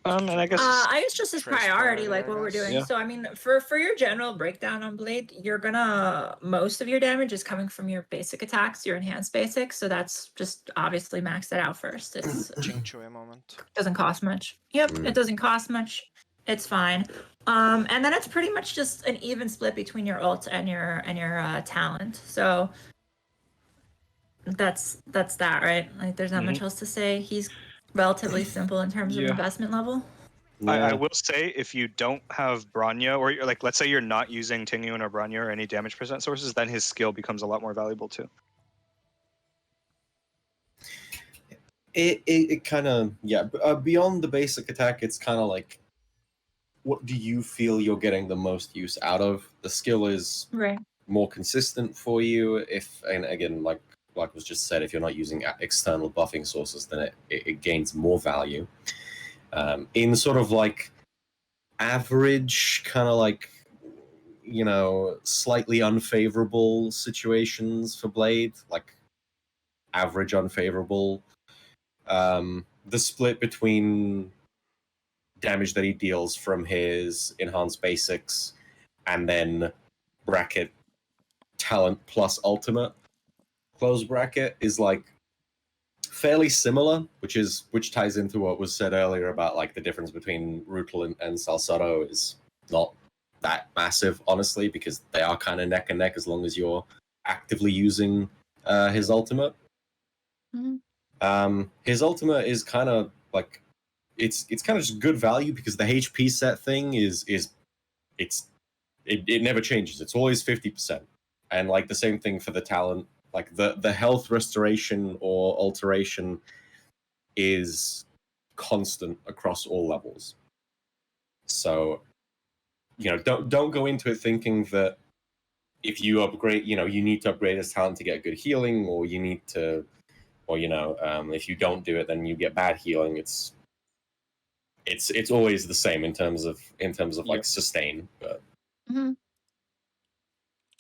And I guess I guess just as Trace priority, priority, like I what we're guess. doing. Yeah. So I mean, for your general breakdown on Blade, you're gonna most of your damage is coming from your basic attacks, your enhanced basics. So that's just obviously max that out first. It's Qingque moment. doesn't cost much. Yep, Mm. it doesn't cost much. It's fine. And then it's pretty much just an even split between your ult and your talent. So that's that, right? Like there's not much else to say. He's relatively simple in terms of Yeah. investment level. I will say if you don't have Bronya, or you're, like let's say you're not using Tingyun or Bronya or any damage percent sources, then his skill becomes a lot more valuable too. It kind of, yeah, beyond the basic attack, it's kind of like, what do you feel you're getting the most use out of? The skill is Right. more consistent for you, and again, like was just said, if you're not using external buffing sources, then it gains more value. In sort of like average, kind of like, you know, slightly unfavorable situations for Blade, like average unfavorable, the split between damage that he deals from his enhanced basics and then bracket talent plus ultimate close bracket is like fairly similar, which ties into what was said earlier about like the difference between Rutal and Salsaro is not that massive, honestly, because they are kind of neck and neck as long as you're actively using his ultimate. Mhm. His ultimate is kind of like it's kind of just good value because the HP set thing it never changes. It's always 50%, and like the same thing for the talent. Like the health restoration or alteration is constant across all levels. So, you know, don't go into it thinking that if you upgrade, you know, you need to upgrade his talent to get good healing, or you need to, or you know, if you don't do it, then you get bad healing. It's always the same in terms of like sustain. But Mhm.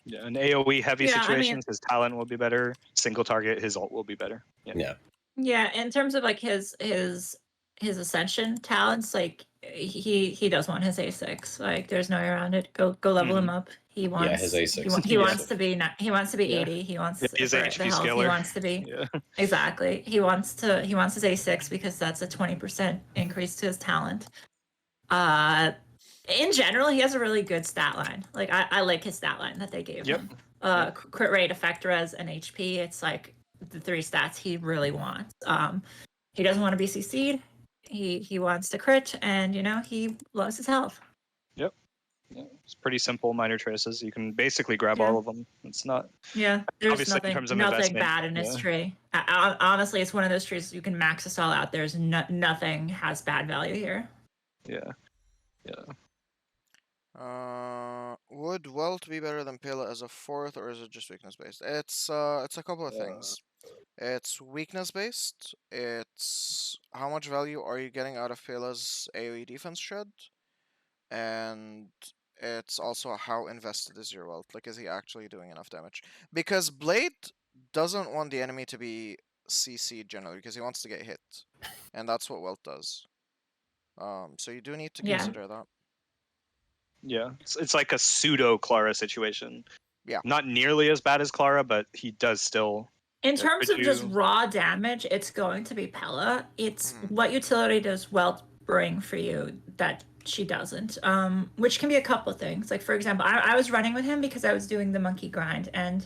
Yeah, in AoE heavy Yeah, I mean- situations, his talent will be better. Single target, his ult will be better. yeah. Yeah, in terms of like his ascension talents, like he does want his A6. Like there's no way around it. Go level him up. He wants his A6 he is wants to be he wants to be Yeah. 80. He wants His for HP the health. He scaler. wants to be Yeah. exactly. He wants his A6 because that's a 20% increase to his talent. In general, he has a really good stat line. Like I like his stat line that they gave Yep. him. Crit rate, effect res, and HP. It's like the three stats he really wants. He doesn't want to be CC'd. He wants to crit, and you know he loves his health. Yeah, it's pretty simple minor traces. You can basically grab Yeah. all of them. It's not. Yeah, there's Obviously, in nothing terms of nothing investment, bad in this yeah. tree. Honestly, it's one of those trees you can max us all out. There's nothing has bad value here. Yeah. Would Welt be better than Pela as a fourth, or is it just weakness based? It's a couple of things. It's weakness based. It's how much value are you getting out of Pela's AoE defense shred, and it's also how invested is your Welt. Like, is he actually doing enough damage? Because Blade doesn't want the enemy to be CC'd generally because he wants to get hit, and that's what Welt does. So you do need to Yeah. consider that. Yeah, it's like a pseudo Clara situation. Yeah. Not nearly as bad as Clara, but he does still. In Yeah, terms could of just you- raw damage, it's going to be Pella. It's Mhm. what utility does Welt bring for you that she doesn't, which can be a couple things. Like, for example, I was running with him because I was doing the monkey grind, and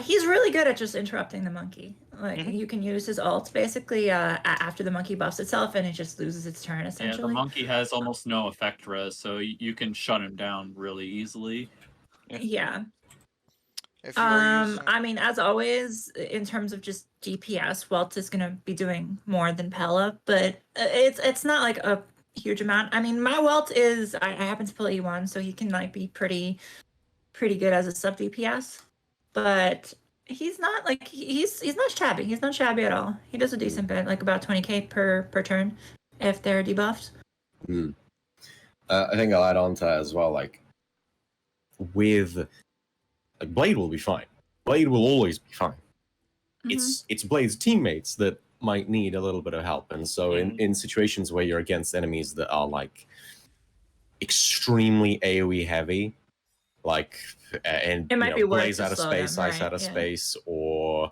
he's really good at just interrupting the monkey. Like, Mhm. you can use his ult basically after the monkey buffs itself, and it just loses its turn, Yeah, the essentially. monkey has almost no effect res, so you can shut him down really easily. Yeah. If you are using... I mean, as always, in terms of just DPS, Welt is gonna be doing more than Pella, but it's not like a huge amount. I mean, my Welt is I happen to pull E1, so he can like be pretty good as a sub DPS, but he's not like he's not shabby. He's not shabby at all. He does a decent bit, like about 20k per turn, if they're debuffed. I think I'll add on to that as well. Like with Blade will be fine. Blade will always be fine. It's Blade's teammates that might need a little bit of help, and so in situations where you're against enemies that are like extremely AoE heavy, like and It might be worth Blaze to out of slow space, them, Ice right, out of yeah. space, or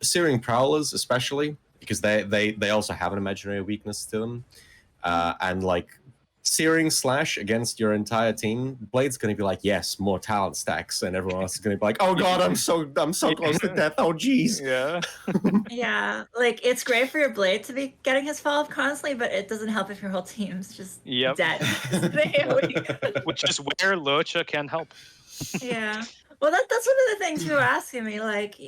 Searing Prowlers especially, because they also have an imaginary weakness to them, and like Searing Slash against your entire team, Blade's going to be like, yes, more talent stacks, and everyone else is going to be like, oh god, I'm so close to death. Oh jeez. Yeah. Yeah, like it's great for your Blade to be getting his fall off constantly, but it doesn't help if your whole team's just Yep. dead. Which is where Luocha can help. Yeah. Well, that's one of the things people are asking me. Like,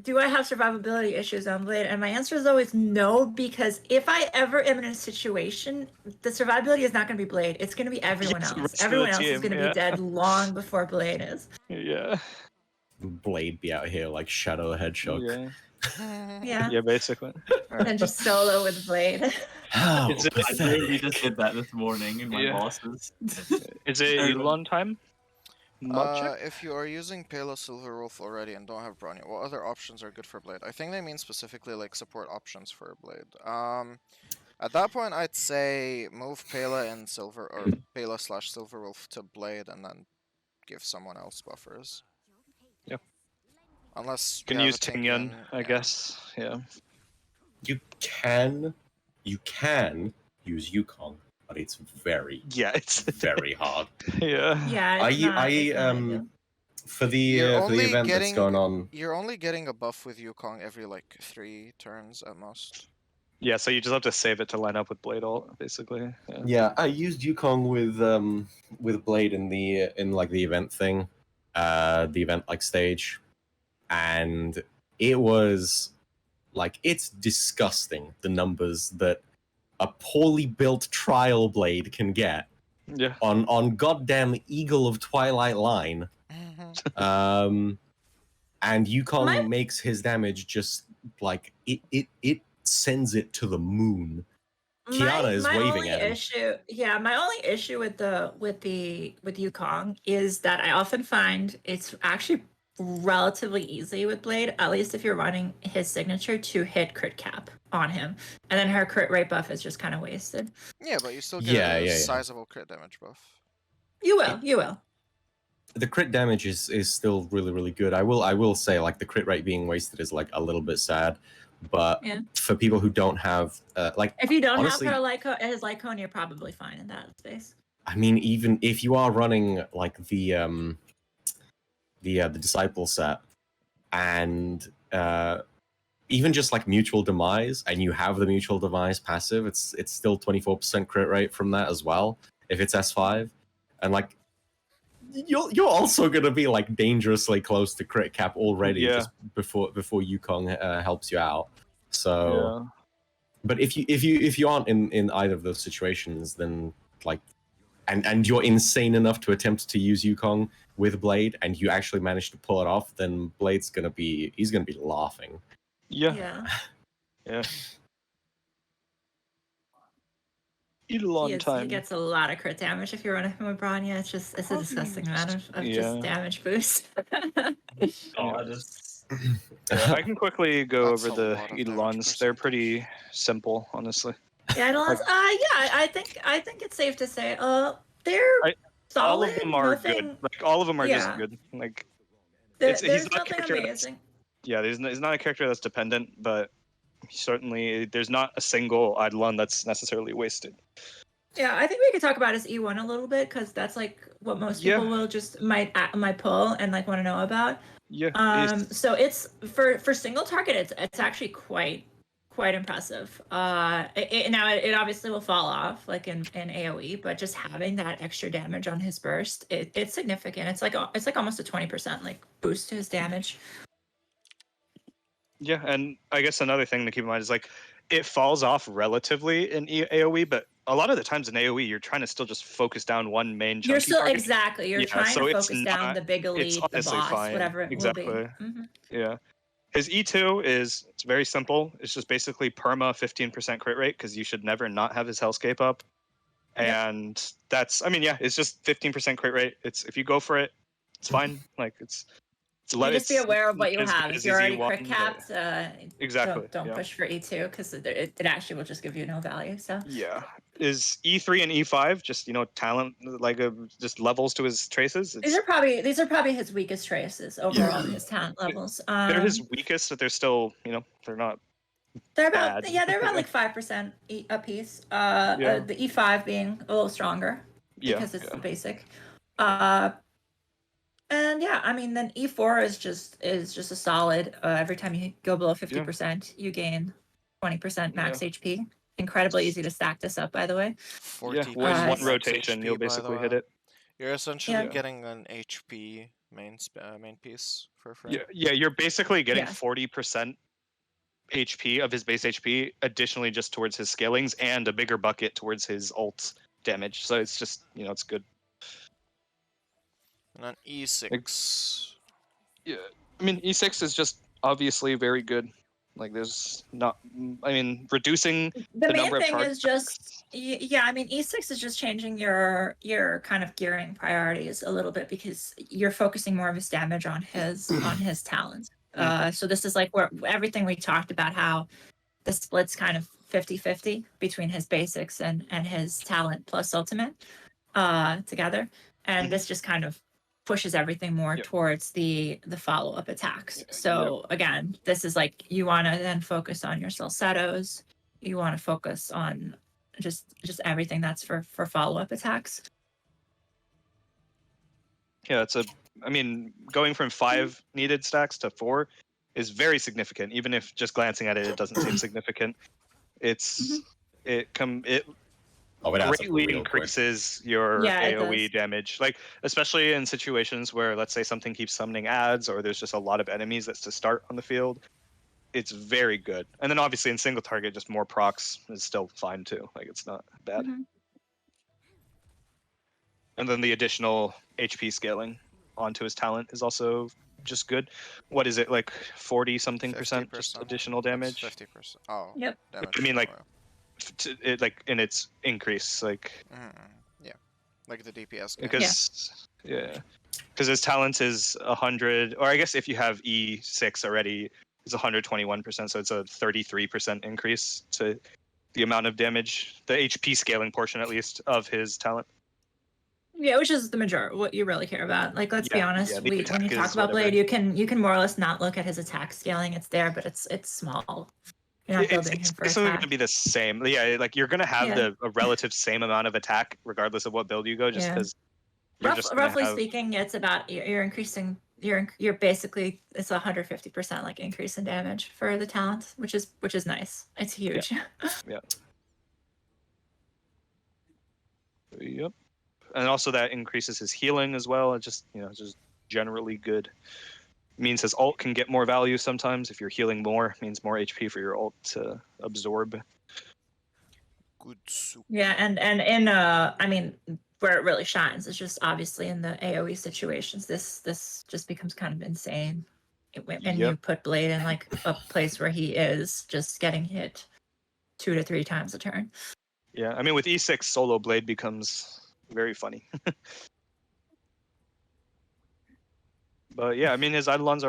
do I have survivability issues on Blade? And my answer is always no, because if I ever am in a situation, the survivability is not going to be Blade. It's going to be everyone It's the else. rest of Everyone the else is team, going to yeah. be dead long before Blade is. Yeah. Blade be out here like Shadow the Hedgehog. Yeah. Yeah. Yeah, basically. And just solo with Blade. How Is it- I pathetic. literally just did that this morning in my Yeah. bosses. Is it Eidolon time? Mod check? If you are using Palo Silver Wolf already and don't have Bronya, what other options are good for Blade? I think they mean specifically like support options for Blade. At that point, I'd say move Pela and Silver or Pela/Silver Wolf to Blade, and then give someone else buffers. Yep. Unless You can have use a Tingyun, I yeah. guess. Yeah. You can use Yukong, but it's very, Yeah, it's very hard. yeah. Yeah. It's not ideal. For the You're for the only event that's getting- going on. You're only getting a buff with Yukong every like 3 turns at most. Yeah, so you just have to save it to line up with Blade ult, basically. Yeah. Yeah, I used Yukong with Blade in the event thing, the event like stage, and it was like, it's disgusting the numbers that a poorly built trial blade can get Yeah. on goddamn Eagle of Twilight Line. And Yukong makes his damage just like it sends it to the moon. Kiana is waving at him. My only issue with Yukong is that I often find it's actually relatively easy with Blade, at least if you're running his signature, to hit crit cap on him, and then her crit rate buff is just kind of wasted. Yeah, but you still get a Yeah. sizable crit damage buff. You will. The crit damage is still really, really good. I will say, like, the crit rate being wasted is like a little bit sad, but Yeah. for people who don't have like, If you don't honestly, have her his Lycone, you're probably fine in that space. I mean, even if you are running like the disciple set and even just like mutual demise, and you have the mutual demise passive, it's still 24% crit rate from that as well if it's S5, and like you're also gonna be like dangerously close to crit cap already just before Yukong helps you out. So, but if you aren't in either of those situations, then like, and you're insane enough to attempt to use Yukong with Blade, and you actually manage to pull it off, then Blade's gonna be laughing. Yeah. Eidolon time. He gets a lot of crit damage if you're running him with Bronya. It's a disgusting amount of just damage boost. I can quickly go That's over a the lot of Eidolons. damage They're pretty simple, honestly. Yeah, Eidolons. I think it's safe to say, they're solid. All of them are good. Like, all of them are just good. Like, there's he's not nothing amazing. Yeah, he's not a character that's dependent, but certainly there's not a single Eidolon that's necessarily wasted. Yeah, I think we could talk about his E1 a little bit, because that's like what most people will just might pull and like want to know about. Yeah. So it's for single target, it's actually quite impressive. It obviously will fall off like in AoE, but just having that extra damage on his burst, it's significant. It's like almost a 20% like boost to his damage. Yeah, and I guess another thing to keep in mind is like it falls off relatively in AoE, but a lot of the times in AoE you're trying to still just focus down one main chunky You're still target. You're trying to focus down the big elite, the boss, fine. whatever it will be. Mm-hmm. Yeah. His E2 it's very simple. It's just basically perma 15% crit rate, because you should never not have his hellscape up. And that's, it's just 15% crit rate. It's, if you go for it, it's fine. Like Just be aware of what you have. If you're already E1, crit capped, exactly. Don't push for E2, because it actually will just give you no value. So yeah, is E3 and E5 just talent, like just levels to his traces? These are probably his weakest traces overall. His talent levels. They're his weakest, but they're still they're not. They're about bad. they're about like 5% a piece. The E5 being a little stronger because it's the basic. And then E4 is just a solid. Every time you go below 50%, you gain 20% max HP. Incredibly easy to stack this up, by the way. 40 one rotation, HP, you'll basically hit it. You're essentially getting an HP main piece for frame. Yeah, you're basically getting Yes. 40% HP of his base HP, additionally just towards his scalings, and a bigger bucket towards his ult damage. So it's just, it's good. And then E6. Yeah, I mean, E6 is just obviously very good. Like, there's not, reducing The main number of thing targets. is just yeah, I mean E6 is just changing your kind of gearing priorities a little bit because you're focusing more of his damage on his talents. So this is like where everything we talked about, how the split's kind of 50-50 between his basics and his talent plus ultimate together. And this just kind of pushes everything more towards the follow-up attacks. So again, this is like you want to then focus on your Salsettos. You want to focus on just everything that's for follow-up attacks. Yeah, going from 5 needed stacks to 4 is very significant. Even if just glancing at it, it doesn't seem significant. It Oh, it adds up greatly real quick. increases your Yeah, it AoE does. damage. Like, especially in situations where, let's say, something keeps summoning ads, or there's just a lot of enemies that's to start on the field. It's very good. And then obviously in single target, just more procs is still fine too. Like, it's not bad. Mhm. And then the additional HP scaling onto his talent is also just good. What is it, like 40 something percent just 50%. additional damage? 50%. Oh. Yep. Damage. I mean, like, Oh, like in its increase, like, yeah. Yeah. Like the DPS game. because his talent is 100, or I guess if you have E6 already, it's 121%, so it's a 33% increase to the amount of damage, the HP scaling portion at least of his talent. Yeah, which is the majority what you really care about. Like, let's be honest, the when you attack talk is about whatever. Blade, you can more or less not look at his attack scaling. It's there, but it's small. You're not building It's him for basically going attack. to be the same. Yeah, like you're going to have a relative same amount of attack regardless of what build you go, just because Roughly speaking, it's about you're increasing. You're basically it's 150% like increase in damage for the talent, which is nice. It's huge. Yep. And also that increases his healing as well. It just just generally good. Means his ult can get more value sometimes. If you're healing more, means more HP for your ult to absorb. Good soup. Yeah, and in I mean, where it really shines is just obviously in the AoE situations. This just becomes kind of insane when you put Blade in like a place where he is just getting hit 2 to 3 times a turn. Yeah, I mean with E6, solo Blade becomes very funny. But yeah, I mean his Eidolons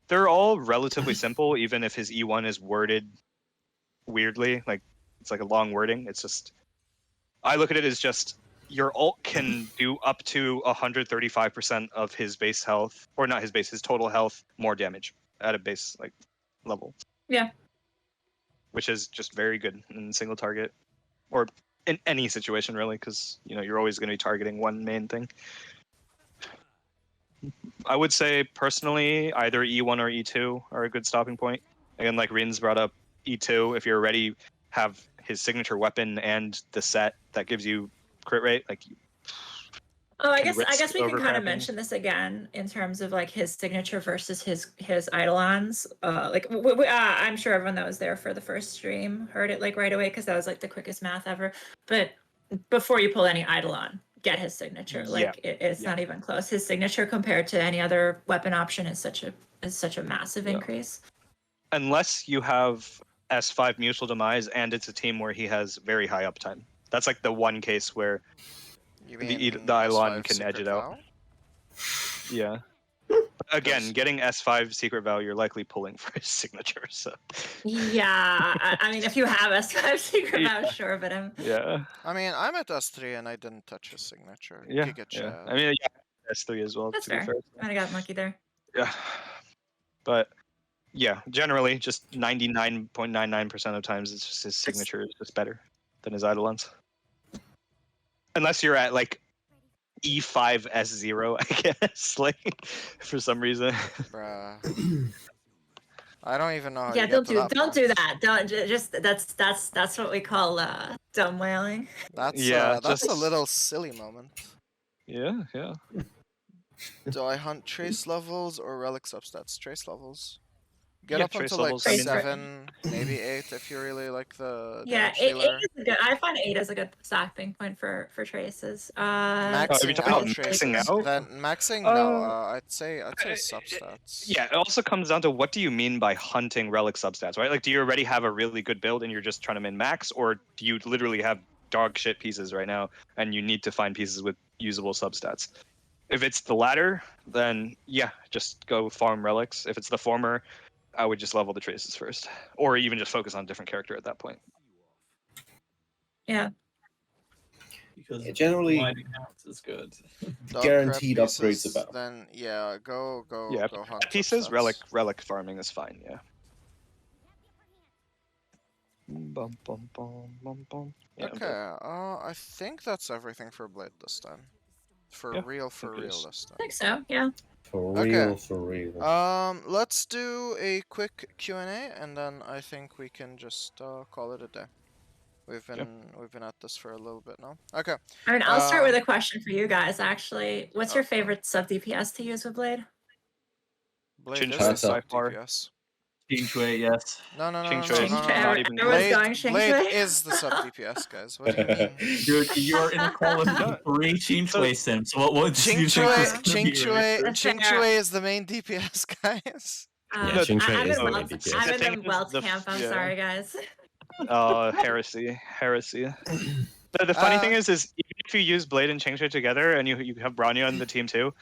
they're all relatively simple, even if his E1 is worded weirdly, like it's like a long wording. It's just, I look at it as just your ult can do up to 135% of his base health, or not his base, his total health, more damage at a base like level. Yeah. Which is just very good in single target, or in any situation really, because you're always going to be targeting one main thing. I would say personally, either E1 or E2 are a good stopping point. Again, like Reens brought up, E2, if you're already have his signature weapon and the set that gives you crit rate, like. I guess we can kind of overcrapping. mention this again in terms of like his signature versus his Eidolons. I'm sure everyone that was there for the first stream heard it like right away because that was like the quickest math ever. But before you pull any Eidolon, get his signature. Like it's not even close. His signature compared to any other weapon option is such a massive increase. Unless you have S5 Mutual Demise and it's a team where he has very high uptime. That's like the one case where the Eidolon can edge it out. Yeah. Again, getting S5 Secret Vow, you're likely pulling for his signature. So. Yeah, I mean, if you have S5 Secret Vow, sure, but Yeah. I mean, I'm at S3 and I didn't touch his signature. Yeah. I mean, S3 as well. That's to be fair. fair. Might have gotten lucky there. Yeah. But yeah, generally, just 99.99% of times, it's just his signature is just better than his Eidolons. Unless you're at like E5 S0, I guess, like for some reason. Bruh. I don't even know. How Yeah, you don't get to do that. that. Don't just that's what we call dumb whaling. That's Yeah, that's a just- little silly moment. Yeah. Do I hunt trace levels or relic substats? Trace levels. Get Yeah, up trace until like levels, I mean- 7, maybe 8 if you really like the Yeah, damage eight dealer. is a good. I find 8 is a good stopping point for traces. Maxing you talking about out maxing traces. out? Then maxing, no. Uh, I'd say substats. Yeah, it also comes down to what do you mean by hunting relic substats, right? Like, do you already have a really good build and you're just trying to min max, or do you literally have dog shit pieces right now and you need to find pieces with usable substats? If it's the latter, then yeah, just go farm relics. If it's the former, I would just level the traces first, or even just focus on a different character at that point. Yeah. Because Generally, blinding house is good. Dog guaranteed crap upgrades pieces, about. Then yeah, go Yeah, hunt pieces, substats. relic farming is fine. Yeah. Bum, bum, bum, bum, bum. Yeah, I'm Okay, good. I think that's everything for Blade this time. For Yeah, real think it is. this I think time. so. Yeah. For Okay. real, for real. Let's do a quick Q&A, and then I think we can just call it a day. We've been at this for a little bit now. Okay. I mean, I'll start with a question for you guys. Actually, what's your Okay. favorite sub DPS to use with Blade? Blade Qingque is a by sub far. DPS. Qingque, yes. No. Qingque is no. not even Everyone's close. going Blade Qingque. is the sub DPS, guys. What do you mean? Dude, you're in a call of No. 3 Qingque sims. What do you think is Qingque- gonna be your That's Qingque fair. is the main DPS, guys. Yeah, No, Qingque I'm is in the Welt's, DPS. I'm The in thing the is, Welt's the camp. I'm yeah. sorry, guys. Heresy. The funny thing is even if you use Blade and Qingque together, and you have Bronya on the team too.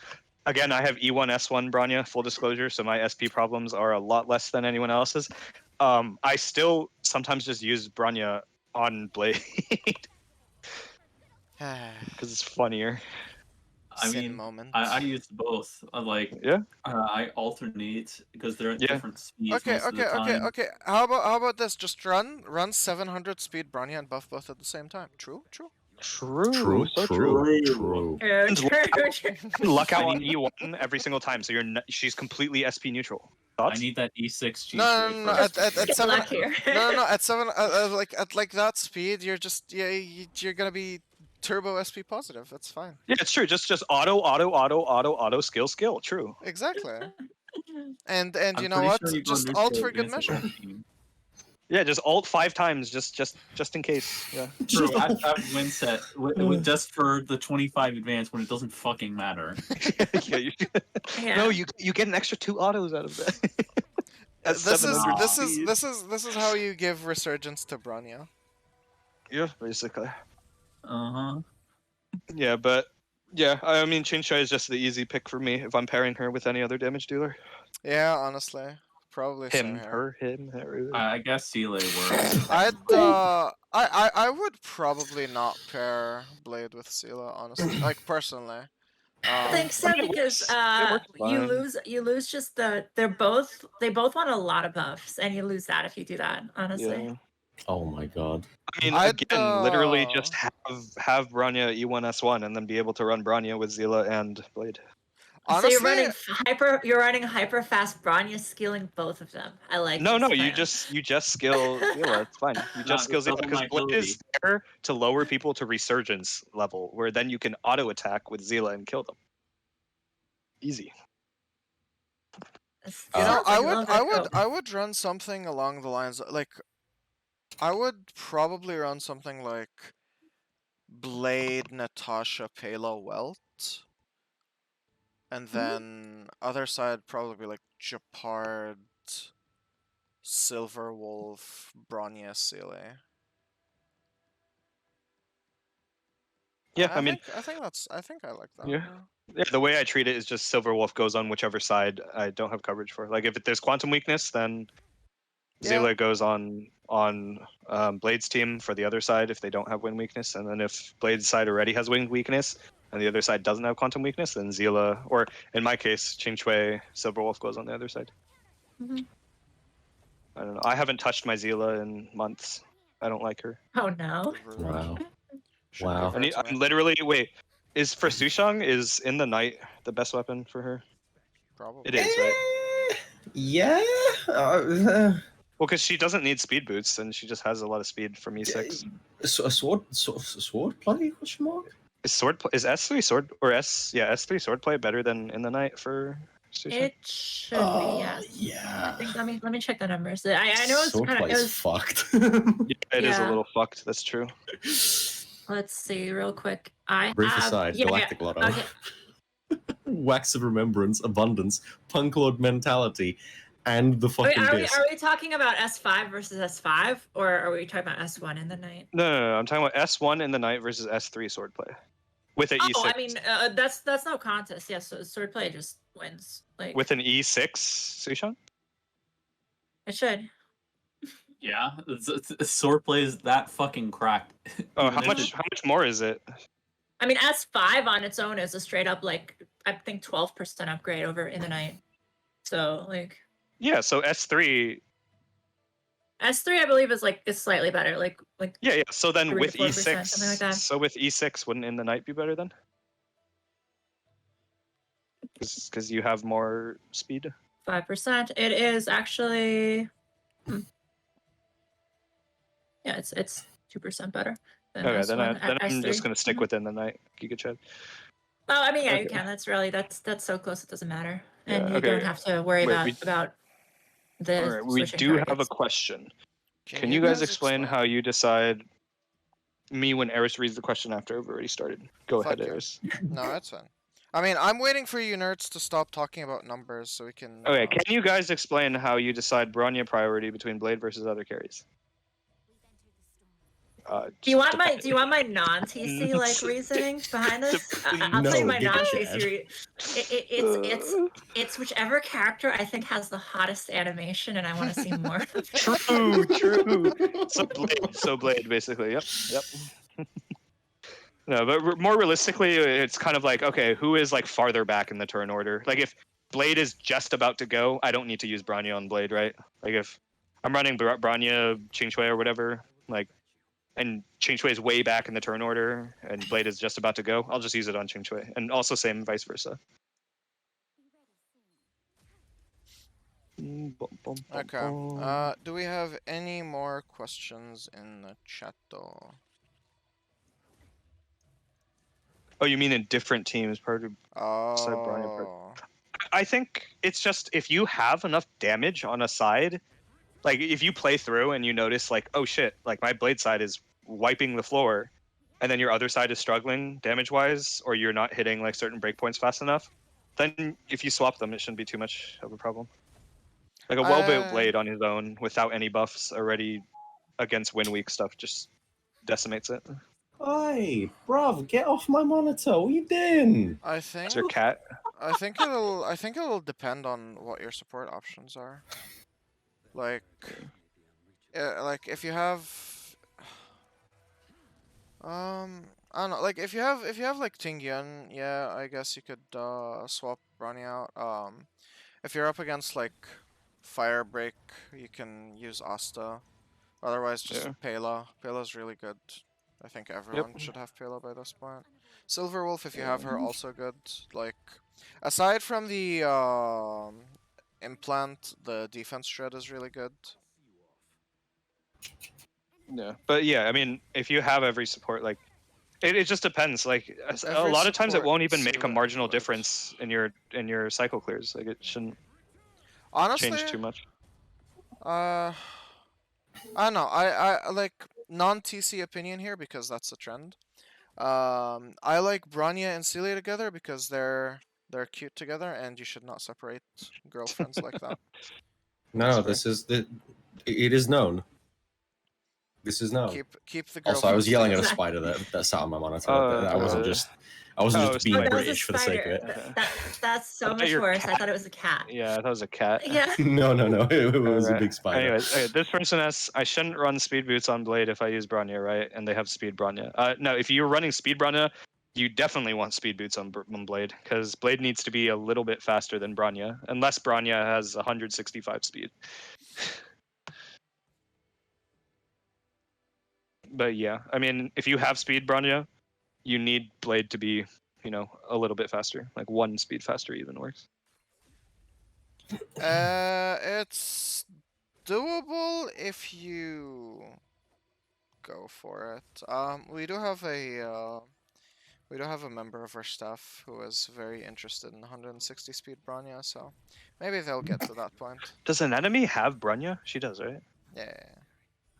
Again, I have E1 S1 Bronya. Full disclosure, so my SP problems are a lot less than anyone else's. I still sometimes just use Bronya on Blade because it's funnier. I Sin mean, moment. I use both. Yeah. I alternate because they're at Yeah. different speeds Okay. most of the time. How about this? Just run 700 speed Bronya and buff both at the same time. True. True. True, And true. Luck out I on need- E1 every single time, so she's completely SP neutral. I Thoughts? need that E6 No, Qingque no, first. at Get 7. luck here. No. At 7, at that speed, you're just you're gonna be turbo SP positive. That's fine. Yeah, it's true. Just auto, skill. True. Exactly. And I'm you know pretty what? sure you go Just neutral alt for good advanced measure. team. Yeah, just ult 5 times, just in case. Yeah. True, I have win set with just for the 25 advance when it doesn't fucking matter. Yeah, Yeah. No, you get an extra 2 autos out of that. At This 700 is speed. this is how you give resurgence to Bronya. Yeah, basically. Uh-huh. Yeah, but yeah, I mean, Qingque is just the easy pick for me if I'm pairing her with any other damage dealer. Yeah, honestly, probably Him, same here. her. I guess Seele works. I would probably not pair Blade with Sela, honestly. Like personally. I think so I mean, it because works. It works you fine. lose just they both want a lot of buffs and you lose that if you do that, honestly. Yeah. Oh my god. I mean, I'd, again, literally just have Bronya E1 S1 and then be able to run Bronya with Zila and Blade. Honestly, So you're running hyper fast Bronya, skilling both of them. I like No, this you plan. just skill Zila. It's fine. You just skill Zila double because my Blade is there to lower people to resurgence level, where then you can auto attack with Zila and kill them. Easy. This you know, sounds like a little bit I would run something along the lines like I would probably run something like Blade, Natasha, Pela, Welt. And then other side probably like Japard, Silverwolf, Bronya, Seele. Yeah, I mean, I think I like that. Yeah. yeah, the way I treat it is just Silverwolf goes on whichever side I don't have coverage for. Like if there's quantum weakness, then Yeah. Zila goes on Blade's team for the other side if they don't have wind weakness, and then if Blade's side already has wind weakness and the other side doesn't have quantum weakness, then Zila, or in my case, Qingque, Silverwolf goes on the other side. Mhm. I don't know. I haven't touched my Zila in months. I don't like her. Oh no. Wow. Should Wow. give her to I'm me, literally is for Sushou is in the night the best weapon for her? probably. It is, right? Yeah. Well, because she doesn't need speed boots, and she just has a lot of speed from E6. So a sword play? Question mark. Is S3 sword or S3 swordplay better than in the night for Sushou? It should be, yes. I Yeah. think let me check the numbers. I know it's kind of Swordplay it is was. fucked. Yeah, it is a Yeah. little fucked. That's true. Let's see real quick. I Brief have aside, Galactic Lotto. Okay. Wax of Remembrance, Abundance, Punk Lord Mentality, and the Wait, fucking disc. are we talking about S5 versus S5, or are we talking about S1 in the night? No. I'm talking about S1 in the night versus S3 swordplay with an Oh, E6. I mean, that's no contest. Yes, so swordplay just wins. Like With an E6, Sushou? it should. Yeah, swordplay is that fucking cracked. Oh, Even how if much more is it? I mean, S5 on its own is a straight up like I think 12% upgrade over in the night. So like Yeah, so S3. S3 I believe is slightly better. Like Yeah. So then 3 with to 4%, E6, something like that. so with E6, wouldn't in the night be better then? Because you have more speed. 5%. It is actually yeah, it's 2% better than Okay, S1 then I'm just S3. gonna stick with in the night. Giga Oh, I mean, yeah, you Okay. can. That's so close it doesn't matter, Yeah, and you okay. don't have to worry Wait, about the. All right, we switching do have a targets. question. Can you guys explain how you decide me when Eris reads the question after I've already started? Go Fuck ahead, you. Eris. No, that's fine. I mean, I'm waiting for you nerds to stop talking about numbers so we can. Okay, can you guys explain how you decide Bronya priority between Blade versus other carries? Do you want my non-TC like reasoning behind this? I'll tell you No, my Giga non-TC. It's whichever character I think has the hottest animation, and I want to see more. True. So Blade, basically. Yep. No, but more realistically, it's kind of like, okay, who is like farther back in the turn order? Like if Blade is just about to go, I don't need to use Bronya on Blade, right? Like if I'm running Bronya, Qingque or whatever, like, and Qingque is way back in the turn order, and Blade is just about to go, I'll just use it on Qingque, and also same vice versa. Okay. Do we have any more questions in the chat though? Oh, you mean in different teams, part of Bronya part. Oh. I think it's just if you have enough damage on a side, like if you play through and you notice like, oh shit, like my Blade side is wiping the floor, and then your other side is struggling damage wise, or you're not hitting like certain breakpoints fast enough, then if you swap them, it shouldn't be too much of a problem. Like a well-built Blade on his own without any buffs already against win weak stuff just decimates it. Hey, bruv, get off my monitor. What are you doing? I think It's your cat. I think it'll depend on what your support options are. Like if you have I don't know, like if you have like Tingyun, yeah, I guess you could swap Bronya out. If you're up against like Firebreak, you can use Asta. Otherwise just Pela. Pela's really good. I think everyone should have Pela by this point. Silverwolf, if you have her, also good. Like, aside from the implant, the defense shred is really good. Yeah, but yeah, I mean, if you have every support, like, it just depends. Like, a lot of times it won't even make a marginal difference in your cycle clears. Like, it shouldn't Honestly, change too much. I don't know. I like non-TC opinion here because that's the trend. I like Bronya and Celia together because they're cute together, and you should not separate girlfriends like that. No, it is known. This is known. Keep the girlfriends. Also, I was yelling at a together. spider that sat on my monitor. Oh, I wasn't just being British for the sake of it. That's so much your worse. I cat. thought it was a cat. Yeah, that was a cat. Yeah. No, it was a Alright. big spider. Anyways, okay, this person asks, I shouldn't run speed boots on Blade if I use Bronya, right? And they have speed Bronya. No, if you're running speed Bronya, you definitely want speed boots on Blade, because Blade needs to be a little bit faster than Bronya, unless Bronya has 165 speed. But yeah, I mean, if you have speed Bronya, you need Blade to be, a little bit faster. Like 1 speed faster even works. It's doable if you go for it. We do have a We do have a member of our staff who is very interested in 160 speed Bronya, so maybe they'll get to that point. Does an enemy have Bronya? She does, right? Yeah.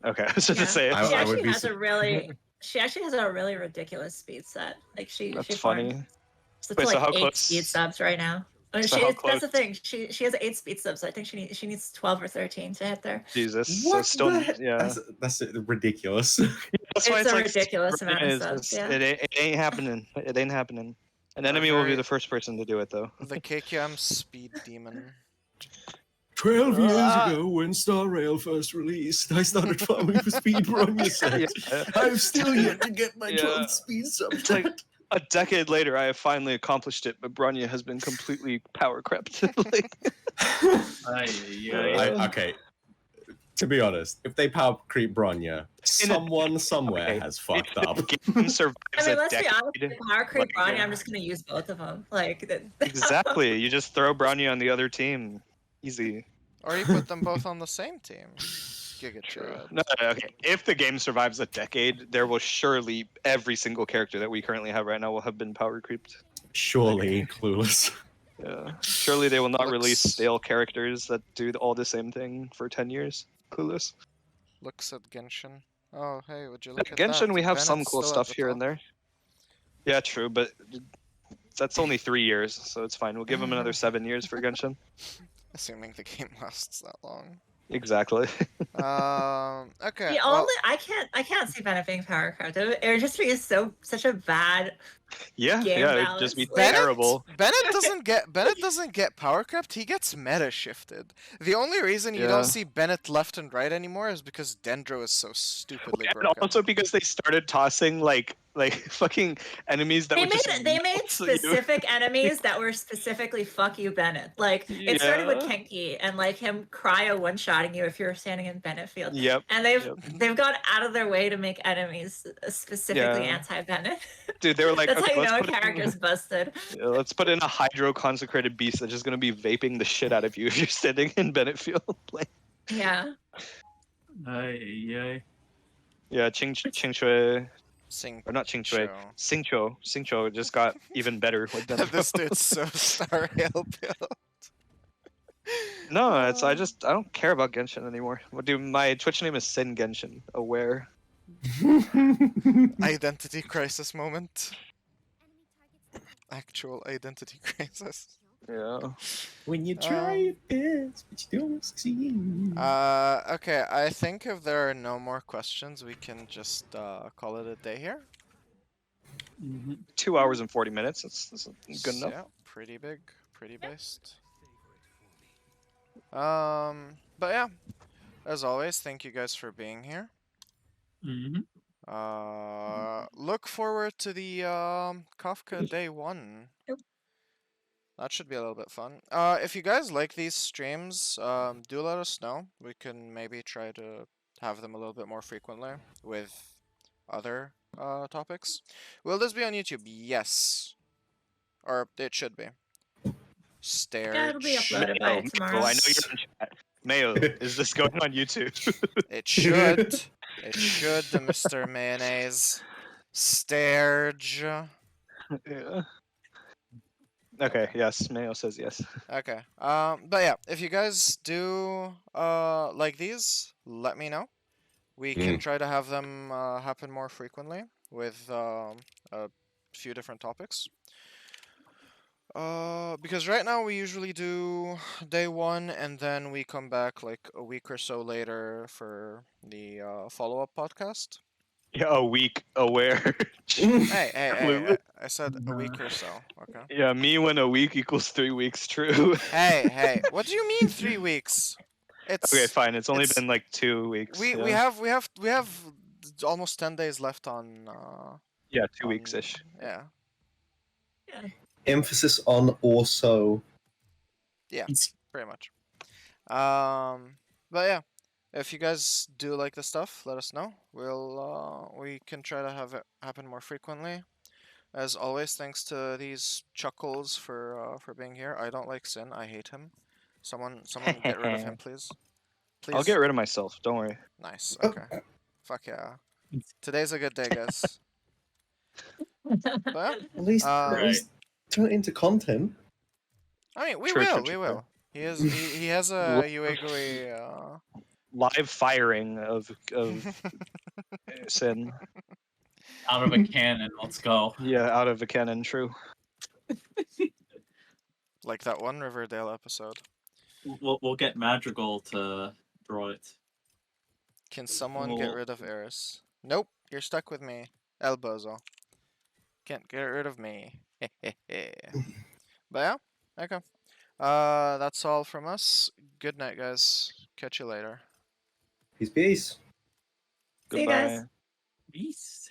Okay, I was just to say it. She I would actually be has a really she actually has a really ridiculous speed set. Like That's she funny. farmed so Wait, to so like how 8 close- speed subs right now. so how That's the close- thing. She has 8 speed subs. So I think she needs 12 or 13 to hit there. Jesus. So What still, the heck? yeah. That's ridiculous. That's why It's a like, ridiculous amount of is- subs, yeah. it ain't happening. It ain't happening. An Our enemy will be very- the first person to do it, though. The KQM speed demon. 12 years Ah. ago, when Star Rail first released, I started farming for speed Bronya sets. Yeah. I'm still yet to get my Yeah. 12 speed It's like subtract. a decade later, I have finally accomplished it, but Bronya has been completely power crept. Like, Okay, to be honest, if they power creep Bronya, someone somewhere okay, has fucked if up. the game survives I mean, a let's be honest. decade, With Power Creep like, Bronya, I'm just gonna use both of them. Like exactly. You just throw Bronya on the other team. Easy. Or you put them both on the same team. Giga Chad. No, okay. If the game survives a decade, there will surely every single character that we currently have right now will have been power creeped. Surely clueless. Yeah. Surely they will not release Looks- stale characters that do all the same thing for 10 years. Clueless. Looks at Genshin. Oh, hey, would you look at Genshin, that? we have some Bennett's cool still at stuff the here and top. there. Yeah, true, but that's only 3 years, so it's fine. We'll give them another 7 years for Genshin. Assuming the game lasts that long. Exactly. Okay. the well, only I can't see Bennett being power crept. It would just be such a bad. Yeah, Game yeah, it'd just be balance. terrible. Bennett doesn't get power crept. He gets meta shifted. The only reason you Yeah. don't see Bennett left and right anymore is because Dendro is so stupidly And broken. also because they started tossing like fucking enemies that They were just made nuts at you. specific enemies that were specifically fuck you Bennett. Like it started with Yeah. Qingque and like him cryo one shotting you if you were standing in Bennett field. Yep. And they've gone out of their way to make enemies specifically Yeah. anti Bennett. Dude, they were like, That's okay, how you know a let's put in- character's busted. yeah, let's put in a hydro consecrated beast that's just gonna be vaping the shit out of you if you're standing in Bennett Field. Like, Yeah. Yay. yeah, Qingque, Sing. or not Qingque, Show. Xingqiu just got even better with them. This dude's so Star Rail built. No, I don't care about Genshin anymore. What do my Twitch name is Sin Genshin. Aware. Identity crisis moment. Actual identity crisis. Yeah. When you try your best, but you don't succeed. Okay, I think if there are no more questions, we can just call it a day here. 2 hours and 40 minutes. That's good enough. Yeah, pretty big, pretty based. But yeah, as always, thank you guys for being here. Look forward to the Kafka Day 1. Yep. That should be a little bit fun. If you guys like these streams, do let us know. We can maybe try to have them a little bit more frequently with other topics. Will this be on YouTube? Yes. Or it should be. Stare. Yeah, it'll be uploaded by tomorrow. I know you're in chat. Mayo, is this going on YouTube? It should. It should, Mr. Mayonnaise. Starge. Yeah. Okay, yes, Mayo says yes. Okay. But yeah, if you guys do like these, let me know. We can try to have them happen more frequently with a few different topics. Because right now we usually do day 1 and then we come back like a week or so later for the follow-up podcast. Yeah, a week aware. Hey, I said a week or so. Okay. Yeah, me when a week equals 3 weeks, true. Hey, what do you mean 3 weeks? It's Okay, fine. It's only it's- been like 2 weeks. we yeah. have almost 10 days left on Yeah, 2 weeks ish. Yeah. Emphasis on also. Pretty much. But yeah, if you guys do like the stuff, let us know. We can try to have it happen more frequently. As always, thanks to these chuckles for being here. I don't like Sin. I hate him. Someone get rid of him, please. Please. I'll get rid of myself. Don't worry. Nice. Okay. Fuck yeah. Today's a good day, guys. But, At least, Right. at least turn it into content. I mean, we True, will, true, we true, will. He has a Yuegui, Live firing of Sin. Out of a cannon, let's go. Yeah, out of a cannon. True. like that one Riverdale episode. We'll get Madrigal to draw it. Can someone get rid of Eris? Nope, you're stuck with me. El Bozo. Can't get rid of me. But yeah, okay. That's all from us. Good night, guys. Catch you later. Peace, peace. See you guys. Goodbye. Beast.